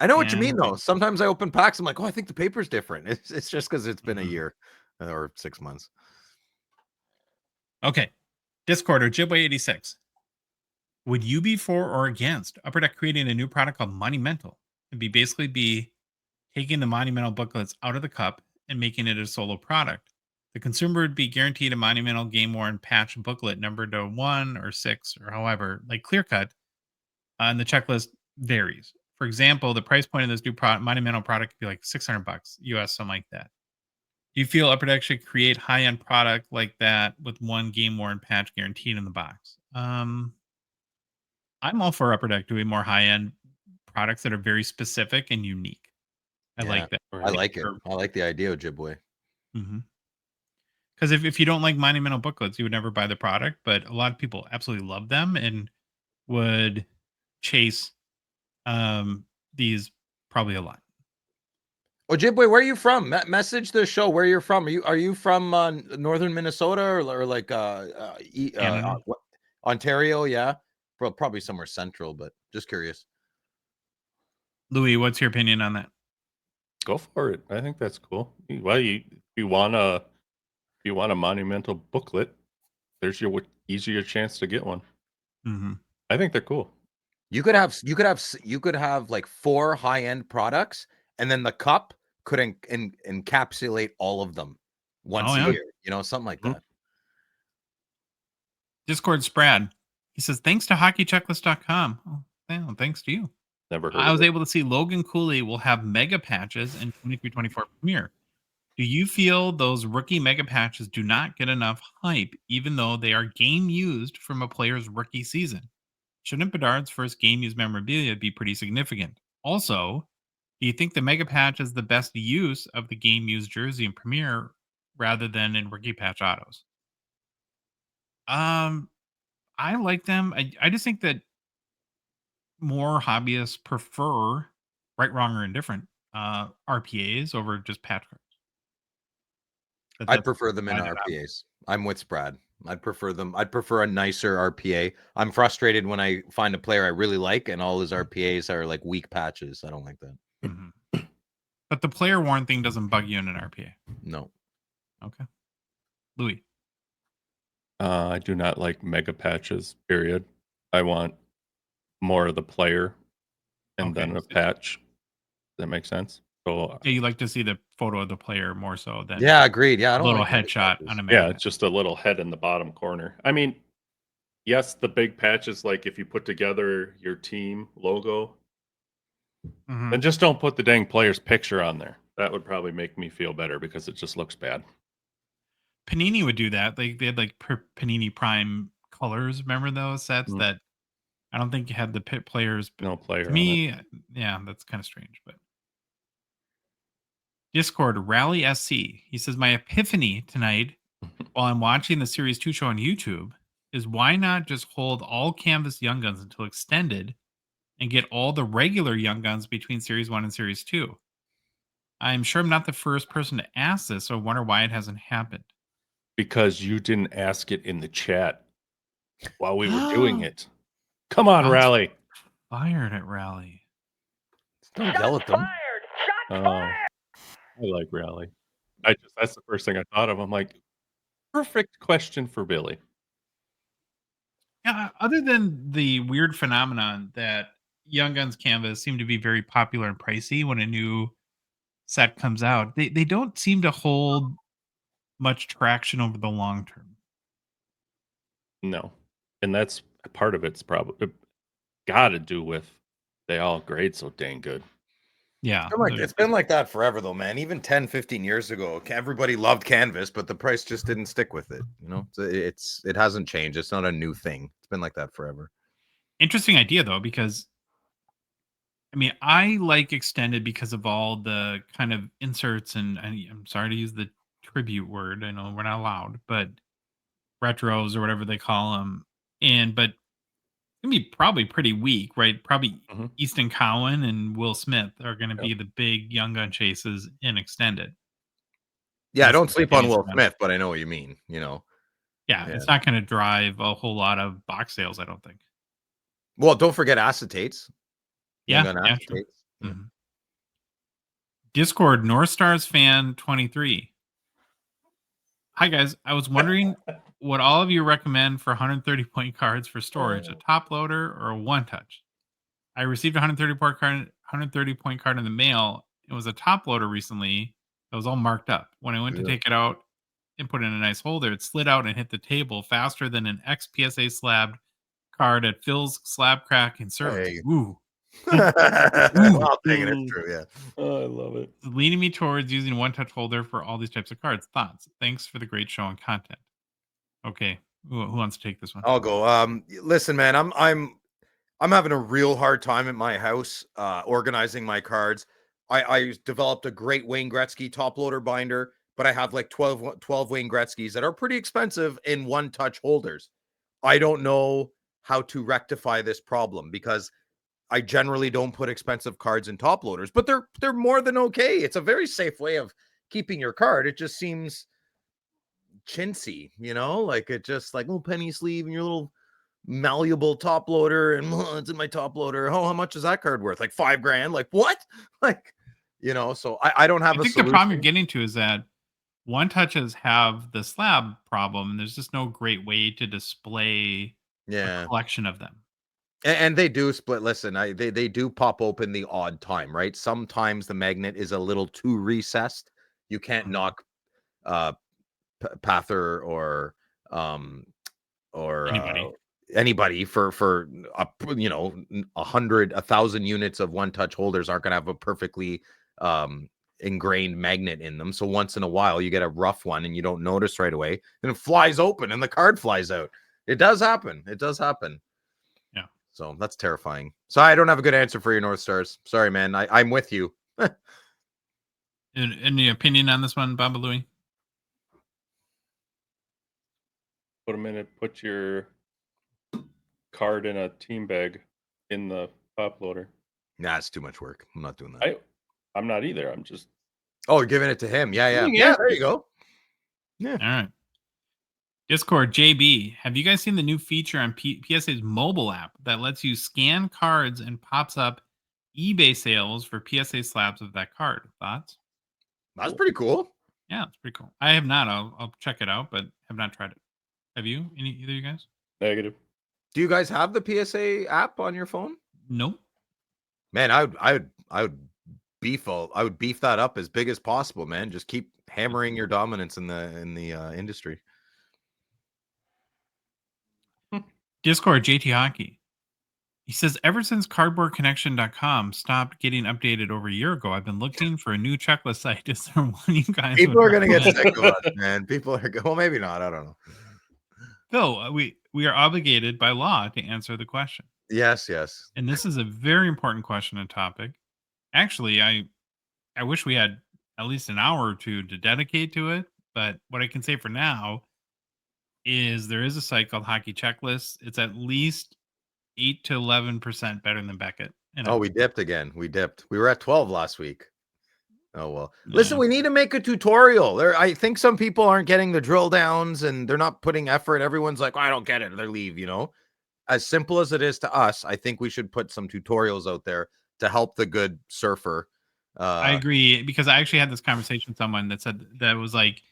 I know what you mean, though. Sometimes I open packs. I'm like, oh, I think the paper's different. It's just because it's been a year or 6 months. Okay. Discord or Jibway86. Would you be for or against Upper Deck creating a new product called Monumental? It'd basically be taking the Monumental booklets out of the cup and making it a solo product. The consumer would be guaranteed a Monumental Game Worn patch booklet numbered to 1 or 6 or however, like clear cut. And the checklist varies. For example, the price point of this new Monumental product could be like $600 US, something like that. Do you feel Upper Deck should create high-end product like that with one game worn patch guaranteed in the box? I'm all for Upper Deck doing more high-end products that are very specific and unique. I like that. I like it. I like the idea of Jibway. Because if you don't like Monumental booklets, you would never buy the product. But a lot of people absolutely love them and would chase these probably a lot. Oh, Jibway, where are you from? Message the show where you're from. Are you from northern Minnesota or like Ontario? Yeah, probably somewhere central, but just curious. Louis, what's your opinion on that? Go for it. I think that's cool. Well, you want a Monumental booklet, there's your easier chance to get one. I think they're cool. You could have like 4 high-end products, and then the cup could encapsulate all of them once a year. Something like that. Discord Sprad. He says, thanks to hockeychecklist.com. Oh, thanks to you. Never heard I of was it. able to see Logan Cooley will have mega patches in 23-24 Premiere. Do you feel those rookie mega patches do not get enough hype, even though they are game used from a player's rookie season? Shouldn't Bedard's first game used memorabilia be pretty significant? Also, do you think the mega patch is the best use of the game used jersey in Premiere rather than in rookie patch autos? Um, I like them. I just think that more hobbyists prefer right, wrong, or indifferent RPAs over just patch cards. I'd That's prefer them in why that RPAs. I'm with Brad. I'd prefer them. I'd prefer a nicer RPA. I'm frustrated when I find a player I really like and all his RPAs are like weak patches. I don't like that. Mhm. But the player worn thing doesn't bug you in an RPA. No. Okay. Louis. I do not like mega patches, period. I want more of the player and Okay. then a So, patch. Does that make sense? So, yeah, you like to see the photo of the player more so than Yeah, agreed. Yeah, I a don't little like mega headshot patches. on a mega yeah, patch. it's just a little head in the bottom corner. I mean, yes, the big patches, like if you put together your team logo, Mhm. then just don't put the dang player's picture on there. That would probably make me feel better because it just looks bad. Panini would do that. They had like Panini Prime colors. Remember those sets Mm. that I don't think you had the pit players. But No player to on it. me, yeah, that's kind of strange. But Discord Rally SC. He says my epiphany tonight while I'm watching the Series 2 show on YouTube is why not just hold all Canvas Young Guns until extended and get all the regular Young Guns between Series 1 and Series 2? I'm sure I'm not the first person to ask this, so I wonder why it hasn't happened. Because you didn't ask it in the chat while we were doing it. Come on, Shots Rally. fired at Rally. Don't yell at them. Oh, I like Rally. That's the first thing I thought of. I'm like, perfect question for Billy. Yeah, other than the weird phenomenon that Young Guns Canvas seem to be very popular and pricey when a new set comes out, they don't seem to hold much traction over the long term. No. And that's part of it's probably got to do with they all grade so dang good. Yeah. It's been like that forever though, man. Even 10, 15 years ago, everybody loved Canvas, but the price just didn't stick with it. You know, so it hasn't changed. It's not a new thing. It's been like that forever. Interesting idea though, because I mean, I like extended because of all the kind of inserts and I'm sorry to use the tribute word. I know we're not allowed, but retros or whatever they call them. But it's gonna be probably pretty weak, right? Probably Mhm. Easton Cowan and Will Smith are going to Yep. be the big young gun chases in extended. Yeah, I That's don't the sleep on biggest Will one. Smith, but I know what you mean. You know, Yeah, yeah. it's not going to drive a whole lot of box sales, I don't think. Well, don't forget acetates. Young Yeah, Gun yeah, sure. acetates. Yeah. Mhm. Discord North Stars fan 23. Hi guys, I was wondering what all of you recommend for 130 point cards for storage, a top loader or a one touch. I received a 130 point card in the mail. It was a top loader recently. It was all marked up. When I went to Yeah. take it out and put it in a nice holder, it slid out and hit the table faster than an XPSA slabbed card at Phil's slab cracking service. Hey. Woo. Well, Ooh. dang it, it's true. Yeah. Oh, I love it. Leading me towards using one touch holder for all these types of cards. Thoughts? Thanks for the great show and content. Okay. Who wants to take this one? I'll go. Listen, man, I'm having a real hard time at my house organizing my cards. I developed a great Wayne Gretzky top loader binder, but I have like 12 Wayne Gretzkys that are pretty expensive in one touch holders. I don't know how to rectify this problem because I generally don't put expensive cards in top loaders, but they're more than okay. It's a very safe way of keeping your card. It just seems chintzy, you know, like it just like penny sleeve and your little malleable top loader and it's in my top loader. Oh, how much is that card worth? Like $5,000. Like what? Like, you know, so I don't have I a think the problem you're solution. getting to is that one touches have the slab problem, and there's just no great way to display a Yeah. collection of them. And they do split. Listen, they do pop open the odd time, right? Sometimes the magnet is a little too recessed. You can't Mhm. knock Pather or Anybody. anybody for 1,000 units of one-touch holders aren't going to have a perfectly ingrained magnet in them. So once in a while, you get a rough one and you don't notice right away, and it flies open and the card flies out. It does happen. It does happen. Yeah. So that's terrifying. So I don't have a good answer for your North Stars. Sorry, man. I'm with you. Any opinion on this one, Baba Louie? Put them in it. Put your card in a team bag in the top loader. Nah, it's too much work. I'm not doing that. I'm not either. I'm just. Oh, you're giving it to him. Yeah. There you go. Yeah. All right. Discord JB, have you guys seen the new feature on PSA's mobile app that lets you scan cards and pops up eBay sales for PSA slabs of that card? Thoughts? That's pretty cool. Yeah, it's pretty cool. I have not. I'll check it out, but have not tried it. Have you? Either of you guys? Negative. Do you guys have the PSA app on your phone? Nope. Man, I would beef that up as big as possible, man. Just keep hammering your dominance in the industry. Discord JT Hockey. He says, ever since cardboardconnection.com stopped getting updated over a year ago, I've been looking for a new checklist site. Is there one you guys? People are going to get sick of us, man. People are well, maybe not. I don't know. Phil, we are obligated by law to answer the question. Yes. And this is a very important question and topic. Actually, I wish we had at least an hour or two to dedicate to it. But what I can say for now is there is a site called Hockey Checklists. It's at least 8 to 11% better than Beckett. And we dipped again. We were at 12 last week. Oh, well. Yeah. Listen, we need to make a tutorial. I think some people aren't getting the drill downs and they're not putting effort. Everyone's like, oh, I don't get it. They leave, As simple as it is to us, I think we should put some tutorials out there to help the good surfer. I agree, because I actually had this conversation with someone that said that was like,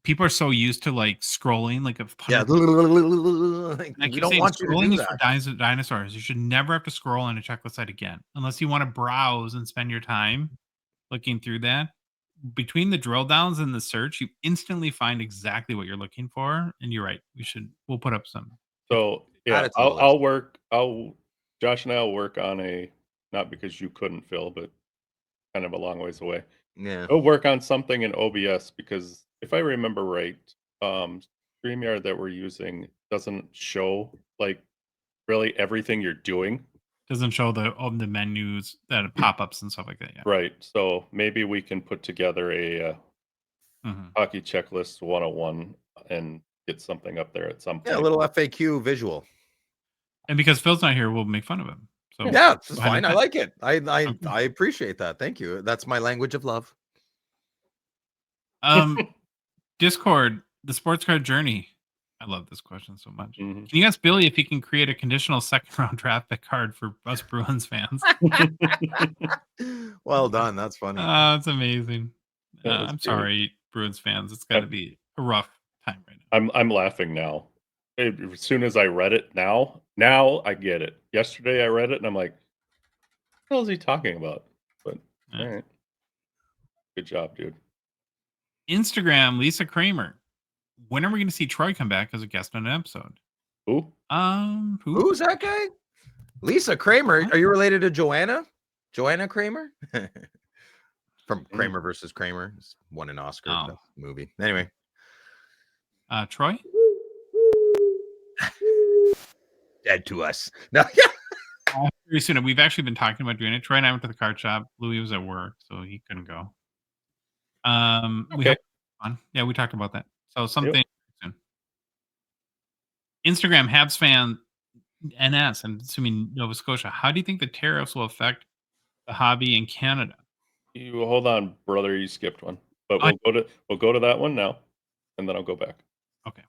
people are so used to like scrolling, like a we don't want you to do that. For dinosaurs. You should never have to scroll on a checklist site again, unless you want to browse and spend your time looking through that. Between the drill downs and the search, you instantly find exactly what you're looking for. And you're right. We'll put up some. So yeah, Josh and I'll work on not because you couldn't, Phil, but kind of a long ways away. Yeah. We'll work on something in OBS, because if I remember right, StreamYard that we're using doesn't show like really everything you're doing. Doesn't show all the menus, that pop-ups and stuff like that. Yeah. Right. So maybe we can put together a Hockey Checklist 101 and get something up there at some point. Yeah, a little FAQ visual. And because Phil's not here, we'll make fun of him. So yeah, it's fine. I like it. I appreciate that. Thank you. That's my language of love. Discord, the sports card journey. I love this question so much. Mm-hmm. Can you ask Billy if he can create a conditional second round draft pick card for us Bruins fans? Well done. That's funny. It's amazing. I'm sorry, Bruins fans. It's got to be a rough time right now. I'm laughing now. As soon as I read it, now I get it. Yesterday I read it and I'm like, what the hell is he talking about? But all right. Good job, dude. Instagram, Lisa Kramer. When are we going to see Troy come back as a guest on an episode? Who? Who's that guy? Lisa Kramer. What? Are you related to Joanna? Joanna Kramer? From Kramer versus Kramer. It's won an Oscar movie. Anyway. Troy? Dead to us. No. Very soon. We've actually been talking about doing it. Troy and I went to the card shop. Louis was at work, so he couldn't go. Okay. We talked about that. So something soon. Instagram, Habs fan NS, I'm assuming Nova Scotia. How do you think the tariffs will affect the hobby in Canada? You hold on, brother. You skipped one, but we'll go to that one now, and then I'll go back. Okay.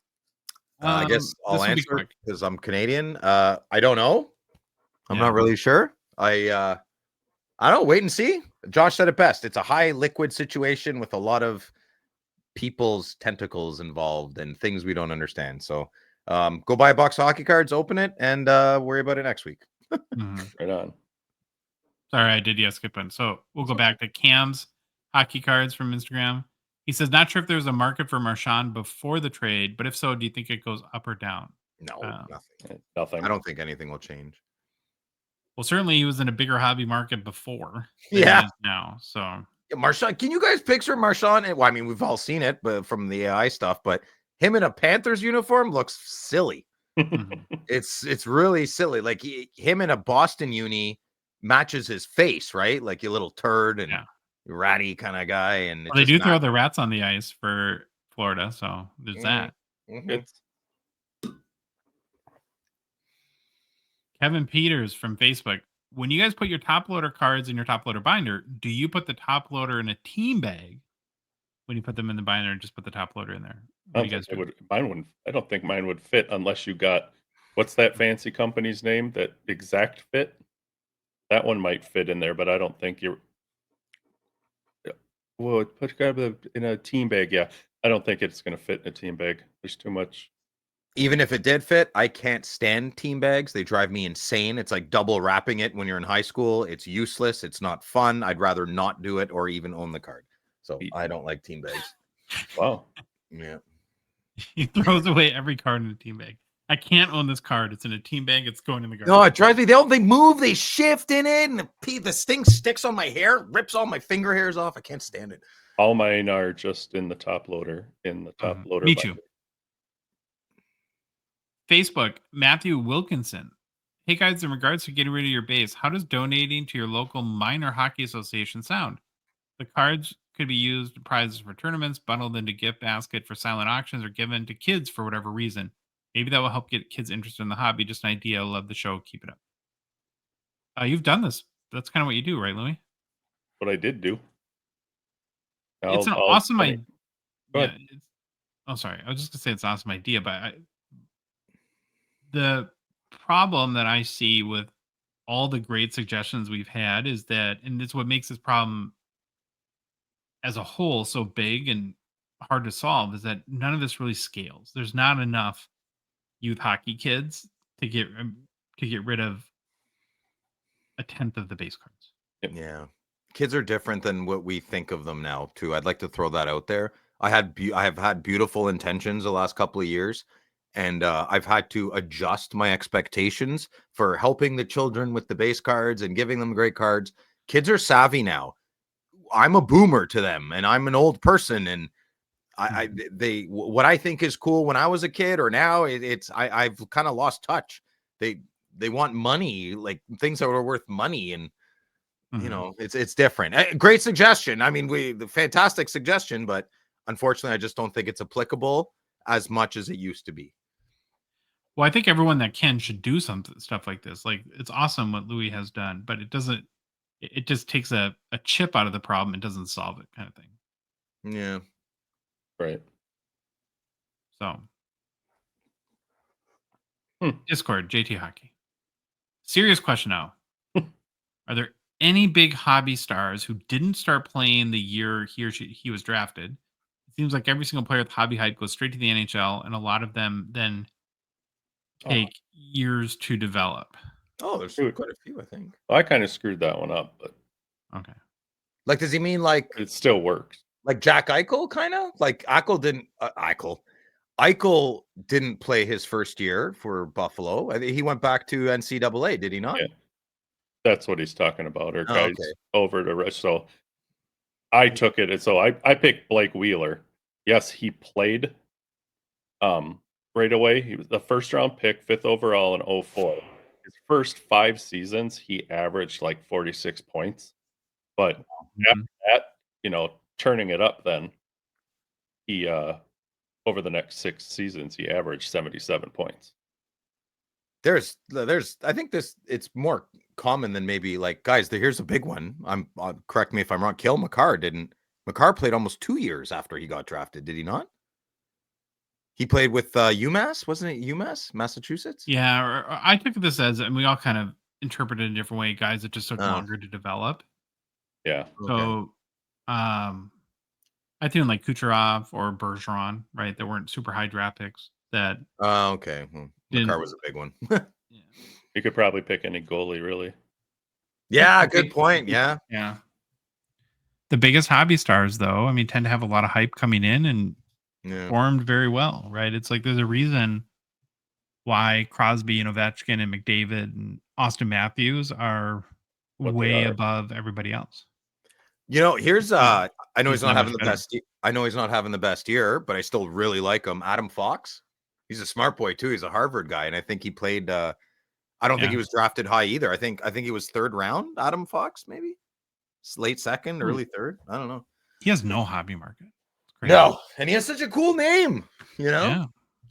I guess I'll answer because I'm Canadian. I don't know. I'm not really sure. I don't know. Wait and see. Josh said it best. It's a high liquid situation with a lot of people's tentacles involved and things we don't understand. So go buy a box of hockey cards, open it, and worry about it next week. Right on. Sorry, I did skip one. So we'll go back to Cam's hockey cards from Instagram. He says, not sure if there's a market for Marchand before the trade, but if so, do you think it goes up or down? No, nothing. Nothing. I don't think anything will change. Well, certainly he was in a bigger hobby market before than Yeah. he is now. So Yeah, Marshawn, can you guys picture Marshawn? Well, I mean, we've all seen it, but from the AI stuff, but him in a Panthers uniform looks silly. mhm. It's really silly. Like him in a Boston uni matches his face, right? Like a little turd and Yeah. ratty kind of guy. And Well, they do throw the rats on the ice for Florida, so there's that. It's Kevin Peters from Facebook. When you guys put your top loader cards in your top loader binder, do you put the top loader in a team bag when you put them in the binder and just put the top loader in there? I What don't do you guys think it do? would. Mine wouldn't. I don't think mine would fit unless you got. What's that fancy company's name? That Exact Fit. That one might fit in there, but I don't think you're. Well, put in a team bag. Yeah, I don't think it's going to fit in a team bag. There's too much. Even if it did fit, I can't stand team bags. They drive me insane. It's like double wrapping it when you're in high school. It's useless. It's not fun. I'd rather not do it or even own the card. So I don't like team bags. Wow. Yeah. He throws away every card in a team bag. I can't own this card. It's in a team bag. It's going in the garbage. No, it drives me. They move, they shift in it, and the thing sticks on my hair, rips all my finger hairs off. I can't stand it. All mine are just in the top loader. Me too. Facebook, Matthew Wilkinson. Hey guys, in regards to getting rid of your base, how does donating to your local minor hockey association sound? The cards could be used as prizes for tournaments, bundled into gift basket for silent auctions, or given to kids for whatever reason. Maybe that will help get kids interested in the hobby. Just an idea. Love the show. Keep it up. You've done this. That's kind of what you do, right, Louis? What I did do. It's an awesome idea. Go ahead. Sorry. I was just gonna say it's an awesome idea, but the problem that I see with all the great suggestions we've had is that, and it's what makes this problem as a whole so big and hard to solve, is that none of this really scales. There's not enough youth hockey kids to get rid of a tenth of the base cards. Yeah. Kids are different than what we think of them now, too. I'd like to throw that out there. I have had beautiful intentions the last couple of years, and I've had to adjust my expectations for helping the children with the base cards and giving them great cards. Kids are savvy now. I'm a boomer to them, and I'm an old person, and what I think is cool when I was a kid or now I've kind of lost touch. They want money, like things that are worth money, and you know, it's different. Great suggestion. I mean, the fantastic suggestion, but unfortunately, I just don't think it's applicable as much as it used to be. Well, I think everyone that can should do some stuff like this. Like, it's awesome what Louis has done, but it doesn't. It just takes a chip out of the problem. It doesn't solve it, kind of thing. Yeah. Right. So, Discord, JT Hockey. Serious question now. Are there any big hobby stars who didn't start playing the year he was drafted? It seems like every single player with hobby hype goes straight to the NHL, and a lot of them then take years to develop. Oh, there's quite a few, I think. I kind of screwed that one up, but okay. Like, does he mean like it still works? Like Jack Eichel, kind of like Eichel didn't play his first year for Buffalo. I think he went back to NCAA, did he not? Yeah. That's what he's talking about. Or guys okay. over to Rush. So I took it, and so I picked Blake Wheeler. Yes, he played right away. He was the first round pick, 5th overall in 2004. His first 5 seasons, he averaged like 46 points. But after that, you know, turning it up, then he over the next 6 seasons, he averaged 77 points. There's I think it's more common than maybe like, guys, here's a big one. Correct me if I'm wrong. Cale Makar played almost 2 years after he got drafted, did he not? He played with UMass, wasn't it? UMass, Massachusetts? Yeah, or I took this as, and we all kind of interpreted it a different way, guys, it just took longer to develop. Yeah. So I think like Kucherov or Bergeron, right? That weren't super high draft picks. That okay. Makar was a big one. Yeah. You could probably pick any goalie, really. Yeah, good point. Yeah. Yeah. The biggest hobby stars, though, I mean, tend to have a lot of hype coming in and formed very well, right? It's like there's a reason why Crosby and Ovechkin and McDavid and Austin Matthews are What they way are. above everybody else. You know, here's I know He's he's not that having much the better. best. I know he's not having the best year, but I still really like him. Adam Fox. He's a smart boy too. He's a Harvard guy, and I think he played. I don't think Yeah. he was drafted high either. I think he was third round. Adam Fox, maybe late second, early third. I don't know. He has no hobby market. It's crazy. No, and he has such a cool name. You know. Yeah.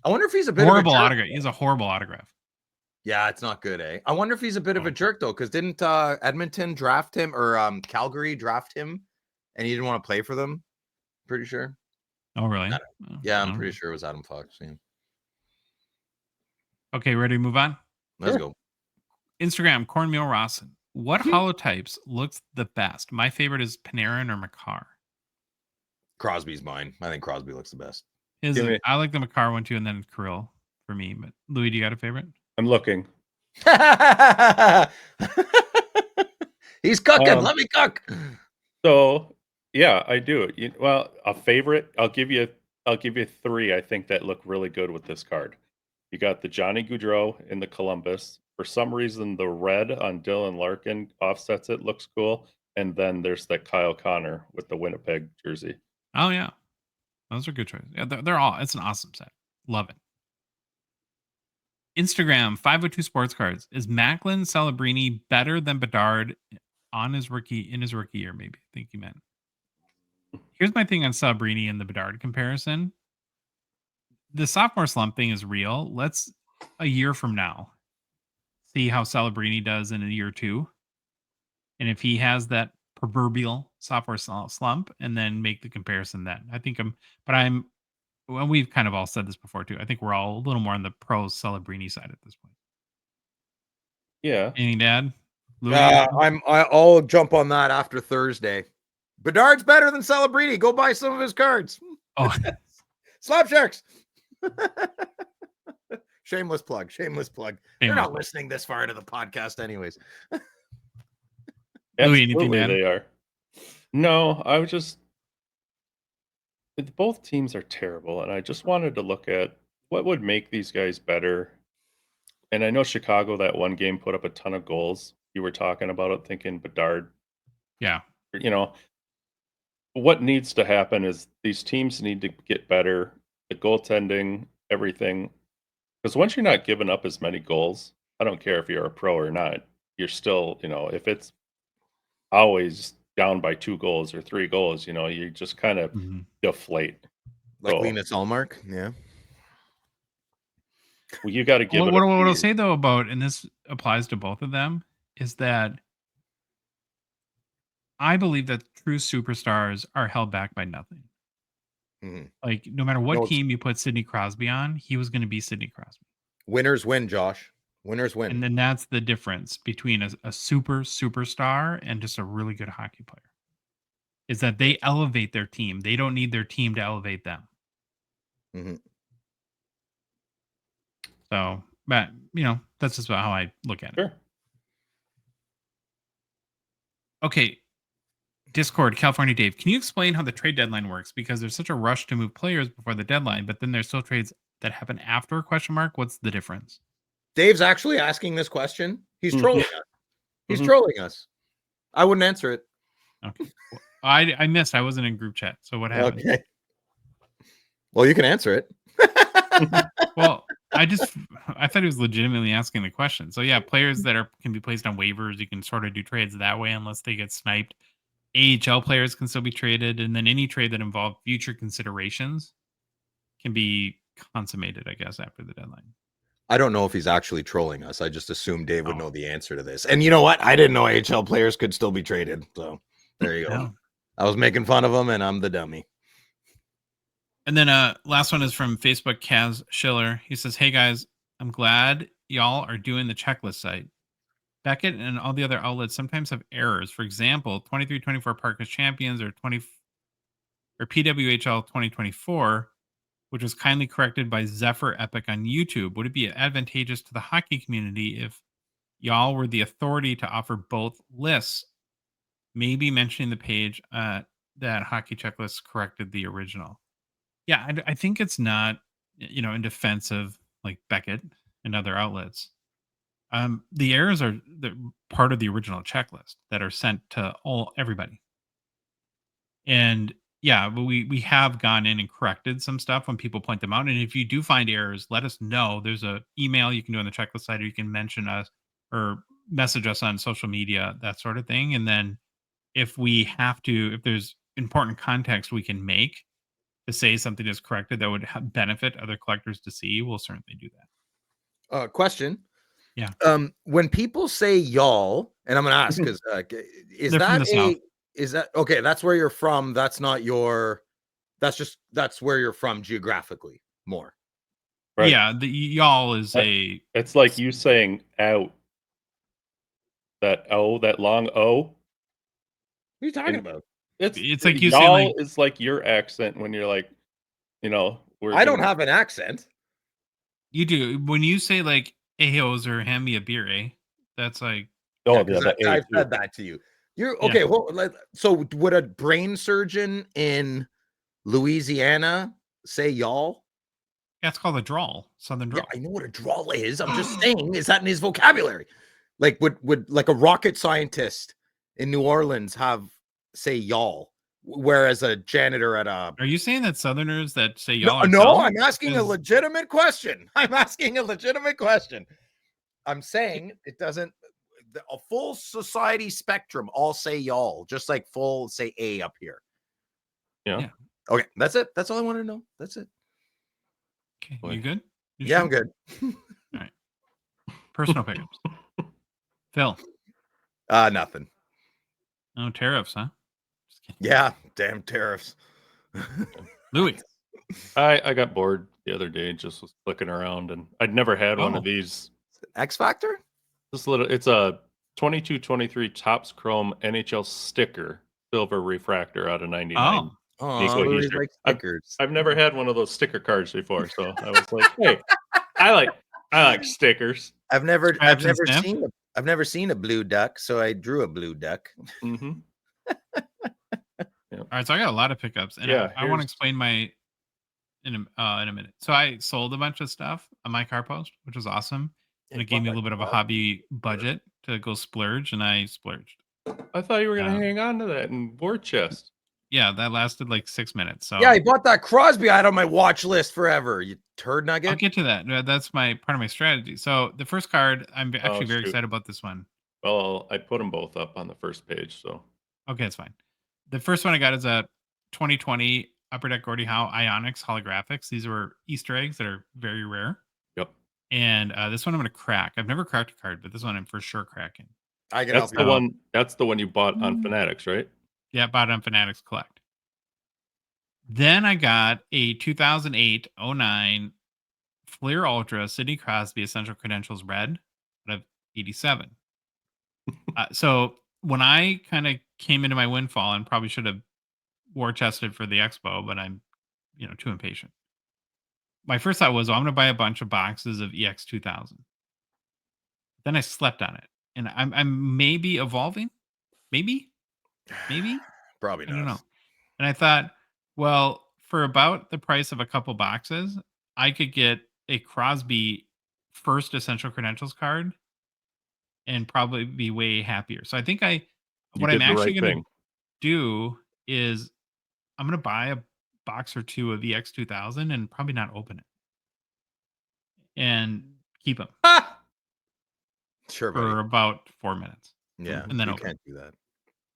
I wonder if he's a bit Horrible of a jerk. autograph. He has a horrible autograph. Yeah, it's not good, eh? I wonder if he's a bit of a jerk though, because didn't Edmonton draft him or Calgary draft him, and he didn't want to play for them? Pretty sure. Oh, really? Yeah, I I'm don't pretty know. sure it was Adam Fox. Yeah. Okay, ready to move on? Let's go. Instagram, Cornmeal Rawson. What holotypes looks the best? My favorite is Panarin or Makar. Crosby's mine. I think Crosby looks the best. I like the Makar one too, and then Kirill for me. But Louis, do you got a favorite? I'm looking. He's cooking. Let me cook. So yeah, I do. Well, a favorite. I'll give you 3. I think that look really good with this card. You got the Johnny Gaudreau in the Columbus. For some reason, the red on Dylan Larkin offsets it. Looks cool. And then there's that Kyle Connor with the Winnipeg jersey. Oh yeah, those are good choices. Yeah, they're all. It's an awesome set. Love it. Instagram 502 Sports Cards. Is Macklin Celebrini better than Bedard in his rookie year? Maybe I think you meant. Here's my thing on Celebrini and the Bedard comparison. The sophomore slump thing is real. Let's a year from now see how Celebrini does in a year or two, and if he has that proverbial sophomore slump, and then make the comparison. Then I think well, we've kind of all said this before too. I think we're all a little more on the pro Celebrini side at this point. Yeah. Anything to add? I'll jump on that after Thursday. Bedard's better than Celebrini. Go buy some of his cards. Oh, Slap Sharks. Shameless plug. They're not listening this far into the podcast, anyways. Louis, anything to add? They are. No, I was just. Both teams are terrible, and I just wanted to look at what would make these guys better. And I know Chicago, that one game, put up a ton of goals. You were talking about it, thinking Bedard. Yeah. You know, what needs to happen is these teams need to get better. The goaltending, everything. Because once you're not giving up as many goals, I don't care if you're a pro or not, you're still, if it's always down by 2 goals or 3 goals, you just kind of deflate. Like Linus Ullmark, yeah. Well, you got to give what I'll say though about, and this applies to both of them, is that I believe that true superstars are held back by nothing. Mm-hmm. Like no matter what team you put Sidney Crosby on, he was going to be Sidney Crosby. Winners win, Josh. Winners win. And then that's the difference between a superstar and just a really good hockey player. Is that they elevate their team. They don't need their team to elevate them. Mm-hmm. So, but that's just about how I look at it. Sure. Okay. Discord, California Dave, can you explain how the trade deadline works? Because there's such a rush to move players before the deadline, but then there's still trades that happen after ? What's the difference? Dave's actually asking this question. He's trolling us. He's trolling us. I wouldn't answer it. Okay. Well, I missed. I wasn't in group chat. So what happened? Okay. Well, you can answer it. Well, I thought he was legitimately asking the question. So yeah, players that can be placed on waivers, you can sort of do trades that way unless they get sniped. AHL players can still be traded, and then any trade that involves future considerations can be consummated, I guess, after the deadline. I don't know if he's actually trolling us. I just assumed Dave would know the answer to this. And you know what? I didn't know AHL players could still be traded. So there you go. Yeah. I was making fun of him, and I'm the dummy. And then last one is from Facebook, Kaz Schiller. He says, hey guys, I'm glad y'all are doing the checklist site. Beckett and all the other outlets sometimes have errors. For example, 23-24 Parkers Champions or PWHL 2024, which was kindly corrected by Zephyr Epic on YouTube. Would it be advantageous to the hockey community if y'all were the authority to offer both lists? Maybe mentioning the page that Hockey Checklist corrected the original. Yeah, I think it's not, in defense of like Beckett. and other outlets. The errors are part of the original checklist that are sent to everybody. And yeah, but we have gone in and corrected some stuff when people point them out. And if you do find errors, let us know. There's a email you can do on the checklist site, or you can mention us or message us on social media, that sort of thing. And then if there's important context we can make to say something is corrected that would benefit other collectors to see, we'll certainly do that. Question. Yeah. When people say y'all, and I'm going to ask, because They're from the South. is that okay? That's where you're from. That's not that's where you're from geographically more. Right. Yeah, the y'all is It's like you saying out. That O, that long O. What are you talking about? It's like you y'all say, like, is like your accent when you're like, I don't have an accent. you do when you say like "Ayos" or "Hand me a beer," eh? That's like, oh Yeah, yeah, I've said that to you. You're okay. Well, so would a brain surgeon in Louisiana say y'all? that's called a drawl, Southern Yeah, drawl. I know what a drawl is. I'm just saying, is that in his vocabulary? Like, would like a rocket scientist in New Orleans say y'all, whereas a janitor at a Are you saying that Southerners that say y'all no, are dumb? I'm asking a legitimate question. I'm saying it doesn't. A full society spectrum all say y'all, just like full say a up here. Yeah. Okay, that's it. That's all I wanted to know. That's it. Okay, you good? Yeah, I'm good. All right. Personal pickups. Phil. Nothing. No tariffs, huh? Yeah, damn tariffs. Louis. I got bored the other day, just was clicking around, and I'd never had one of these. X Factor? It's a 22-23 Topps Chrome NHL sticker, silver refractor out of 99. Louis like stickers. I've never had one of those sticker cards before, so I was like, hey, I like stickers. I've never seen a blue duck, so I drew a blue duck. Mm-hmm. All right, so I got a lot of pickups, and I want to explain in a minute. So I sold a bunch of stuff on my car post, which was awesome, and it gave me a little bit of a hobby budget to go splurge, and I splurged. I thought you were gonna hang on to that in war chest. Yeah, that lasted like 6 minutes. So yeah, I bought that Crosby I had on my watch list forever. You turd nugget. I'll get to that. That's part of my strategy. So the first card, I'm actually very excited about this one. Well, I put them both up on the first page, so okay, it's fine. The first one I got is a 2020 Upper Deck Gordie Howe Ionics holographics. These were Easter eggs that are very rare. Yep. And this one I'm going to crack. I've never cracked a card, but this one I'm for sure cracking. That's the one you bought on Fanatics, right? Yeah, bought it on Fanatics Collect. Then I got a 2008-09 Fleer Ultra Sidney Crosby Essential Credentials Red out of 87. So when I kind of came into my windfall, and probably should have war chested for the expo, but I'm too impatient. My first thought was, I'm going to buy a bunch of boxes of EX-2000. Then I slept on it, and I'm maybe evolving, maybe probably not. I don't know. And I thought, well, for about the price of a couple boxes, I could get a Crosby first Essential Credentials card and probably be way happier. So I think what I'm actually going to do is I'm going to buy a box or two of EX-2000 and probably not open it and keep them sure for about 4 minutes. Yeah, and then you can't do that.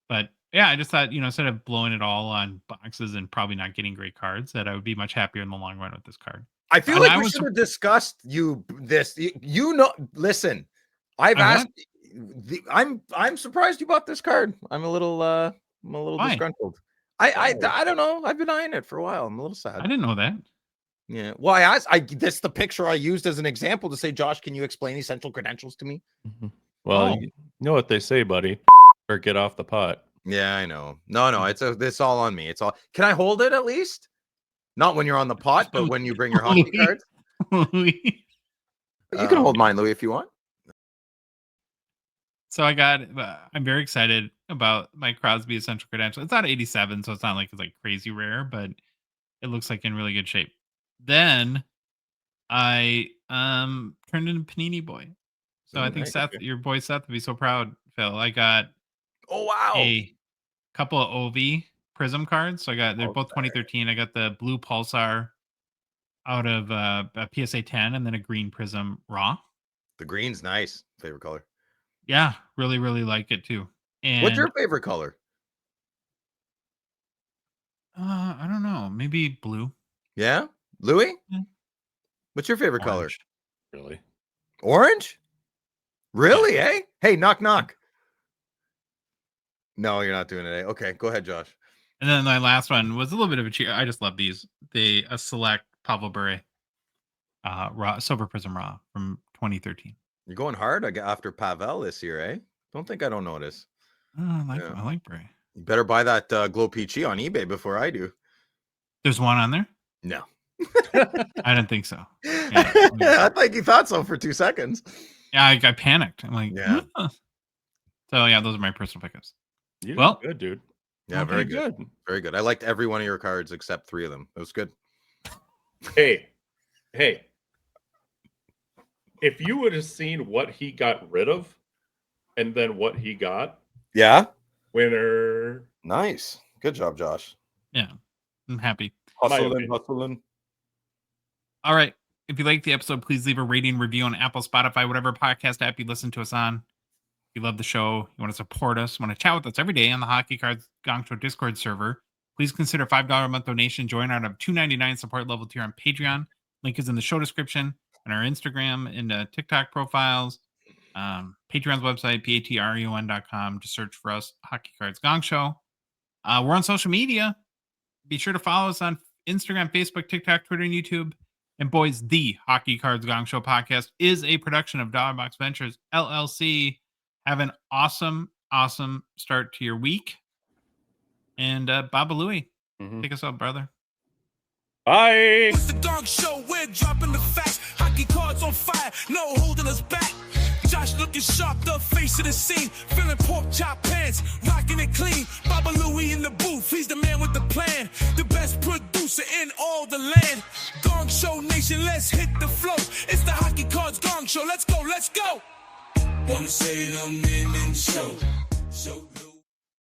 But yeah, I just thought, instead of blowing it all on boxes and probably not getting great cards, that I would be much happier in the long run with this card. I feel like we should have discussed this. Listen, I'm surprised you bought this card. I'm a little disgruntled. I don't know. I've been eyeing it for a while. I'm a little sad. I didn't know that. Yeah. Well, that's the picture I used as an example to say, Josh, can you explain Essential Credentials to me? Mm-hmm. Well, you know what they say, buddy, or get off the pot. Yeah, I know. No, it's all on me. It's all. Can I hold it at least? Not when you're on the pot, but when you bring your hockey cards. You can hold mine, Louis, if you want. So I'm very excited about my Crosby Essential Credential. It's not 87, so it's not like it's like crazy rare, but it looks like in really good shape. Then I turned into Panini Boy. So Oh, I think nice. Seth, your boy Seth, would be so proud. Phil, I got Oh wow. a couple of OV Prism cards. So they're both 2013. I got the blue Pulsar out of a PSA 10, and then a green Prism Raw. The green's nice. Favorite color. Yeah, really, really like it too. And what's your favorite color? I don't know. Maybe blue. Yeah, Louis. Yeah. What's your favorite color? Orange. Really? Orange? Really? Yeah. Eh? Hey, knock knock. No, you're not doing it. Eh? Okay, go ahead, Josh. And then my last one was a little bit of a cheat. I just love these. A select Pavel Bure raw Silver Prism Raw from 2013. You're going hard after Pavel this year, eh? Don't think I don't notice. Oh, I like Bure. You better buy that O-Pee-Chee on eBay before I do. There's one on there? No. I didn't think so. Yeah. I think you thought so for 2 seconds. Yeah, I panicked. I'm like, yeah. So yeah, those are my personal pickups. You did Well, good, dude. Yeah, very good. Very good. I liked every one of your cards except 3 of them. It was good. Hey. If you would have seen what he got rid of and then what he got. Yeah. Winner. Nice. Good job, Josh. Yeah. I'm happy. Hustling. All right. If you like the episode, please leave a rating, review on Apple, Spotify, whatever podcast app you listen to us on. If you love the show, you want to support us, want to chat with us every day on the Hockey Cards Gongshow Discord server, please consider $5 a month donation. Join out of $2.99 support level tier on Patreon. Link is in the show description and our Instagram and TikTok profiles. Patreon's website, patreon.com. Just search for us, Hockey Cards Gongshow. We're on social media. Be sure to follow us on Instagram, Facebook, TikTok, Twitter, and YouTube. And boys, the Hockey Cards Gongshow podcast is a production of Dogbox Ventures, LLC. Have an awesome start to your week. And Baba Louie, take us out, brother. Bye. It's the Gongshow, we're dropping the facts. Hockey cards on fire, no holding us back. Josh looking sharp, the face of the scene. Feeling pork chop pants, rocking it clean. Baba Louie in the booth, he's the man with the plan. The best producer in all the land. Gongshow Nation, let's hit the flow. It's the Hockey Cards Gongshow, let's go. Wanna say them in the show. So